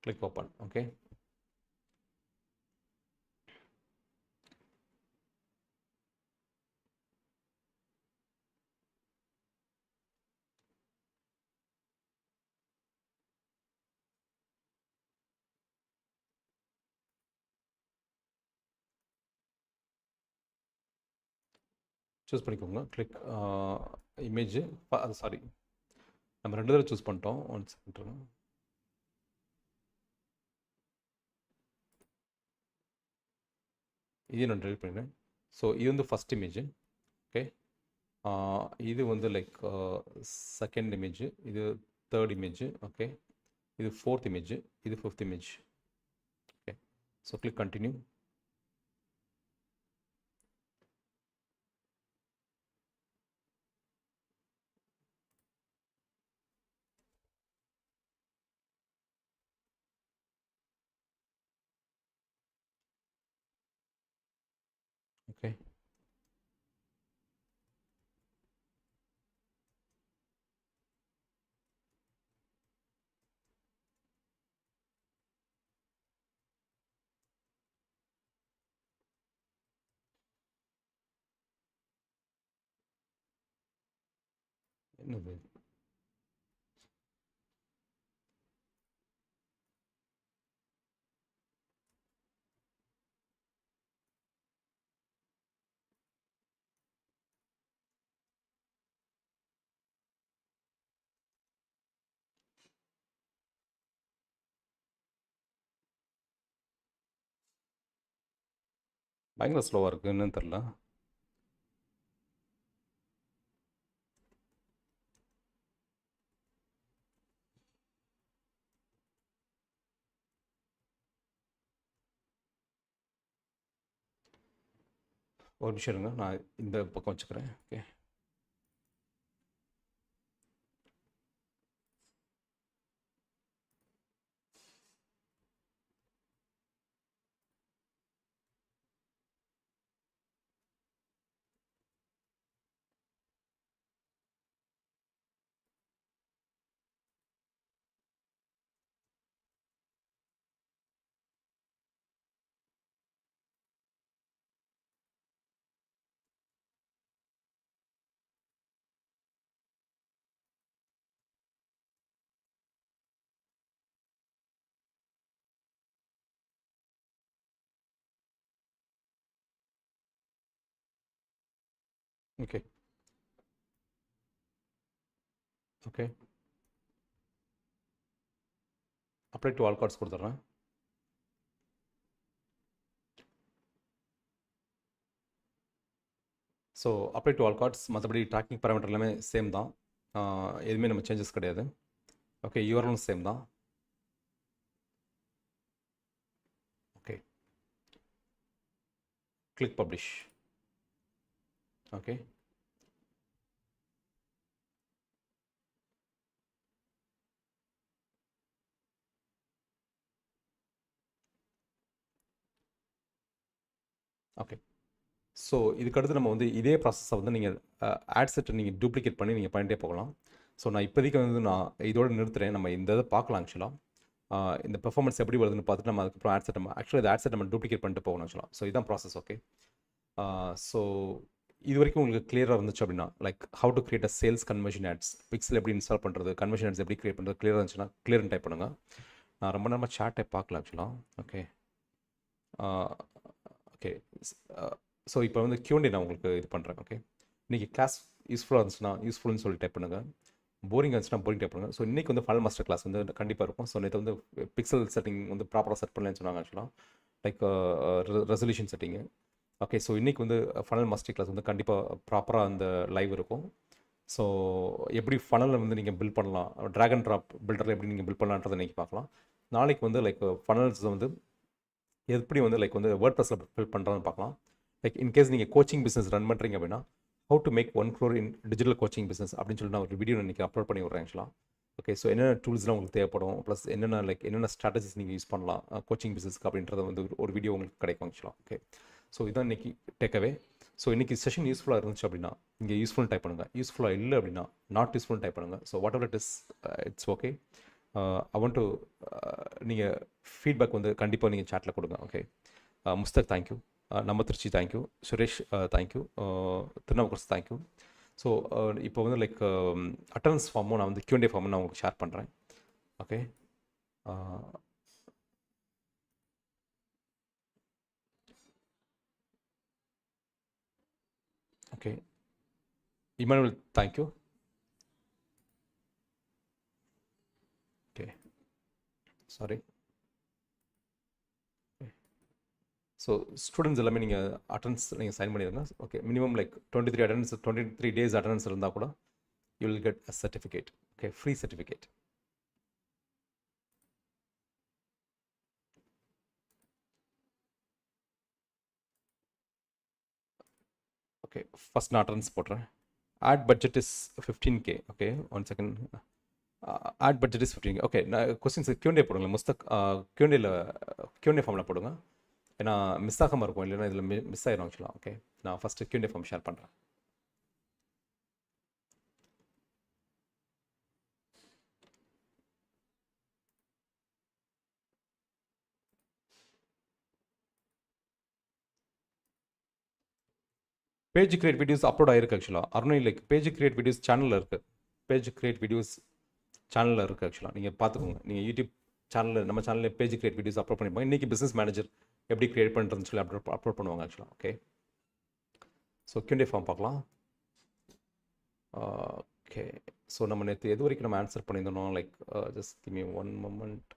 click open. Okay, choose பண்ணிக்கோங்க. Click image. அது சாரி, நம்ம 2 தடவை சூஸ் பண்ணிட்டோம். 1 செகண்ட். இது நான் டெலிட் பண்ணிடுறேன். ஸோ இது வந்து ஃபஸ்ட் இமேஜ். ஓகே, இது வந்து லைக் செகண்ட் இமேஜ். இது தேர்ட் இமேஜ். ஓகே, இது ஃபோர்த் இமேஜ், இது fifth image. Okay, so click continue. Okay, என்னது பயங்கர ஸ்லோவாக இருக்குது, என்னன்னு தெரில. ஒரு நிமிஷம் இருங்க, நான் இந்த பக்கம் வச்சுக்கிறேன். Okay, okay, okay. Apply to all cards கொடுத்துட்றேன். So apply to all cards, மற்றபடி ட்ராக்கிங் பேராமீட்டர் எல்லாமே சேம் தான், எதுவுமே நம்ம சேஞ்சஸ் கிடையாது. ஓகே, யூஆர்எலும் சேம் தான். Okay, click publish. Okay, okay. So இதுக்கடுத்து நம்ம வந்து இதே ப்ராசஸை வந்து நீங்கள் ஆட் செட்டை நீங்கள் டூப்ளிகேட் பண்ணி நீங்கள் பண்ணிட்டே போகலாம். ஸோ நான் இப்போதைக்கு வந்து நான் இதோடு நிறுத்துகிறேன். நம்ம இந்த இதை பார்க்கலாம். ஆக்சுவலாக இந்த பெர்ஃபார்மன்ஸ் எப்படி வருதுன்னு பார்த்துட்டு நம்ம அதுக்கப்புறம் ஆட் செட் ஆக்சுவலாக இந்த ஆட் செட் நம்ம டூப்ளிகேட் பண்ணிட்டு போகணும் ஆக்சுவலாக. ஸோ இதுதான் ப்ராசஸ். ஓகே, ஸோ இது வரைக்கும் உங்களுக்கு கிளியராக இருந்துச்சு அப்படின்னா, like how to create a sales conversion ads, பிக்ஸில் எப்படி இன்ஸ்டால் பண்ணுறது, கன்வர்ஷன் ஆட்ஸ் எப்படி கிரியேட் பண்ணுறது கிளியராக இருந்துச்சுன்னா கிளியர்னு டைப் பண்ணுங்கள். நான் ரொம்ப நேரமாக சாட் டைப் பார்க்கல ஆக்சுவலாக. Okay, okay. ஸோ இப்போ வந்து Q&A நான் உங்களுக்கு இது பண்ணுறேன். ஓகே, இன்றைக்கி கிளாஸ் யூஸ்ஃபுல்லாக இருந்துச்சுன்னா யூஸ்ஃபுல்னு சொல்லி டைப் பண்ணுங்கள், போரிங் இருந்துச்சுன்னா போரிங் டைப் பண்ணுங்கள். ஸோ இன்றைக்கி வந்து ஃபைனல் மாஸ்டர் கிளாஸ் வந்து கண்டிப்பாக இருக்கும். ஸோ நேற்று வந்து பிக்சல் செட்டிங் வந்து ப்ராப்பராக செட் பண்ணலன்னு சொன்னாங்க ஆக்சுவலாக, like resolution setting. Okay, so இன்றைக்கி வந்து ஃபனல் மாஸ்டர் கிளாஸ் வந்து கண்டிப்பாக ப்ராப்பராக அந்த லைவ் இருக்கும். ஸோ எப்படி ஃபனலில் வந்து நீங்கள் பில்ட் பண்ணலாம், ட்ராக் அண்ட் ட்ராப் பில்டரில் எப்படி நீங்கள் பில்ட் பண்ணலான்றதை இன்றைக்கி பார்க்கலாம். நாளைக்கு வந்து லைக் ஃபனல்ஸ் வந்து எப்படி வந்து லைக் வந்து வேர்ட்ப்ரெஸ்ஸில் பில்ட் பண்ணுறான்னு பார்க்கலாம். லைக் இன்கேஸ் நீங்கள் கோச்சிங் பிஸ்னஸ் ரன் பண்ணுறீங்க அப்படின்னா, how to make 1 crore in digital coaching business அப்படின்னு சொல்லி நான் ஒரு வீடியோ இன்றைக்கி அப்லோட் பண்ணி விட்றேன் ஆக்சுவலாக. ஓகே, ஸோ என்னென்ன டூல்ஸ்லாம் உங்களுக்கு தேவைப்படும், ப்ளஸ் என்னென்ன ஸ்ட்ராட்டஜிஸ் நீங்கள் யூஸ் பண்ணலாம் கோச்சிங் பிஸ்னஸ்க்கு அப்படின்றத வந்து ஒரு வீடியோ உங்களுக்கு கிடைக்கும் ஆக்சுவலாக. ஓகே, ஸோ இதான் இன்றைக்கி டேக்அவே. ஸோ இன்றைக்கி செஷன் யூஸ்ஃபுல்லாக இருந்துச்சு அப்படின்னா இங்கே யூஸ்ஃபுல் டைப் பண்ணுங்கள், யூஸ்ஃபுல்லாக இல்லை அப்படின்னா நாட் யூஸ்ஃபுல் டைப் பண்ணுங்கள். So whatever it is, it's okay. I want to நீங்கள் ஃபீட்பேக் வந்து கண்டிப்பாக நீங்கள் சாட்டில் கொடுங்க. ஓகே, முஸ்தக் தேங்க்யூ, நம்ம Trichy thank you, Suresh thank you, Thirunavukkarasu thank you. So இப்போ வந்து லைக் அட்டண்டன்ஸ் ஃபார்மும் நான் வந்து Q&A ஃபார்மும் நான் உங்களுக்கு ஷேர் பண்ணுறேன். Okay, okay, Emmanuel thank you. Okay, sorry. So students எல்லாமே நீங்கள் அட்டண்டன்ஸ் நீங்கள் சைன் பண்ணிடுங்க. Okay, minimum like 23 days attendance இருந்தால் கூட you will get a certificate. Okay, free certificate. Okay first நான் அட்டன்ஸ் போடுறேன். Ad budget is 15K. Okay 1 second. Ad budget is 15K. Okay நான் questions Q&A போடுங்களேன். Mushtaq Q&A ஃபார்மில் போடுங்க. ஏன்னா மிஸ் ஆகாமல் இருக்கும், இல்லைன்னா இதில் மிஸ் ஆயிரும் ஆக்சுவலாக. ஓகே நான் ஃபஸ்ட்டு Q&A ஃபார்ம் ஷேர் பண்ணுறேன். பேஜ் கிரியேட் வீடியோஸ் அப்லோட் ஆயிருக்கு ஆக்சுவலாக. Arun like page create videos சேனலில் இருக்குது. பேஜ் கிரியேட் வீடியோஸ் சேனலில் இருக்குது ஆக்சுவலாக. நீங்கள் பார்த்துக்கோங்க. நீங்கள் யூடியூப் சேனலில் நம்ம சேனலில் பேஜ் கிரியேட் வீடியோஸ் அப்லோட் பண்ணிப்பாங்க. இன்றைக்கி பிஸ்னஸ் மேனேஜர் எப்படி கிரியேட் பண்ணுறதுன்னு சொல்லி அப்லோட் பண்ணுவாங்க ஆக்சுவலாக. ஓகே ஸோ Q&A ஃபார்ம் பார்க்கலாம். ஓகே ஸோ நம்ம நேற்று எது வரைக்கும் நம்ம ஆன்சர் பண்ணியிருந்தோம், like just give me one moment.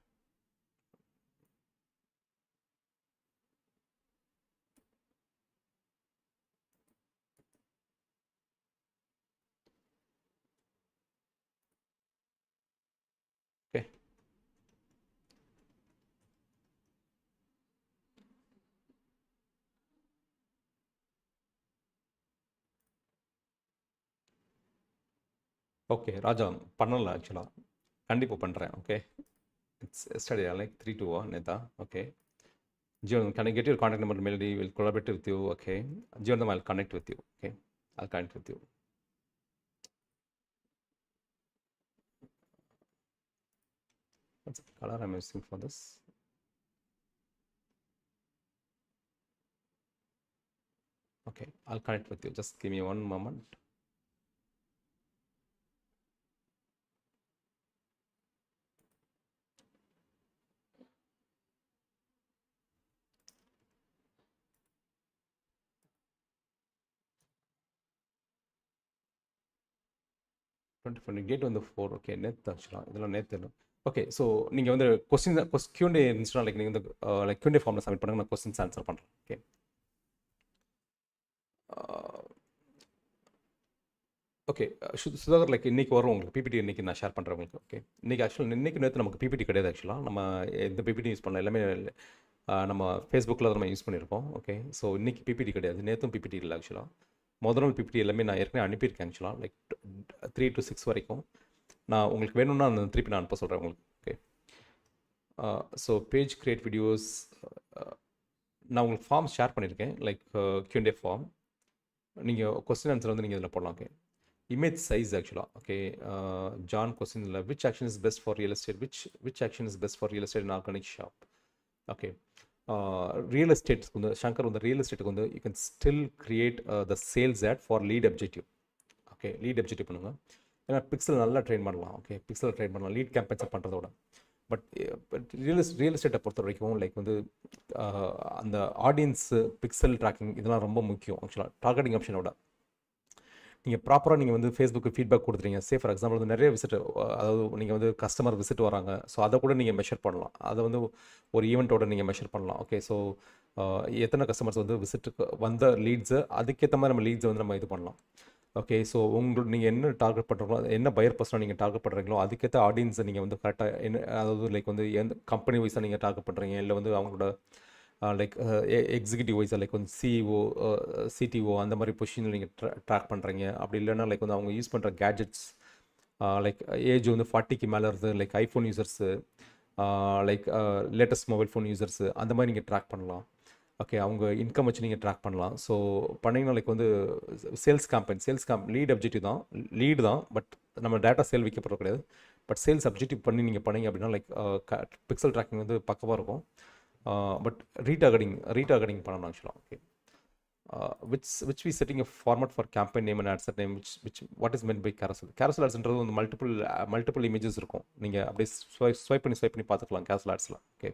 Okay okay Raja பண்ணல ஆக்சுவலாக. கண்டிப்பாக பண்ணுறேன். Okay it's yesterday like 3 to 1 நேதா. Okay Jivan, can I get your contact number, Melody? We'll collaborate with you. Okay Jivan, I'll connect with you. Okay I'll connect with you. What's the color I'm using for this? Okay I'll connect with you. Just give me one moment. Gate வந்து 4. Okay நேற்று ஆக்சுவலாக இதெல்லாம் நேற்று இல்லை. Okay so நீங்கள் வந்து Q&A இருந்துச்சுன்னா like நீங்கள் வந்து லைக் Q&A ஃபார்மில் சப்மிட் பண்ணுங்க. நான் கொஸ்டின்ஸ் ஆன்சர் பண்ணுறேன். ஓகே ஓகே சுதாகர் லைக் இன்றைக்கி வரும் உங்களுக்கு பிபிடி. இன்றைக்கி நான் ஷேர் பண்ணுறேன் உங்களுக்கு. ஓகே இன்றைக்கி ஆக்சுவலாக இன்றைக்கி நேற்று நமக்கு பிபிடி கிடையாது ஆக்சுவலாக. நம்ம எந்த பிபிடி யூஸ் பண்ணலாம், எல்லாமே நம்ம ஃபேஸ்புக்கில் தான் நம்ம யூஸ் பண்ணியிருக்கோம். ஓகே ஸோ இன்றைக்கி பிபிடி கிடையாது, நேற்றும் பிபிடி இல்லை ஆக்சுவலாக. முதல் நாள் பிபிடி எல்லாமே நான் ஏற்கனவே அனுப்பியிருக்கேன் ஆக்சுவலாக. லைக் 3 to 6 வரைக்கும். நான் உங்களுக்கு வேணும்னா அந்த திருப்பி நான் அனுப்ப சொல்கிறேன் உங்களுக்கு. Okay so page create videos நான் உங்களுக்கு ஃபார்ம் ஷேர் பண்ணியிருக்கேன், லைக் Q&A ஃபார்ம். நீங்கள் கொஸ்டின் ஆன்சர் வந்து நீங்கள் இதில் போடலாம். ஓகே இமேஜ் சைஸ் ஆக்சுவலாக. ஓகே ஜான் கொஸ்டின் இல்லை. Which action is best for real estate? Which action is best for real estate in organic shop? Okay real எஸ்டேட்ஸ்க்கு வந்து ஷங்கர் வந்து ரியல் எஸ்டேட்டுக்கு வந்து you can still create the sales ad for lead objective. Okay lead objective பண்ணுங்கள். ஏன்னா pixel நல்லா train பண்ணலாம். Okay pixel train பண்ணலாம் லீட் கேம்பெயின்ஸை பண்ணுறதோட. பட் ரியல் எஸ்டேட்டை பொறுத்த வரைக்கும் லைக் வந்து அந்த ஆடியன்ஸு பிக்சல் ட்ராக்கிங் இதெல்லாம் ரொம்ப முக்கியம் ஆக்சுவலாக டார்கெட்டிங் ஆப்ஷனோட. நீங்கள் ப்ராப்பராக நீங்கள் வந்து ஃபேஸ்புக்கு ஃபீட்பேக் கொடுத்துறீங்க. ஃபார் எக்ஸாம்பிள் வந்து நிறைய விசிட், அதாவது நீங்கள் வந்து கஸ்டமர் விசிட் வராங்க. ஸோ அதை கூட நீங்கள் மெஷர் பண்ணலாம். அதை வந்து ஒரு ஈவெண்ட்டோட நீங்கள் மெஷர் பண்ணலாம். ஓகே ஸோ எத்தனை கஸ்டமர்ஸ் வந்து விசிட்டுக்கு வந்த லீட்ஸு, அதுக்கேற்ற மாதிரி நம்ம லீட்ஸை வந்து நம்ம இது பண்ணலாம். ஓகே ஸோ நீங்கள் என்ன டார்கெட் பண்ணுறீங்களோ, என்ன பையர் பர்சனாக நீங்கள் டார்கெட் பண்ணுறீங்களோ அதுக்கேற்ற ஆடியன்ஸை நீங்கள் வந்து கரெக்டாக என்ன, அதாவது லைக் வந்து எந்த கம்பெனி வைஸாக நீங்கள் டார்கெட் பண்ணுறீங்க, இல்லை வந்து அவங்களோட லைக் எக்ஸிக்யூட்டிவ் வைஸாக லைக் வந்து சிஇஓ சிடிஓ அந்த மாதிரி பொசிஷனில் நீங்கள் ட்ராக் பண்ணுறீங்க. அப்படி இல்லைன்னா லைக் வந்து அவங்க யூஸ் பண்ணுற கேட்ஜெட்ஸ், லைக் ஏஜ் வந்து 40க்கு மேலே இருக்குது, like iPhone users, like latest mobile phone users, அந்த மாதிரி நீங்கள் ட்ராக் பண்ணலாம். ஓகே அவங்க இன்கம் வச்சு நீங்கள் ட்ராக் பண்ணலாம். ஸோ பண்ணிங்கன்னா லைக் வந்து சேல்ஸ் கேம்பெயின் லீட் அப்ஜெக்டிவ் தான், லீடு தான். பட் நம்ம டேட்டா சேல் வைக்க போகிறது கிடையாது. பட் சேல்ஸ் அப்ஜெக்டிவ் பண்ணி நீங்கள் பண்ணீங்க அப்படின்னா லைக் பிக்சல் ட்ராக்கிங் வந்து பக்கவாக இருக்கும். பட் ரீடார்கெட்டிங் பண்ணணும் ஆக்சுவலாக. Okay which we setting a format for campaign name and ad set name, which what is meant by carousel adsன்றது வந்து மல்டிபிள் இமேஜஸ் இருக்கும். நீங்கள் அப்படியே ஸ்வைப் பண்ணி பார்த்துக்கலாம் carousel adsல. ஓகே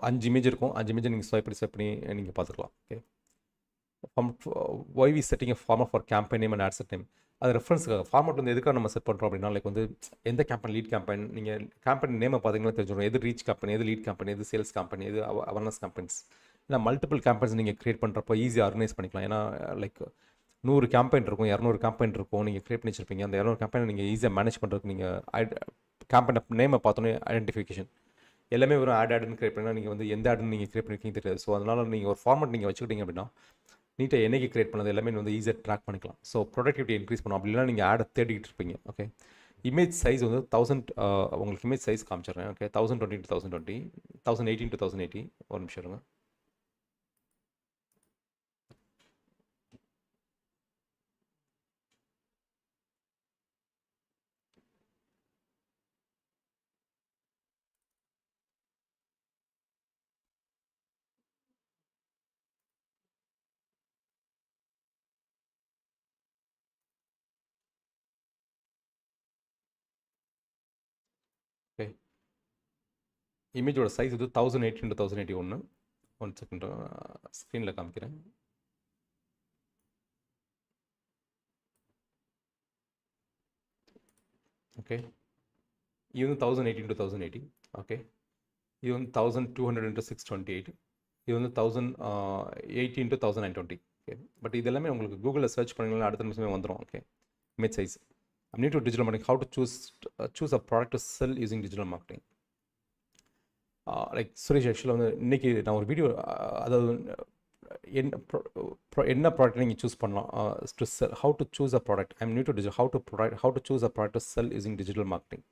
5 இமேஜ் இருக்கும். 5 இமேஜை நீங்கள் ஸ்வைப் பண்ணி நீங்கள் பார்த்துக்கலாம். Okay why we setting a format for campaign name and ad set name, அது ரெஃபரன்ஸுக்காக. ஃபார்மேட் வந்து எதுக்காக நம்ம செட் பண்ணுறோம் அப்படின்னா லைக் வந்து எந்த கேம்பெயின் லீட் கேம்பெயின், நீங்கள் கேம்பெயின் நேமை பார்த்தீங்கன்னா தெரிஞ்சிடும் எது ரீச் கேம்பெயின், எது லீட் கேம்பெயின், எது சேல்ஸ் கேம்பெயின், எது அவேர்னஸ் கேம்பெயின்ஸ். ஏன்னா மல்டிபிள் கேம்பெயின்ஸ் நீங்கள் க்ரியேட் பண்ணுறப்போ ஈஸியாக ஆர்கனைஸ் பண்ணிக்கலாம். ஏன்னா லைக் 100 கேம்பெயின் இருக்கும், 200 கேம்பெயின் இருக்கும், நீங்கள் க்ரியேட் பண்ணி வச்சிருப்பீங்க. அந்த 200 கேம்பெயினை நீங்கள் ஈஸியாக மேனேஜ் பண்ணுறதுக்கு நீங்கள் கேம்பெயின் நேமை பார்த்தோன்னே ஐடென்டிஃபிகேஷன் எல்லாமே ஒரு ஆடுன்னு க்ரியேட் பண்ணால் நீங்கள் வந்து எந்த ஆடுன்னு நீங்கள் க்ரியேட் பண்ணிருக்கீங்க தெரியாது. ஸோ அதனால் நீங்கள் ஒரு ஃபார்மேட் நீங்கள் வச்சுக்கிட்டீங்க அப்படின்னா நீட்டாக என்னைக்கு கிரியேட் பண்ணது எல்லாமே வந்து ஈஸியாக ட்ராக் பண்ணிக்கலாம். ஸோ ப்ரொடக்டிவிட்டி இன்க்ரீஸ் பண்ணும். அப்படி இல்லைனா நீங்கள் ஆடை தேடிக்கிட்டு இருப்பீங்க. ஓகே, இமேஜ் சைஸ் வந்து 1000 உங்களுக்கு இமேஜ் சைஸ் காமிச்சிடுறேன். Okay, 1020 to 1020, 1018 to 1080. ஒரு நிமிஷம் இருங்க. ஓகே, இமேஜோட சைஸ் வந்து 1018 to 1081. ஒன் செகண்ட் ஸ்க்ரீனில் காமிக்கிறேன். ஓகே, இது வந்து 1018 to 1080. ஓகே, இது வந்து 1200 into 628. இது வந்து 1080 into 1920. ஓகே, பட் இது எல்லாமே உங்களுக்கு கூகுளில் சர்ச் பண்ணிங்கன்னா அடுத்த நிமிஷமே வந்துடும். Okay, image size. I'm new to digital marketing. How to choose a product to sell using digital marketing. Like Suresh, ஆக்சுவலாக வந்து இன்றைக்கி நான் ஒரு வீடியோ, அதாவது என்ன ப்ராடக்ட் நீங்கள் சூஸ் பண்ணலாம் to sell, how to choose a product. I'm new to digital, how to choose a product to sell using digital marketing.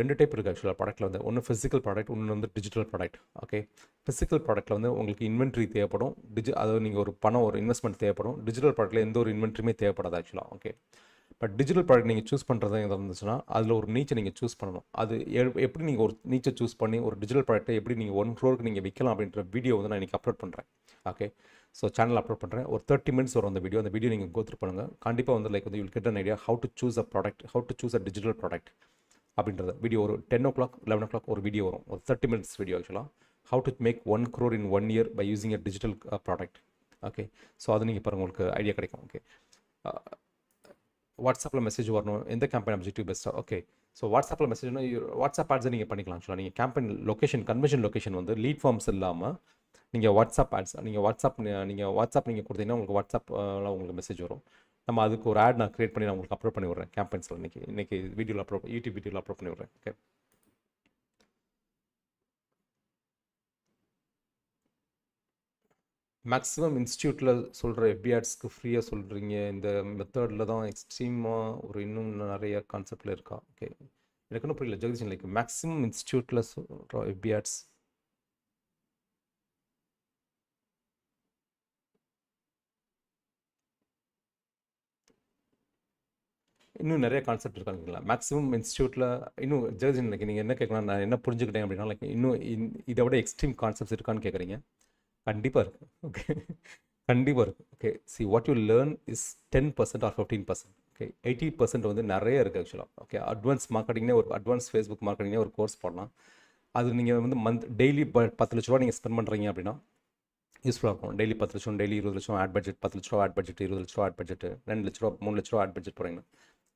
ரெண்டு டைப் இருக்குது ஆக்சுவலாக ப்ராடக்ட்டில் வந்து. ஒன்று ஃபிசிக்கல் ப்ராடக்ட், ஒன்று வந்து டிஜிட்டல் ப்ராடக்ட். ஓகே, ஃபிசிக்கல் ப்ராடக்ட்டில் வந்து உங்களுக்கு இன்வென்ட்ரி தேவைப்படும். அதாவது நீங்கள் ஒரு ஒரு இன்வெஸ்ட்மெண்ட் தேவைப்படும். டிஜிட்டல் ப்ராடக்ட்டில் எந்த ஒரு இன்வென்ட்ரியுமே தேவைப்படாது ஆக்சுவலாக. ஓகே, பட் டிஜிட்டல் ப்ராடக்ட் நீங்கள் சூஸ் பண்ணுறது எதாவது இருந்துச்சுன்னா அதில் ஒரு நீச்சை நீங்கள் சூஸ் பண்ணணும். அது எப்படி நீங்கள் ஒரு நீச்சை சூஸ் பண்ணி ஒரு டிஜிட்டல் ப்ராடக்ட்டை எப்படி நீங்கள் 1 crore நீங்கள் விற்கலாம் அப்படின்ற வீடியோ வந்து நான் இன்றைக்கி அப்லோட் பண்ணுறேன். ஓகே, ஸோ சேனல் அப்லோட் பண்ணுறேன். ஒரு 30 minutes வரும் அந்த வீடியோ. அந்த வீடியோ நீங்கள் கோத்ரூ பண்ணுங்கள். கண்டிப்பாக வந்து லைக் வந்து you'll get an idea how to choose a product, how to choose a digital product அப்படின்றத வீடியோ. ஒரு 10 o'clock 11 o'clock ஒரு வீடியோ வரும். ஒரு 30 minutes வீடியோ ஆக்சுவலாக. How to make 1 crore in 1 year by using a digital product. Okay, so அது நீங்கள் பாருங்கள், உங்களுக்கு ஐடியா கிடைக்கும். ஓகே, வாட்ஸ்அப்பில் மெசேஜ் வரணும், எந்த கேம்பெயின் அப்ஜெக்டிவ் பெஸ்ட்டாக. ஓகே, ஸோ வாட்ஸ்அப்பில் மெசேஜ்னா வாட்ஸ்அப் ஆட்ஸை நீங்கள் பண்ணிக்கலாம் ஆக்சுவலாக. நீங்கள் கேம்பெயின் லொக்கேஷன், கன்வர்ஷன் லொக்கேஷன் வந்து லீட் ஃபார்ம்ஸ் இல்லாமல் நீங்கள் வாட்ஸ்அப் ஆட்ஸ், நீங்கள் வாட்ஸ்அப் நீங்கள் கொடுத்தீங்கன்னா உங்களுக்கு வாட்ஸ்அப்பில் உங்களுக்கு மெசேஜ் வரும். நம்ம அதுக்கு ஒரு ஆட் நான் கிரியேட் பண்ணி நான் உங்களுக்கு அப்லோட் பண்ணி விட்றேன் கேம்பெயின்ஸில். இன்றைக்கி வீடியோவில் யூடியூப் வீடியோவில் அப்லோட் பண்ணி விட்றேன். ஓகே, மேக்ஸிமம் இன்ஸ்டியூட்டில் சொல்கிற FB ஆட்ஸ்க்கு ஃப்ரீயாக சொல்கிறீங்க. இந்த மெத்தடில் தான் எக்ஸ்ட்ரீமாக ஒரு இன்னும் நிறைய கான்செப்டில் இருக்கா? ஓகே, எனக்கு ஒன்றும் புரியல ஜெகதீஷன். லைக் மேக்ஸிமம் இன்ஸ்டியூட்டில் சொல்கிற FB ஆட்ஸ் இன்னும் நிறைய கான்செப்ட் இருக்காங்களா? மேக்ஸிமம் இன்ஸ்டியூட்டில் இன்னும் ஜெகதீஷன், லைக் நீங்கள் என்ன கேட்கலாம், நான் என்ன புரிஞ்சுக்கிட்டேன் அப்படின்னா, லைக் இன்னும் இதை விட எக்ஸ்ட்ரீம் கான்செப்ட்ஸ் இருக்கான்னு கேட்குறீங்க. கண்டிப்பாக இருக்குது. ஓகே, கண்டிப்பாக இருக்குது. Okay, see what you learn is 10% or 15%. Okay, 80% வந்து நிறைய இருக்குது ஆக்சுவலாக. ஓகே, அட்வான்ஸ் மார்க்கெட்டிங்னே ஒரு அட்வான்ஸ் ஃபேஸ்புக் மார்க்கெட்டிங்னே ஒரு கோர்ஸ் போடலாம். அது நீங்கள் வந்து டெய்லி 10 லட்ச ரூபா நீங்கள் ஸ்பெண்ட் பண்ணுறீங்க அப்படின்னா யூஸ்ஃபுல்லாக இருக்கும். டெய்லி 10 லட்சம், டெய்லி 20 லட்சம் ஆட் பட்ஜெட், 10 லட்ச ரூபா ஆட் பட்ஜெட், 20 லட்ச ரூபா ஆட் பட்ஜெட், 2 லட்ச ரூபா 3 லட்ச ரூபா ஆட் பட்ஜெட் போகிறீங்கன்னா.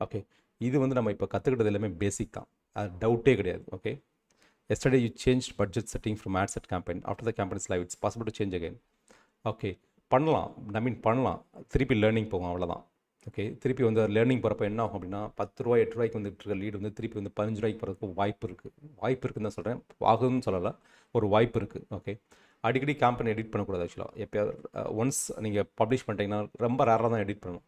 ஓகே, இது வந்து நம்ம இப்போ கற்றுக்கிட்டது எல்லாமே பேசிக் தான், அது டவுட்டே கிடையாது. Okay, yesterday you changed budget setting from ad set campaign. After the campaign is live, it's possible to change again. Okay, பண்ணலாம். பண்ணலாம். திருப்பி லேர்னிங் போகும், அவ்வளோதான். ஓகே, திருப்பி வந்து லேர்னிங் போகிறப்ப என்ன ஆகும் அப்படின்னா 10 ரூபா 8 ரூபாய்க்கு வந்துட்டு இருக்க லீடு வந்து திருப்பி வந்து 15 ரூபாய்க்கு போகிறதுக்கு வாய்ப்பு இருக்குதுன்னு தான் சொல்கிறேன். ஆகுதுன்னு சொல்லலை, ஒரு வாய்ப்பு இருக்குது. ஓகே, அடிக்கடி கேம்பெயின் எடிட் பண்ணக்கூடாது ஆக்சுவலாக. எப்போயாவது ஒன்ஸ் நீங்கள் பப்ளிஷ் பண்ணிட்டீங்கன்னா ரொம்ப ரேராக தான் எடிட் பண்ணணும்.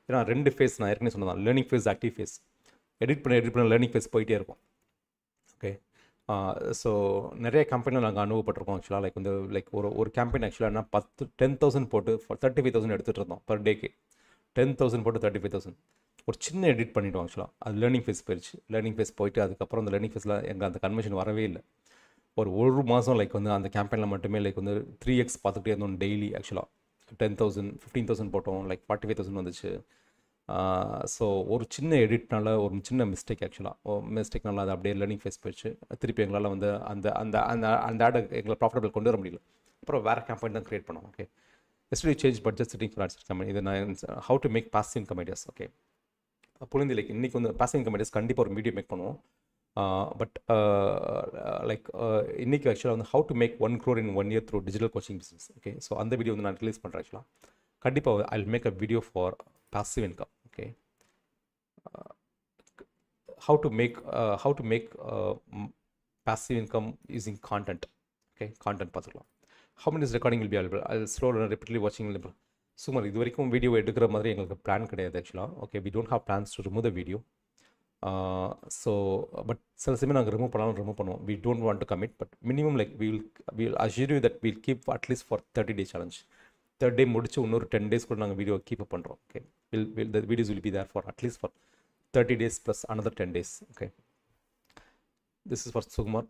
ஏன்னா 2 ஃபேஸ் நான் ஏற்கனவே சொன்னதான், learning phase, active phase. Edit பண்ண லேர்னிங் ஃபேஸ் போயிட்டே இருக்கும். ஓகே, ஸோ நிறைய கம்பெனியில் நாங்கள் அனுபவப்பட்டிருக்கோம் ஆக்சுவலாக. லைக் வந்து லைக் ஒரு கேம்பெயின் ஆக்சுவலாக என்ன 10,000 போட்டு 35,000 எடுத்துகிட்டு இருந்தோம் பர் டேக்கு. 10,000 போட்டு 35,000 ஒரு சின்ன எடிட் பண்ணிவிட்டோம் ஆக்சுவலாக. அது லேர்னிங் ஃபேஸ் போயிடுச்சு. லேர்னிங் ஃபேஸ் போயிட்டு அதுக்கப்புறம் அந்த லேர்னிங் ஃபேஸில் எங்கள் அந்த கன்வர்ஷன் வரவே இல்லை. ஒரு மாதம் லைக் வந்து அந்த கேம்பெயினில் மட்டுமே லைக் வந்து 3x பார்த்துக்கிட்டே இருந்தோம் டெய்லி ஆக்சுவலாக. 10,000 15,000 போட்டோம், லைக் 45,000 வந்துச்சு. ஸோ ஒரு சின்ன எடிட்னால ஒரு சின்ன மிஸ்டேக் ஆக்சுவலாக மிஸ்டேக்னால அது அப்படியே லேர்னிங் ஃபேஸ் போயிடுச்சு. திருப்பி எங்களால் வந்து அந்த அந்த அந்த அந்த ஆடை எங்களை ப்ராஃபிட்டபிள் கொண்டு வர முடியல. அப்புறம் வேறு கேம்பெயின் தான் க்ரியேட் பண்ணோம். Okay, yesterday change budget setting for ads company. இது நான் how to make passive income ideas. Okay, புரிந்து. லைக் இன்றைக்கி வந்து பாசிவ் இன்கம் ஐடியாஸ் கண்டிப்பாக ஒரு வீடியோ மேக் பண்ணுவோம். பட் லைக் இன்றைக்கி ஆக்சுவலாக வந்து how to make 1 crore in 1 year through digital coaching business. Okay, so அந்த வீடியோ வந்து நான் ரிலீஸ் பண்ணுறேன் ஆக்சுவலாக. கண்டிப்பாக I will make a video for passive income. Okay, how to make passive income using content. Okay, content பார்த்துக்கலாம். how many recording will be available? I'll slow down repeatedly watching. சுமார் இது வரைக்கும் video எடுக்கிற மாதிரி எங்களுக்கு பிளான் கிடையாது ஆக்சுவலாக. Okay, we don't have plans to remove the video. So but சில சமயம் நாங்கள் ரிமூவ் பண்ணாலும் ரிமூவ் பண்ணுவோம். We don't want to commit, but minimum like will assure you that will keep at least for 30 days challenge. 3rd day முடிச்சு இன்னொரு 10 days கூட நாங்கள் video keep up பண்ணுறோம். Okay, the videos will be there for at least for 30 days plus another 10 days. Okay, this is for Sukumar.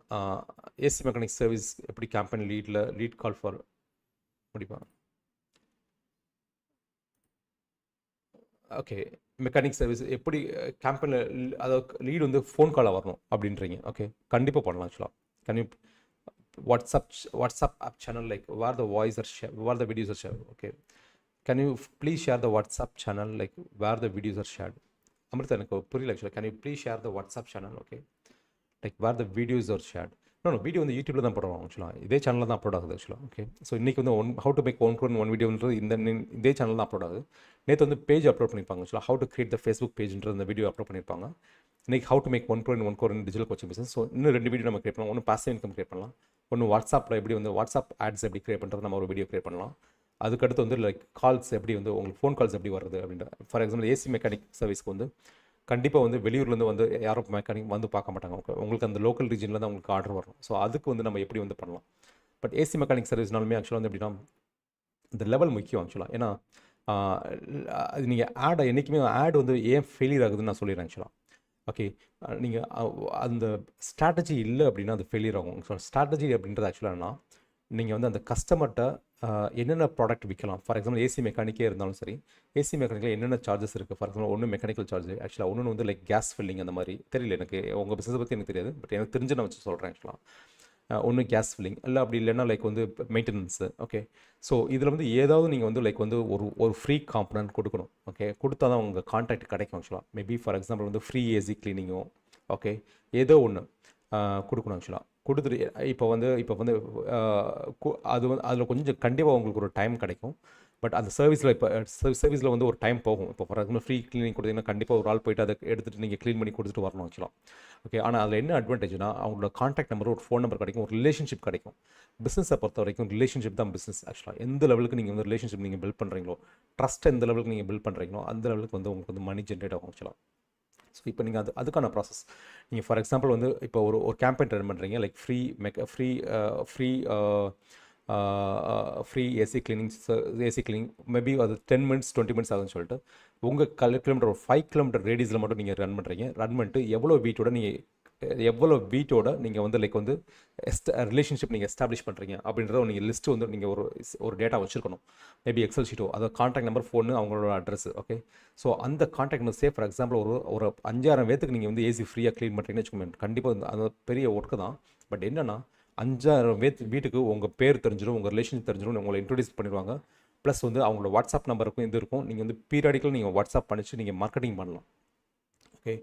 AC mechanic service எப்படி campaign lead call for முடிப்பா? Okay, mechanic service எப்படி கேம்பெயினில் அதாவது lead வந்து phone காலாக வரணும் அப்படின்றீங்க. ஓகே, கண்டிப்பாக பண்ணலாம் ஆக்சுவலாக. Can you WhatsApp app channel like where the voice are share, where the videos are share. Okay, can you please share the WhatsApp channel like where the videos are shared? Amrita, எனக்கு புரியல ஆக்சுவலாக. Can you please share the WhatsApp channel? Okay, like where the videos are shared? No video வந்து யூடியூப்ல தான் போடுறோம் ஆக்சுவலாக. இதே சேனலில் தான் அப்லோட் ஆகுது ஆக்சுவலாக. ஓகே, ஸோ இன்றைக்கி வந்து ஹவு டு மேக் ஒன் வீடியோன்றது இதே சேனல் தான் அப்லோட் ஆகுது. நேற்று வந்து பேஜ் அப்லோட் பண்ணியிருப்பாங்க ஆக்சுவலாக. How to create the Facebook பேஜ்ன்ற அந்த வீடியோ அப்லோட் பண்ணியிருப்பாங்க. இன்றைக்கி how to make 1 crore digital coaching business. So இன்னும் 2 வீடியோ நம்ம கிரியேட் பண்ணலாம். ஒன்று பாசிவ் இன்கம் கிரியேட் பண்ணலாம், ஒன்று வாட்ஸ்அப்பில் எப்படி வந்து வாட்ஸ்அப் ஆட்ஸ் எப்படி கிரியேட் பண்ணுறது நம்ம ஒரு வீடியோ கிரியேட் பண்ணலாம். அதுக்கடுத்து வந்து லைக் கால்ஸ் எப்படி வந்து உங்களுக்கு ஃபோன் கால்ஸ் எப்படி வருது அப்படின்ற. ஃபார் எக்ஸாம்பிள் ஏசி மெக்கானிக் சர்வீஸ்க்கு வந்து கண்டிப்பாக வந்து வெளியூர்லேருந்து வந்து யாரும் மெக்கானிக் வந்து பார்க்க மாட்டாங்க. உங்களுக்கு அந்த லோக்கல் ரீஜனில் தான் உங்களுக்கு ஆர்டர் வரும். ஸோ அதுக்கு வந்து நம்ம எப்படி வந்து பண்ணலாம். பட் ஏசி மெக்கானிக் சர்வீஸ்னாலுமே ஆக்சுவலாக வந்து எப்படின்னா இந்த லெவல் முக்கியம் ஆக்சுவலாக. ஏன்னா அது நீங்கள் ஆடை என்றைக்குமே ஆட் வந்து ஏன் ஃபெயிலியர் ஆகுதுன்னு நான் சொல்லிடுறேன் ஆக்சுவலாக. ஓகே, நீங்கள் அந்த ஸ்ட்ராட்டஜி இல்லை அப்படின்னா அது ஃபெயிலியர் ஆகும். ஸோ ஸ்ட்ராட்டஜி அப்படின்றது ஆக்சுவலாக நீங்கள் வந்து அந்த கஸ்டமர்கிட்ட என்னென்ன ப்ராடக்ட் விற்கலாம். ஃபார் எக்ஸாம்பிள் ஏசி மெக்கானிக்கே இருந்தாலும் சரி, ஏசி மெக்கானிக்கில் என்னென்ன சார்ஜஸ் இருக்குது. ஃபார் எக்ஸாம்பிள் ஒன்று மெக்கானிக்கல் சார்ஜ் ஆக்சுவலாக, ஒன்று வந்து லைக் கேஸ் ஃபில்லிங் அந்த மாதிரி. தெரியல எனக்கு உங்கள் பிஸ்னஸை பற்றி எனக்கு தெரியாது, பட் எனக்கு தெரிஞ்சு நான் வச்சு சொல்கிறேன் ஆக்சுவலாக. ஒன்று கேஸ் ஃபில்லிங் இல்லை, அப்படி இல்லைன்னா லைக் வந்து மெயின்டெனன்ஸு. ஓகே, ஸோ இதில் வந்து ஏதாவது நீங்கள் வந்து லைக் வந்து ஒரு ஃப்ரீ காம்பனன்ட் கொடுக்கணும். ஓகே, கொடுத்தா தான் உங்கள் கான்டாக்ட் கிடைக்கும் ஆக்சுவலாக. மேபி ஃபார் எக்ஸாம்பிள் வந்து ஃப்ரீ ஏசி கிளீனிங்கோ, ஓகே, ஏதோ ஒன்று கொடுக்கணும் ஆக்சுவலாக. கொடுத்துட்டு இப்போ வந்து அது வந்து அதில் கொஞ்சம் கண்டிப்பாக உங்களுக்கு ஒரு டைம் கிடைக்கும். பட் அந்த சர்வீஸில் இப்போ சர்வீஸில் வந்து ஒரு டைம் போகும். இப்போ ஃபார் எக்ஸாம்பிள் ஃப்ரீ கிளீனிங் கொடுத்தீங்கன்னா கண்டிப்பாக ஒரு ஆள் போய்ட்டு அதை எடுத்துகிட்டு நீங்கள் க்ளீன் பண்ணி கொடுத்துட்டு வரணும் ஆக்சுவலாக. ஓகே, ஆனால் அதில் என்ன அட்வான்டேஜ்னா அவங்களோட கான்டாக்ட் நம்பர், ஒரு ஃபோன் நம்பர் கிடைக்கும், ஒரு ரிலேஷன்ஷிப் கிடைக்கும். பிஸ்னஸை பொறுத்த வரைக்கும் ரிலேஷன்ஷிப் தான் பிஸ்னஸ் ஆக்சுவலாக. எந்த லெவலுக்கு நீங்கள் வந்து ரிலேஷன்ஷிப் நீங்கள் பில்ட் பண்ணுறீங்களோ, ட்ரஸ்ட் எந்த லெவலுக்கு நீங்கள் பில்ட் பண்ணுறீங்களோ அந்த லெவலுக்கு வந்து உங்களுக்கு வந்து மணி ஜென்ரேட் ஆகும் ஆக்சுவலாக. ஸோ இப்போ நீங்கள் அதுக்கான ப்ராசஸ் நீங்கள் ஃபார் எக்ஸாம்பிள் வந்து இப்போ ஒரு கேம்பெயின் ரன் பண்ணுறீங்க like free AC cleaning maybe அது 10 minutes 20 minutes ஆகுதுன்னு சொல்லிட்டு உங்கள் கிலோமீட்டர் ஒரு 5 kilometer ரேடியஸில் மட்டும் நீங்கள் ரன் பண்ணிட்டு எவ்வளோ வீட்டோட நீங்கள் வந்து லைக் வந்து ரிலேஷன்ஷிப் நீங்கள் எஸ்டாப்ளிஷ் பண்ணுறீங்க அப்படின்றத நீங்கள் லிஸ்ட்டு வந்து நீங்கள் ஒரு டேட்டா வச்சுருக்கணும். மேபி எக்ஸல் ஷீட்டோ, அதாவது கான்டாக்ட் நம்பர், ஃபோனு, அவங்களோட அட்ரஸ். ஓகே, ஸோ அந்த கான்டாக்ட் நம்பர் ஃபார் எக்ஸாம்பிள் ஒரு 5,000 பேத்துக்கு நீங்கள் வந்து ஏசி ஃப்ரீயாக க்ளீன் பண்ணுறீங்கன்னு வச்சுக்கோங்க. கண்டிப்பாக அது பெரிய ஒர்க்கு தான். பட் என்னென்னா 5,000 வீட்டுக்கு உங்கள் பேர் தெரிஞ்சிடும், உங்கள் ரிலேஷன் தெரிஞ்சிடும், உங்களை இன்ட்ரடியூஸ் பண்ணிடுவாங்க. ப்ளஸ் வந்து அவங்களோட வாட்ஸ்அப் நம்பருக்கும் இது இருக்கும். நீங்கள் வந்து பீரியாடிக்கல் நீங்கள் வாட்ஸ்அப் பண்ணிச்சு நீங்கள் மார்க்கெட்டிங் பண்ணலாம். ஓகே,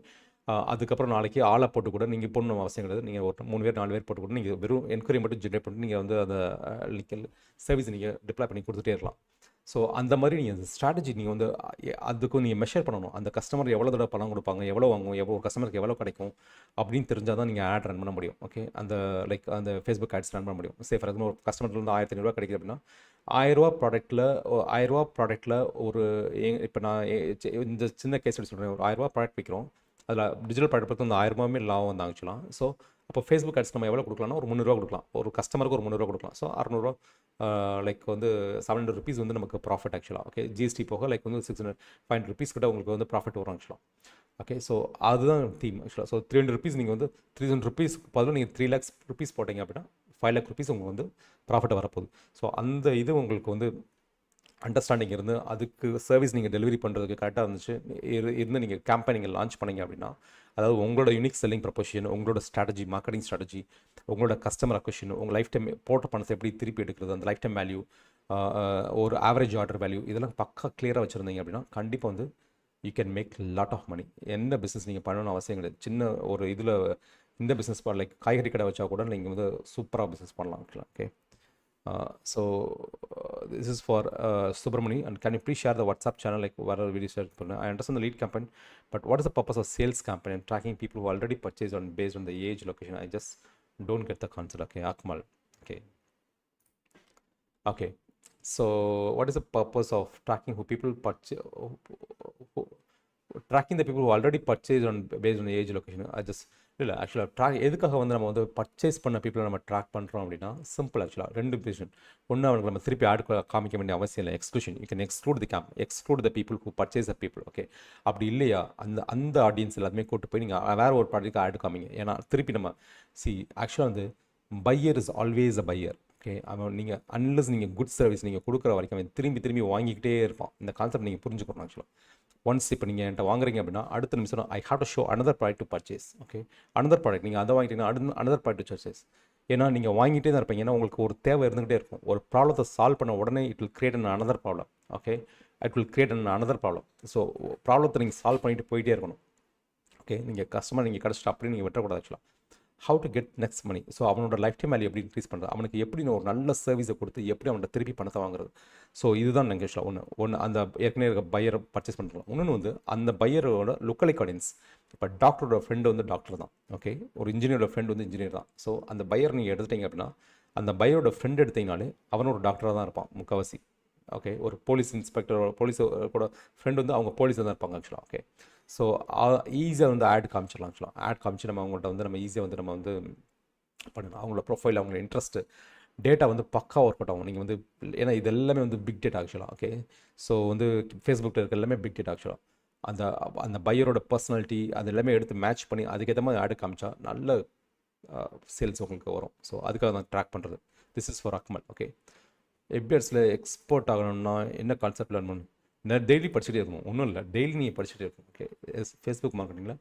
அதுக்கப்புறம் நாளைக்கு ஆளை போட்டு கூட நீங்கள் போடணும் அவசியம் கிடையாது. நீங்கள் ஒரு 3 பேர் 4 பேர் போட்டு கூட நீங்கள் வெறும் என்கொயரி மட்டும் ஜென்ரேட் பண்ணிட்டு நீங்கள் வந்து அந்த சர்வீஸ் நீங்கள் டிப்ளாய் பண்ணி கொடுத்துட்டே இருக்கலாம். ஸோ அந்த மாதிரி நீங்கள் அந்த ஸ்ட்ராட்டஜி நீங்கள் வந்து அதுக்கும் நீங்கள் மெஷர் பண்ணணும். அந்த கஸ்டமர் எவ்வளோ தடவை பணம் கொடுப்பாங்க, எவ்வளோ வாங்குவோம், ஒரு கஸ்டமருக்கு எவ்வளோ கிடைக்கும் அப்படின்னு தெரிஞ்சால் தான் நீங்கள் ஆட் ரன் பண்ண முடியும். ஓகே, அந்த ஃபேஸ்புக் ஆட்ஸ் ரன் பண்ண முடியும். ஃபார் எக்ஸாம்பிள் ஒரு கஸ்டமர்லேருந்து 1,500 கிடைக்குது அப்படின்னா 1,000 ப்ராடக்ட்டில் ஒரு இப்போ நான் இந்த சின்ன கேஸ் எடுத்து சொல்கிறேன். ஒரு 1,000 ப்ராடக்ட் விற்கிறோம். அதில் டிஜிட்டல் ப்ராடக்ட் பார்த்து அந்த 1,000 லாபம் வந்து ஆக்சுவலாக. ஸோ அப்போ ஃபேஸ்புக் ஆட்ஸ் நம்ம எவ்வளோ கொடுக்கலாம்னா ஒரு 300 கொடுக்கலாம். ஒரு கஸ்டமருக்கு ஒரு 300 கொடுக்கலாம். ஸோ 600 லைக் வந்து 700 rupees வந்து நமக்கு ப்ராஃபிட் ஆக்சுவலாக. ஓகே, ஜிஎஸ்டி போக லைக் வந்து 500 rupees கிட்ட உங்களுக்கு வந்து ப்ராஃபிட் வரும் ஆக்சுவலாக. ஓகே, ஸோ அதுதான் தீம் ஆக்சுவலாக. ஸோ 300 rupees நீங்கள் வந்து 300 rupees பதில் நீங்கள் 3 lakhs rupees போட்டிங்க அப்படின்னா 5 lakh rupees உங்களுக்கு வந்து ப்ராஃபிட் வரப்போகுது. ஸோ அந்த இது உங்களுக்கு வந்து அண்டர்ஸ்டாண்டிங் இருந்து அதுக்கு சர்வீஸ் நீங்கள் டெலிவரி பண்ணுறதுக்கு கரெக்டாக இருந்துச்சு இருந்து நீங்கள் கேம்பெயின் நீங்கள் லான்ச் பண்ணிங்க அப்படின்னா, அதாவது உங்களோட யூனிக் செல்லிங் ப்ரொபோஷன், உங்களோட ஸ்ட்ராட்டஜி, மார்க்கெட்டிங் ஸ்ட்ராட்டஜி, உங்களோட கஸ்டமர் அக்வசிஷன், உங்கள் லைஃப் டைம் போட்ட பணத்தை எப்படி திருப்பி எடுக்கிறது, அந்த லைஃப் டைம் வேல்யூ, ஒரு ஆவரேஜ் ஆர்டர் வேல்யூ, இதெல்லாம் பக்கா கிளியராக வச்சுருந்தீங்க அப்படின்னா கண்டிப்பாக வந்து you can make lot of money. எந்த பிஸ்னஸ் நீங்கள் பண்ணணும்னு அவசியம் கிடையாது. சின்ன ஒரு இதில் இந்த பிஸ்னஸ் லைக் காய்கறி கடை வச்சா கூட நீங்கள் வந்து சூப்பராக பிஸ்னஸ் பண்ணலாம். Okay, so this is for Subramani, and can you please share the WhatsApp channel like what are videos shared? I understand the lead campaign, but what is the purpose of sales campaign and tracking people who already purchased on based on the age, location? I just don't get the concept. Okay, Akmal. Okay, Okay. So what is the purpose of tracking who people purchase, tracking the people who already purchase on based on age location? I just இல்லை ஆக்சுவலாக எதுக்காக வந்து நம்ம வந்து purchase பண்ண பீப்புளை நம்ம track பண்ணுறோம் அப்படின்னா சிம்பிள். ஆக்சுவலாக 2 விஷயம். ஒன்று, அவங்களுக்கு நம்ம திருப்பி ஆட் காமிக்க வேண்டிய அவசியம் இல்லை. Exclusion, you can exclude the people who purchase the people. Okay, அப்படி இல்லையா அந்த ஆடியன்ஸ் எல்லாத்துமே கூட்டு போய் நீங்கள் வேறு ஒரு ப்ராடக்ட்டுக்கு ஆட் காமிங்க. ஏன்னா திருப்பி நம்ம ஆக்சுவலாக வந்து buyer is always a buyer. Okay, அவன் நீங்கள் அன்லஸ் நீங்கள் குட் சர்வீஸ் நீங்கள் கொடுக்குற வரைக்கும் அவன் திரும்பி வாங்கிக்கிட்டே இருப்பான். இந்த கான்செப்ட் நீங்கள் புரிஞ்சுக்கணும். ஆக்சுவலாக ஒன்ஸ் இப்போ நீங்கள் என்கிட்ட வாங்குறீங்க அப்படின்னா அடுத்த நிமிஷம் I have to show another product to purchase. Okay, another product நீங்கள் அதை வாங்கிட்டீங்கன்னா அனதர் ப்ராடக்ட் டு பர்ச்சேஸ். ஏன்னா நீங்கள் வாங்கிட்டே தான் இருப்பீங்க. ஏன்னா உங்களுக்கு ஒரு தேவை இருந்துகிட்டே இருக்கும். ஒரு ப்ராப்ளத்தை சால்வ் பண்ண உடனே it will create an another problem. Okay, it will create an another problem. So ப்ராப்ளத்தை நீங்கள் சால்வ் பண்ணிட்டு போயிட்டே இருக்கணும். ஓகே, நீங்கள் கஸ்டமர் நீங்கள் கிடச்சிட்டு அப்படி நீங்கள் விட்டுறக்கூடாது. ஆக்சுவலாக how to get next money. So அவனோட லைஃப் டைம் வேல்யூ எப்படி இன்க்ரீஸ் பண்ணுறது, அவனுக்கு எப்படி ஒரு நல்ல சர்வீஸை கொடுத்து எப்படி அவன்கிட்ட திருப்பி பணத்தை வாங்குறது. ஸோ இதுதான் நாங்கள் ஆக்சுவலாக ஒன்று அந்த ஏற்கனவே இருக்க பையரை பர்ச்சேஸ் பண்ணுறோம். இன்னொன்று வந்து அந்த பையரோட லுக்கலைக் ஆடியன்ஸ். இப்போ டாக்டரோட ஃப்ரெண்டு வந்து டாக்டர் தான். ஓகே, ஒரு இன்ஜினியரோட ஃப்ரெண்டு வந்து இன்ஜினியர் தான். ஸோ அந்த பையர் நீங்கள் எடுத்துட்டீங்க அப்படின்னா அந்த பையரோட ஃப்ரெண்டு எடுத்தீங்கனாலே அவன் ஒரு டாக்டராக தான் இருப்பான் முக்கால்வாசி. ஓகே, ஒரு போலீஸ் இன்ஸ்பெக்டர் போலீஸ் கூட ஃப்ரெண்டு வந்து அவங்க போலீஸாக தான் இருப்பாங்க ஆக்சுவலாக. ஓகே, ஸோ ஈஸியாக வந்து ஆட் காமிச்சிடலாம். ஆக்சுவலாக ஆட் காமிச்சு நம்ம அவங்கள்ட்ட வந்து நம்ம ஈஸியாக வந்து நம்ம வந்து பண்ணணும். அவங்களோட ப்ரொஃபைல், அவங்களோட இன்ட்ரெஸ்ட்டு, டேட்டா வந்து பக்கா ஒர்க் அவுட் ஆகும். நீங்கள் வந்து ஏன்னா இது எல்லாமே வந்து பிக் டேட்டா ஆக்சுவலாக. ஓகே, ஸோ வந்து ஃபேஸ்புக்கில் இருக்க எல்லாமே பிக் டேட்டா ஆக்சுவலாக. அந்த பையரோட பர்சனாலிட்டி அது எல்லாமே எடுத்து மேட்ச் பண்ணி அதுக்கேற்ற மாதிரி ஆட் காமிச்சா நல்ல சேல்ஸ் உங்களுக்கு வரும். ஸோ அதுக்காக தான் ட்ராக் பண்ணுறது. This is for Akmal. Okay, எஃபிஎட்ஸில் எக்ஸ்போர்ட் ஆகணும்னா என்ன கான்செப்ட் லேர்ன் பண்ணணும்? டெய்லி படிச்சுட்டே இருக்கணும். ஒன்றும் இல்லை, டெய்லி நீங்கள் படிச்சுட்டே இருக்கணும். ஓகே, ஃபேஸ்புக் மார்க்கெட்டிங்கில்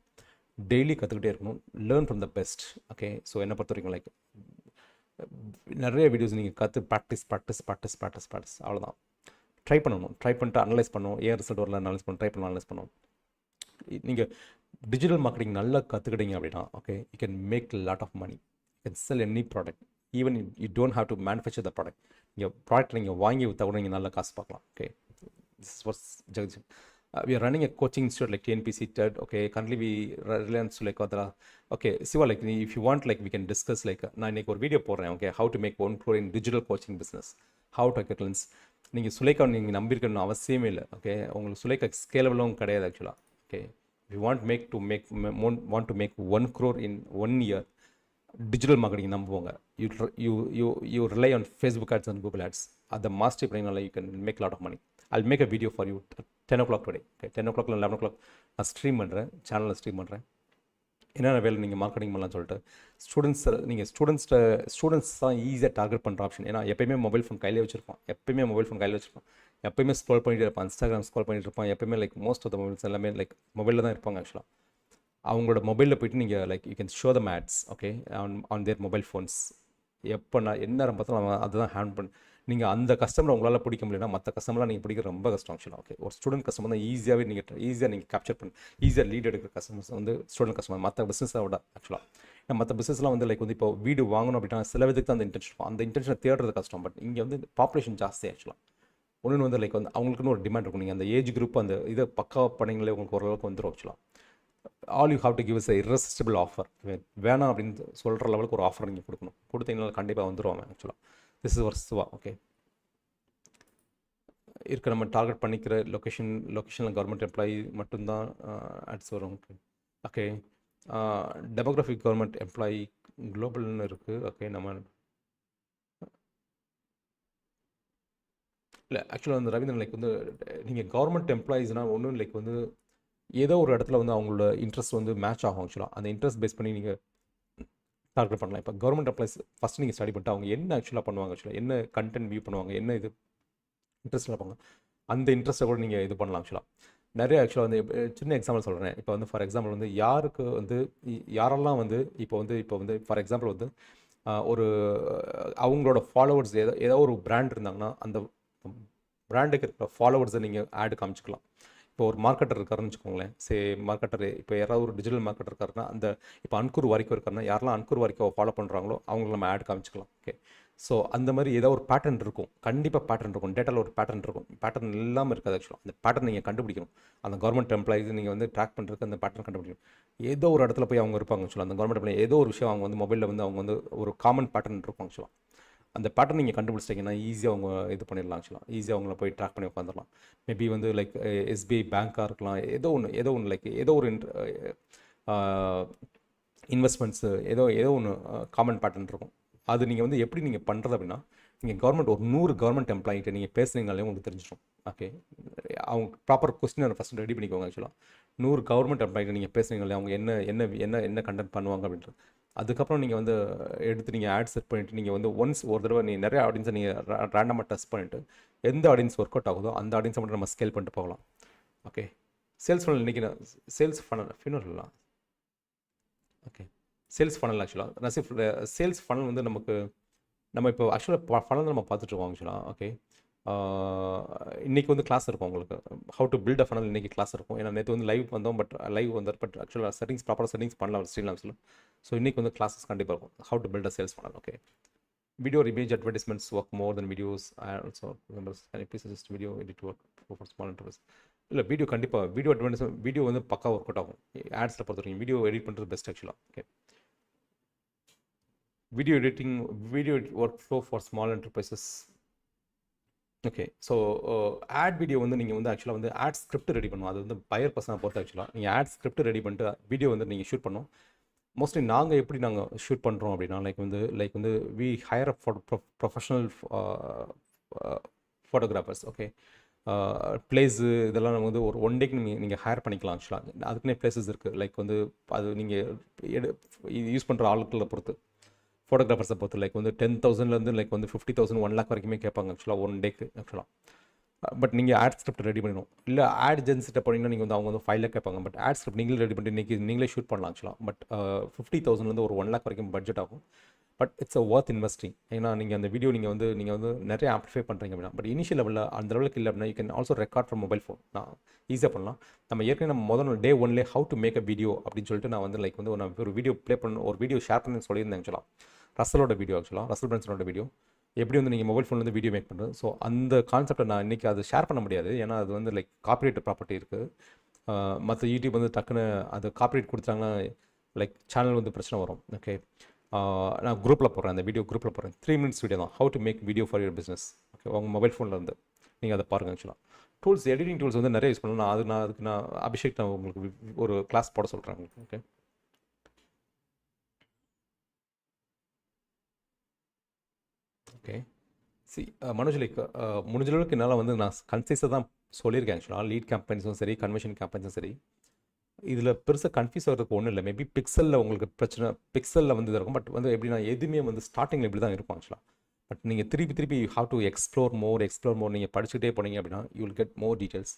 டெய்லி கற்றுக்கிட்டே இருக்கணும். Learn from the best. Okay, so என்னை பொறுத்த வரைக்கும் லைக் நிறைய வீடியோஸ் நீங்கள் கற்று ப்ராக்டிஸ் அவ்வளோதான். ட்ரை பண்ணணும். ட்ரை பண்ணிட்டு அனலைஸ் பண்ணணும். ஏன் ரிசல்ட் வரல அனலைஸ் பண்ணணும். ட்ரை பண்ணணும், அனலைஸ் பண்ணணும். நீங்கள் டிஜிட்டல் மார்க்கெட்டிங் நல்லா கற்றுக்கிட்டீங்க அப்படின்னா okay, you can make lot of money. You can sell any product. Even you don't have to manufacture the product. நீங்கள் ப்ராடக்ட் நீங்கள் வாங்கி விற்றா கூட நீங்கள் நல்ல காசு பார்க்கலாம். Okay, this is what's Jagdish. We are running a coaching institute like TNPC TED. Okay, currently we relance to like other. Okay, Siva, like if you want, like we can discuss like நான் இன்னைக்கு ஒரு video போடுறேன். Okay, how to make 1 crore in digital coaching business, how to get clients. நீங்கள் சுலைக்கா நீங்கள் நம்பியிருக்கணும் அவசியமே இல்லை. Okay, உங்களுக்கு சுலைக்கா ஸ்கேலபிளும் கிடையாது ஆக்சுவலாக. Okay, if you want want to make 1 crore in 1 year, digital marketing நம்புவாங்க. You rely on Facebook ads and Google ads. அதை master பண்ணிங்கனால you can make lot of money. I'll make a video for you 10 o'clock today. Okay, 10 o'clock இல்லை 11 o'clock நான் stream பண்ணுறேன், சேனலில் stream பண்ணுறேன். என்னென்ன வேலை நீங்கள் மார்க்கெட்டிங் பண்ணலாம்னு சொல்லிட்டு நீங்கள் ஸ்டூடெண்ட்ஸ் தான் ஈஸியாக டார்கெட் பண்ணுற ஆப்ஷன். ஏன்னா எப்பயுமே மொபைல் ஃபோன் கையிலே வச்சிருப்பான். எப்பயுமே ஸ்க்ரோல் பண்ணிட்டு இருப்பான். இன்ஸ்டாகிராம் ஸ்க்ரோல் பண்ணிட்டு இருப்பான். எப்பயுமே like most of the mobiles எல்லாமே லைக் மொபைலில் தான் இருப்பாங்க ஆக்சுவலாக. அவங்களோட மொபைலில் போய்ட்டு நீங்கள் like you can show them ads. Okay, on their mobile phones. எப்போ நான் என்ன நேரம் பார்த்தாலும் அதுதான் ஹேண்ட் பண்ண. நீங்கள் அந்த கஸ்டமரை உங்களால் பிடிக்க முடியலன்னா மற்ற கஸ்டமர்லாம் நீங்கள் பிடிக்க ரொம்ப கஷ்டம் ஆக்சுவலாக. ஓகே, ஒரு ஸ்டூடெண்ட் கஸ்டமர் தான் ஈஸியாக நீங்கள் கேப்சர் பண்ண ஈஸியாக லீட் எடுக்கிற கஸ்டமர்ஸ் வந்து ஸ்டூடெண்ட் கஸ்டமர். மற்ற பிஸ்னஸை விட ஆக்சுவலாக மற்ற பிஸ்னஸ்லாம் வந்து லைக் வந்து இப்போ வீடு வாங்கணும் அப்படின்னா சில விதத்துக்கு தான் அந்த இன்டென்ஷன் இருக்கும். அந்த இன்டென்ஷனை தேடுறது கஷ்டம். பட் இங்கே வந்து பாப்புலேஷன் ஜாஸ்தி ஆக்சுவலாக. ஒன்று வந்து லைக் வந்து அவங்களுக்குன்னு ஒரு டிமாண்ட் இருக்கும். நீங்கள் அந்த ஏஜ் குரூப் அந்த இதை பக்கா பண்ணிங்களே உங்களுக்கு ஓரளவுக்கு வந்துடும் ஆக்சுவலாக. All you have to give is a irresistible offer. வேணாம் அப்படின்னு சொல்கிற லெவலுக்கு ஒரு ஆஃபர் நீங்கள் கொடுக்கணும். கொடுத்தீங்கன்னா கண்டிப்பாக வந்துடுவாங்க ஆக்சுவலாக. திஸ் இஸ் ஒரு சிவா. ஓகே, இருக்க நம்ம டார்கெட் பண்ணிக்கிற லொக்கேஷனில் கவர்மெண்ட் எம்ப்ளாயி மட்டும்தான் ஆட்ஸ் வரும். Okay, okay, demographic government employee குளோபல்னு இருக்குது. ஓகே, நம்ம இல்லை ஆக்சுவலாக வந்து ரவீந்திரன் லைக் வந்து நீங்கள் கவர்மெண்ட் எம்ப்ளாயீஸ்னால் ஒன்றும் லைக் வந்து ஏதோ ஒரு இடத்துல வந்து அவங்களோட இன்ட்ரெஸ்ட் வந்து மேட்ச் ஆகும் ஆக்சுவலாக. அந்த இன்ட்ரெஸ்ட் பேஸ் பண்ணி நீங்கள் டார்கெட் பண்ணலாம். இப்போ கவர்மெண்ட் எம்ப்ளாய்ஸ் ஃபஸ்ட்டு நீங்கள் ஸ்டடி பண்ணிட்டு அவங்க என்ன ஆக்சுவலாக பண்ணுவாங்க, ஆக்சுவலாக என்ன கண்டென்ட் வியூ பண்ணுவாங்க, என்ன இது இன்ட்ரெஸ்ட்டில் இருப்பாங்க, அந்த இன்ட்ரெஸ்ட்டை கூட நீங்கள் இது பண்ணலாம் ஆக்சுவலாக. நிறைய ஆக்சுவலாக வந்து சின்ன எக்ஸாம்பிள் சொல்கிறேன். இப்போ வந்து ஃபார் எக்ஸாம்பிள் வந்து யாரெல்லாம் வந்து இப்போ வந்து ஃபார் எக்ஸாம்பிள் வந்து ஒரு அவங்களோட ஃபாலோவர்ஸ் ஏதோ ஒரு பிராண்ட் இருந்தாங்கன்னா அந்த பிராண்டுக்கு இருக்கிற ஃபாலோவர்ஸை நீங்கள் ஆடு காமிச்சிக்கலாம். இப்போ ஒரு மார்க்கெட்டர் இருக்காருன்னு வச்சுக்கோங்களேன். மார்க்கெட்டர் இப்போ யாராவது ஒரு டிஜிட்டல் மார்க்கெட்டர் இருக்காருன்னா அந்த இப்போ அன்கூர் வரைக்கும் இருக்காருன்னா யாரெல்லாம் அன்கூர் வரைக்கும் ஃபாலோ பண்ணுறாங்களோ அவங்கள நம்ம ஆட் காமிச்சிக்கலாம். ஓகே, ஸோ அந்த மாதிரி ஏதோ ஒரு பேட்டர்ன் இருக்கும். கண்டிப்பாக பேட்டர்ன் இருக்கும். டேட்டாவில் ஒரு பேட்டர்ன் இருக்கும். பேட்டர்ன் இல்லாமல் இருக்காது ஆக்சுவலாக. அந்த பேட்டர்ன் நீங்கள் கண்டுபிடிக்கணும். அந்த கவர்மெண்ட் எம்ப்ளாயிஸ் நீங்கள் வந்து ட்ராக் பண்ணுறதுக்கு அந்த பேட்டர்ன் கண்டுபிடிக்கணும். ஏதோ ஒரு இடத்துல போய் அவங்க இருப்பாங்க ஆக்சுவலாக. அந்த கவர்மெண்ட் எம்ப்ளாயி ஏதோ ஒரு விஷயம் அவங்க வந்து மொபைலில் வந்து அவங்க வந்து ஒரு காமன் பேட்டர்ன் இருக்கும் ஆக்சுவலாக. அந்த பேட்டர்ன் நீங்கள் கண்டுபிடிச்சிட்டிங்கன்னா ஈஸியாக அவங்க இது பண்ணிடலாம் ஆக்சுவலாக. ஈஸியாக அவங்கள போய் ட்ராக் பண்ணி உட்காந்துடலாம். மேபி வந்து லைக் எஸ்பிஐ பேங்க்காக இருக்கலாம், ஏதோ ஒன்று லைக் ஏதோ ஒரு இன்வெஸ்ட்மெண்ட்ஸு ஏதோ ஒன்று காமன் பேட்டர்ன் இருக்கும். அது நீங்கள் வந்து எப்படி நீங்கள் பண்ணுறது அப்படின்னா, நீங்கள் கவர்மெண்ட் ஒரு 100 கவர்மெண்ட் எம்ப்ளாயிட்ட நீங்கள் பேசுனீங்கனாலே உங்களுக்கு தெரிஞ்சிடும். ஓகே, அவங்க ப்ராப்பர் கொஸ்டினை ஃபஸ்ட்டு ரெடி பண்ணிக்கோங்க ஆக்சுவலாக. 100 கவர்மெண்ட் எம்ப்ளாயிட்ட நீங்கள் பேசுனீங்களே அவங்க என்ன என்ன என்ன என்ன கண்டென்ட் பண்ணுவாங்க அப்படின்றது. அதுக்கப்புறம் நீங்கள் வந்து எடுத்து நீங்கள் ஆட் செட் பண்ணிவிட்டு நீங்கள் வந்து ஒன்ஸ் ஒரு தடவை நீங்கள் நிறைய ஆடியன்ஸை நீங்கள் ரேண்டமாக டெஸ்ட் பண்ணிவிட்டு எந்த ஆடியன்ஸ் ஒர்க் அவுட் ஆகுதோ அந்த ஆடியன்ஸை மட்டும் நம்ம ஸ்கேல் பண்ணிட்டு போகலாம். ஓகே, சேல்ஸ் ஃபனல் இன்றைக்கி நான் சேல்ஸ் ஃபனல் ஃபினர்லாம் ஓகே சேல்ஸ் ஃபனல் ஆக்சுவலாக நான் சேல்ஸ் ஃபனல் வந்து நம்ம இப்போ ஆக்சுவலாக ஃபனல் நம்ம பார்த்துட்ருக்கோம் ஆக்சுவலாக. ஓகே, இன்றைக்கி வந்து கிளாஸ் இருக்கும் உங்களுக்கு, how to build a funnel. இன்றைக்கி கிளாஸ் இருக்கும். ஏன்னா நேற்று வந்து லைவ் வந்தோம், பட் ஆக்சுவலாக ப்ராப்பர் செட்டிங்ஸ் பண்ணலாம் ஸ்ரீலாம்ஸில். ஸோ இன்றைக்கி வந்து கிளாஸஸ் கண்டிப்பாக இருக்கும், how to build a sales funnel. Okay, video image advertisements work more then videos. Also please suggest video edit work for small enterprise. இல்லை, வீடியோ கண்டிப்பாக வீடியோ அட்வர்டைஸ்மெண்ட் வீடியோ வந்து பக்கா work out ஆகும். ஆட்ஸில் பொறுத்த வரைக்கும் வீடியோ எடிட் பண்ணுறது best ஆக்சுவலாக. Okay, video editing workflow for small enterprises. Okay, so ad video வந்து நீங்கள் வந்து ஆக்சுவலாக வந்து ஆட் ஸ்கிரிப்ட் ரெடி பண்ணணும். அது வந்து பையர் பர்சனாக பொறுத்து ஆக்சுவலாக நீங்கள் ஆட் ஸ்கிரிப்ட் ரெடி பண்ணிட்டு வீடியோ வந்து நீங்கள் ஷூட் பண்ணணும். மோஸ்ட்லி நாங்கள் எப்படி நாங்கள் ஷூட் பண்ணுறோம் அப்படின்னா, லைக் வந்து we hire a professional photographers. Okay, place இதெல்லாம் நம்ம வந்து ஒரு 1 டேக்கு நீங்கள் ஹையர் பண்ணிக்கலாம் ஆக்சுவலாக. அதுக்குன்னே பிளேசஸ் இருக்குது. லைக் வந்து அது நீங்கள் யூஸ் பண்ணுற ஆட்களை பொறுத்து, ஃபோட்டோகிராஃபர்ஸை பொறுத்து லைக் வந்து 10,000லேருந்து லைக் வந்து 50,000 1 lakh வரைக்குமே கேட்பாங்க ஆக்சுவலாக 1 டேக்கு ஆக்சுவலாக. பட் நீங்கள் ஆட் ஸ்கிரிப்ட் ரெடி பண்ணிடணும். இல்லை ஆட் ஏஜென்சிட்ட போனீங்கன்னா நீங்கள் வந்து அவங்க வந்து 5 lakh கேட்பாங்க. பட் ஆட் ஸ்கிரிப்ட் நீங்களே ரெடி பண்ணிட்டு இன்றைக்கி நீங்களே ஷூட் பண்ணலாம் ஆக்சுவலாக. பட் 50,000லேருந்து ஒரு 1 lakh வரைக்கும் பட்ஜெட் ஆகும். But it's a worth investing. ஏன்னா நீங்கள் அந்த வீடியோ நீங்கள் வந்து நிறைய ஆம்ப்ளிஃபை பண்ணுறீங்க அப்படின்னா. பட் இனிஷியல் லெவலில் அந்த லெவலுக்கு இல்லை அப்படின்னா you can also record from mobile phone. நான் ஈஸியாக பண்ணலாம். நம்ம ஏற்கனவே நம்ம முதல்ல டே 1லே how to make a video அப்படின்னு சொல்லிட்டு நான் வந்து லைக் வந்து நான் ஒரு வீடியோ ப்ளே பண்ண ஒரு வீடியோ ஷேர் பண்ணி சொல்லியிருந்தேன் ஆக்சுவலாக. ரசலோட வீடியோ ஆக்சுவலாக, ரசல் பிரான்சனோட வீடியோ எப்படி வந்து நீங்கள் மொபைல் ஃபோன்லேருந்து வீடியோ மேக் பண்ணுறது. ஸோ அந்த கான்செப்டை நான் இன்றைக்கி அதை ஷேர் பண்ண முடியாது. ஏன்னா அது வந்து லைக் காப்பிரைட் ப்ராப்பர்ட்டி இருக்குது. மற்ற யூடியூப் வந்து டக்குன்னு அது காப்பிரைட் கொடுத்தாங்கன்னா லைக் சேனல் வந்து பிரச்சனை வரும். ஓகே, நான் குரூப்பில் போடுறேன், அந்த வீடியோ குரூப்பில் போடுறேன். 3 minutes வீடியோ தான், how to make video for your business. Okay, உங்கள் மொபைல் ஃபோனில் இருந்து நீங்கள் அதை பாருங்கள் ஆக்சுவலாக. டூல்ஸ் எடிட்டிங் டூல்ஸ் வந்து நிறைய யூஸ் பண்ணணும். அதுக்கு நான் அபிஷேக் நான் உங்களுக்கு ஒரு கிளாஸ் போட சொல்கிறேன் உங்களுக்கு. ஓகே, ஓகே, மனோஜ் லைக் முடிஞ்ச அளவுக்கு என்னால் வந்து நான் கன்சைஸாக தான் சொல்லியிருக்கேன் ஆக்சுவலாக. லீட் கேம்பெயின்ஸும் சரி, கன்வர்ஷன் கேம்பெயின்ஸும் சரி, இதில் பெருசாக கன்ஃபியூஸ் ஆகிறதுக்கு ஒன்றும் இல்லை. மேபி பிக்சலில் உங்களுக்கு பிரச்சனை, பிக்சலில் வந்து இது இருக்கும். பட் வந்து எப்படின்னா எதுவுமே வந்து ஸ்டார்டிங்கில் இப்படி தான் இருக்கும் ஆக்சுவலாக. பட் நீங்கள் திருப்பி ஹவ் டு எக்ஸ்ப்ளோர் மோர் நீங்கள் படிச்சுக்கிட்டே போனீங்க அப்படின்னா you will get more details.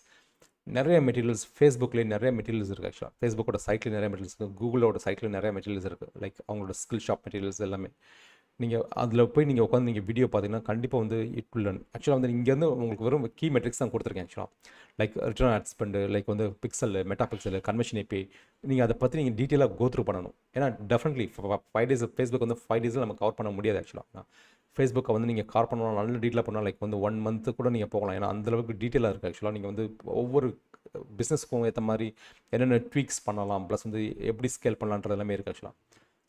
நிறைய மெட்டீரியல்ஸ் ஃபேஸ்புக்லேயே நிறைய மெட்டீரியல்ஸ் இருக்குது ஆக்சுவலாக. ஃபேஸ்புக்கோட சைட்டில் நிறைய மெட்டீரியல்ஸ் இருக்குது, கூகுளோட சைட்டில் நிறைய மெட்டீரியல்ஸ் இருக்குது. லைக் அவங்களோட ஸ்கில் ஷாப் மெட்டீரியல்ஸ் எல்லாமே நீங்கள் அதில் போய் நீங்கள் உட்காந்து நீங்கள் வீடியோ பார்த்தீங்கன்னா கண்டிப்பாக வந்து இட் வில் லேர்ன். ஆக்சுவலாக வந்து இங்கேருந்து உங்களுக்கு வெறும் கீ மெட்ரிக்ஸ் தான் கொடுத்துருக்கேன் ஆக்சுவலாக. Like return ad spend, like வந்து pixel, Meta pixel, conversion API, நீங்கள் அதை பற்றி நீங்கள் டீட்டெயிலாக கோத்ரூ பண்ணணும். ஏன்னா டெஃபினெட்லி 5 days ஃபேஸ்புக் வந்து 5 days நம்ம கவர் பண்ண முடியாது ஆக்சுவலாக. ஃபேஸ்புக்கை வந்து நீங்கள் கவர் பண்ணணும், நல்ல டீட்டெயிலாக பண்ணலாம். லைக் வந்து 1 month கூட நீங்கள் போகலாம். ஏன்னா அந்தளவுக்கு டீட்டெயிலாக இருக்குது ஆக்சுவலாக. நீங்கள் வந்து ஒவ்வொரு பிஸ்னஸ்க்கும் ஏற்ற மாதிரி என்னென்ன ட்வீக்ஸ் பண்ணலாம், ப்ளஸ் வந்து எப்படி ஸ்கேல் பண்ணலான்றது எல்லாமே இருக்குது ஆக்சுவலாக.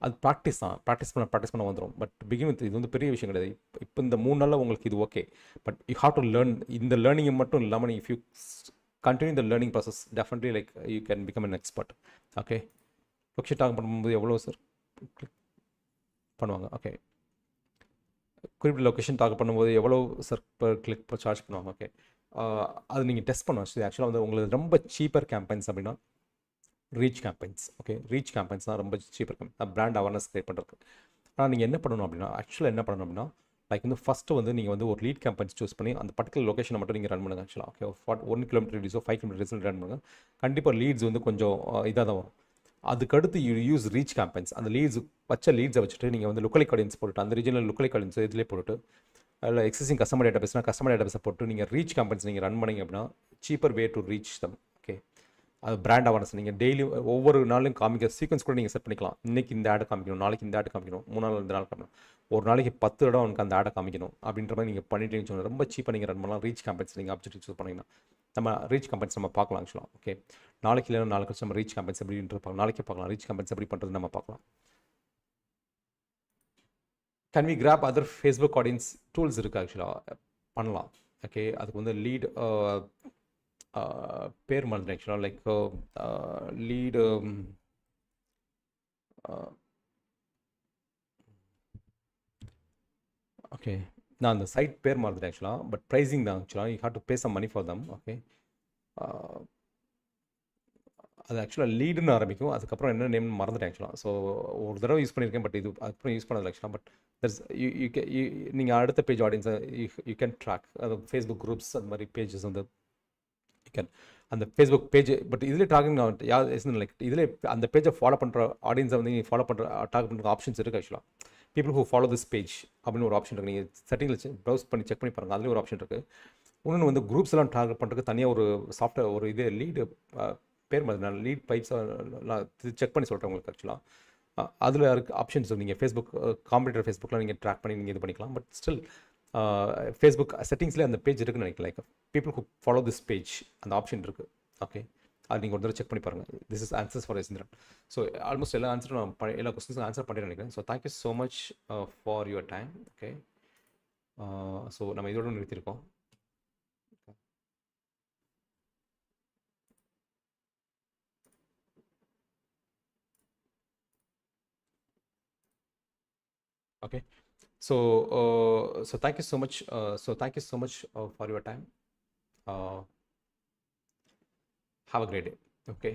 அது ப்ராக்டிஸ் தான், ப்ராக்டிஸ் பண்ண வந்துடும். பட் பிகின் வித் இது வந்து பெரிய விஷயம் கிடையாது. இப்போ இந்த 3 நாளில் உங்களுக்கு இது okay. But you have to learn. இந்த லேர்னிங்கை மட்டும் இல்லாமல் if you continue the learning process definitely like you can become an expert. Okay, location tag பண்ணும்போது எவ்வளோ சார் பண்ணுவாங்க? ஓகே, குறிப்பிட்ட லொக்கேஷன் டாக் பண்ணும்போது எவ்வளோ சார் பர் கிளிக் சார்ஜ் பண்ணுவாங்க? ஓகே, அது நீங்கள் டெஸ்ட் பண்ணணும். ஆக்சுவலாக வந்து உங்களுக்கு ரொம்ப சீப்பர் கேம்பெயின்ஸ் அப்படின்னா reach campaigns. Okay, reach campaigns தான் ரொம்ப cheaper campaign, brand awareness create பண்ணுறது. ஆனால் நீங்கள் என்ன பண்ணணும் அப்படின்னா, ஆக்சுவலாக என்ன பண்ணணும் அப்படின்னா, லைக் வந்து ஃபஸ்ட்டு வந்து நீங்கள் வந்து ஒரு லீட் கேம்பெயின்ஸ் சூஸ் பண்ணி அந்த பர்டிகுலர் லொக்கேஷனை மட்டும் நீங்கள் ரன் பண்ணுங்கள் ஆக்சுவலாக. ஓகே, 1 kilometer ரேடியஸோ 5 kilometer ரேடியஸோ ரன் பண்ணுங்கள். கண்டிப்பாக லீட்ஸ் வந்து கொஞ்சம் இதாக தான் வரும். அதுக்கடுத்து யூஸ் ரீச் கேம்பெயின்ஸ். அந்த லீட்ஸை வச்சுட்டு நீங்கள் வந்து லுக்கலைக் ஆடியன்ஸ் போட்டுட்டு, அந்த ரீஜனில் லுக்கலைக் ஆடியன்ஸ் இதிலே போட்டுட்டு, அதில் எக்ஸிஸ்டிங் கஸ்டமர் டேட்டாபேஸை போட்டு நீங்கள் ரீச் கேம்பெயின்ஸ் நீங்கள் ரன் பண்ணிங்க அப்படின்னா cheaper way to reach them. Okay, அது பிராண்ட் அவேர்னஸ் நீங்கள் டெய்லி ஒவ்வொரு நாளும் காமிக்க சீக்வன்ஸ் கூட நீங்கள் செட் பண்ணிக்கலாம். இன்றைக்கி இந்த ஆடை காமிக்கணும், நாளைக்கு இந்த ஆடை காமிக்கணும், 3 நாள் இந்த நாள் காமிக்கணும், ஒரு நாளைக்கு 10 தடவை அவனுக்கு அந்த ஆடை காமிக்கணும் அப்படின்ற மாதிரி நீங்கள் பண்ணிட்டீங்கன்னு சொன்னால் ரொம்ப சீப்பாக நீங்கள் ரன் பண்ணலாம். ரீச் கேம்பெயின்ஸ் நீங்கள் ஆப்ஜெக்டிவ் சூஸ் பண்ணிங்கன்னா நம்ம ரீச் கேம்பெயின்ஸ் நம்ம பார்க்கலாம் ஆக்சுவலாக. ஓகே, நாளைக்கு இல்லைன்னா நாளைக்கு நம்ம ரீச் கேம்பெயின்ஸ் எப்படின்றது பார்க்கலாம். நாளைக்கே பார்க்கலாம் ரீச் கேம்பெயின்ஸ் எப்படி பண்ணுறது நம்ம பார்க்கலாம். Can we grab other Facebook audience tools இருக்குது ஆக்சுவலாக பண்ணலாம். ஓகே, அதுக்கு வந்து லீட் பேர் மறந்துட்டேன் ஆக்சுவலாக. லைக் லீடு ஓகே, நான் அந்த சைட் பேர் மறந்துட்டேன் ஆக்சுவலாக. பட் ப்ரைஸிங் தான் ஆக்சுவலாக. You have to pay some money for them. Okay, அது ஆக்சுவலாக லீடுன்னு ஆரம்பிக்கும். அதுக்கப்புறம் என்ன நேம் மறந்துட்டேன் ஆக்சுவலாக. ஸோ ஒரு தடவை யூஸ் பண்ணியிருக்கேன், பட் இது அதுக்கப்புறம் யூஸ் பண்ணதில்லை ஆக்சுவலாக. பட் தட்ஸ் நீங்கள் அடுத்த பேஜ் ஆடியன்ஸை யூ கேன் ட்ராக். அது ஃபேஸ்புக் குரூப்ஸ் அந்த மாதிரி பேஜஸ் வந்து யூ கேன் அந்த ஃபேஸ்புக் பேஜ். பட் இதில் ட்ராகிங் லைக் இதில் அந்த பேஜை ஃபாலோ பண்ணுற ஆடியன்ஸை வந்து நீங்கள் ஃபாலோ பண்ணுற ட்ராக் பண்ணுற ஆப்ஷன்ஸ் இருக்குது ஆக்சுவலாக. People who follow this page அப்படின்னு ஒரு ஆப்ஷன் இருக்குது. நீங்கள் செட்டிங்கில் ப்ரௌஸ் பண்ணி செக் பண்ணி பாருங்கள், அதுலேயும் ஒரு ஆப்ஷன் இருக்குது. இன்னொன்று வந்து குரூப்ஸ் எல்லாம் டார்கெட் பண்ணுறதுக்கு தனியாக ஒரு சாஃப்ட்வேர், ஒரு இது லீடு பேர் மாதிரி நான் லீட் பைப்ஸ் செக் பண்ணி சொல்கிறேன் உங்களுக்கு ஆக்சுவலாக. அதில் இருக்க ஆப்ஷன்ஸ் நீங்கள் ஃபேஸ்புக் காம்படிட்டர் ஃபேஸ்புக்கில் நீங்கள் ட்ராக் பண்ணி நீங்கள் இது பண்ணிக்கலாம். பட் ஸ்டில் ஃபேஸ்புக் செட்டிங்ஸ்லேயே அந்த பேஜ் இருக்குன்னு நினைக்கிறேன். Like people who follow this page அந்த ஆப்ஷன் இருக்குது. ஓகே, அது நீங்கள் ஒரு தடவை செக் பண்ணி பாருங்கள். This is answers for Yasindran. So almost எல்லா ஆன்சரும் நான் எல்லா கொஸ்டின்ஸும் ஆன்சர் பண்ணிட்டு நினைக்கிறேன். So thank you so much for your time. Okay, so நம்ம இதோட நிறுத்தியிருக்கோம். Okay, so thank you so much. For your time. Have a great day. Okay,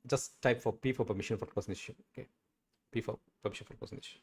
just type for P for permission for closing issue. Okay, P for permission for closing issue.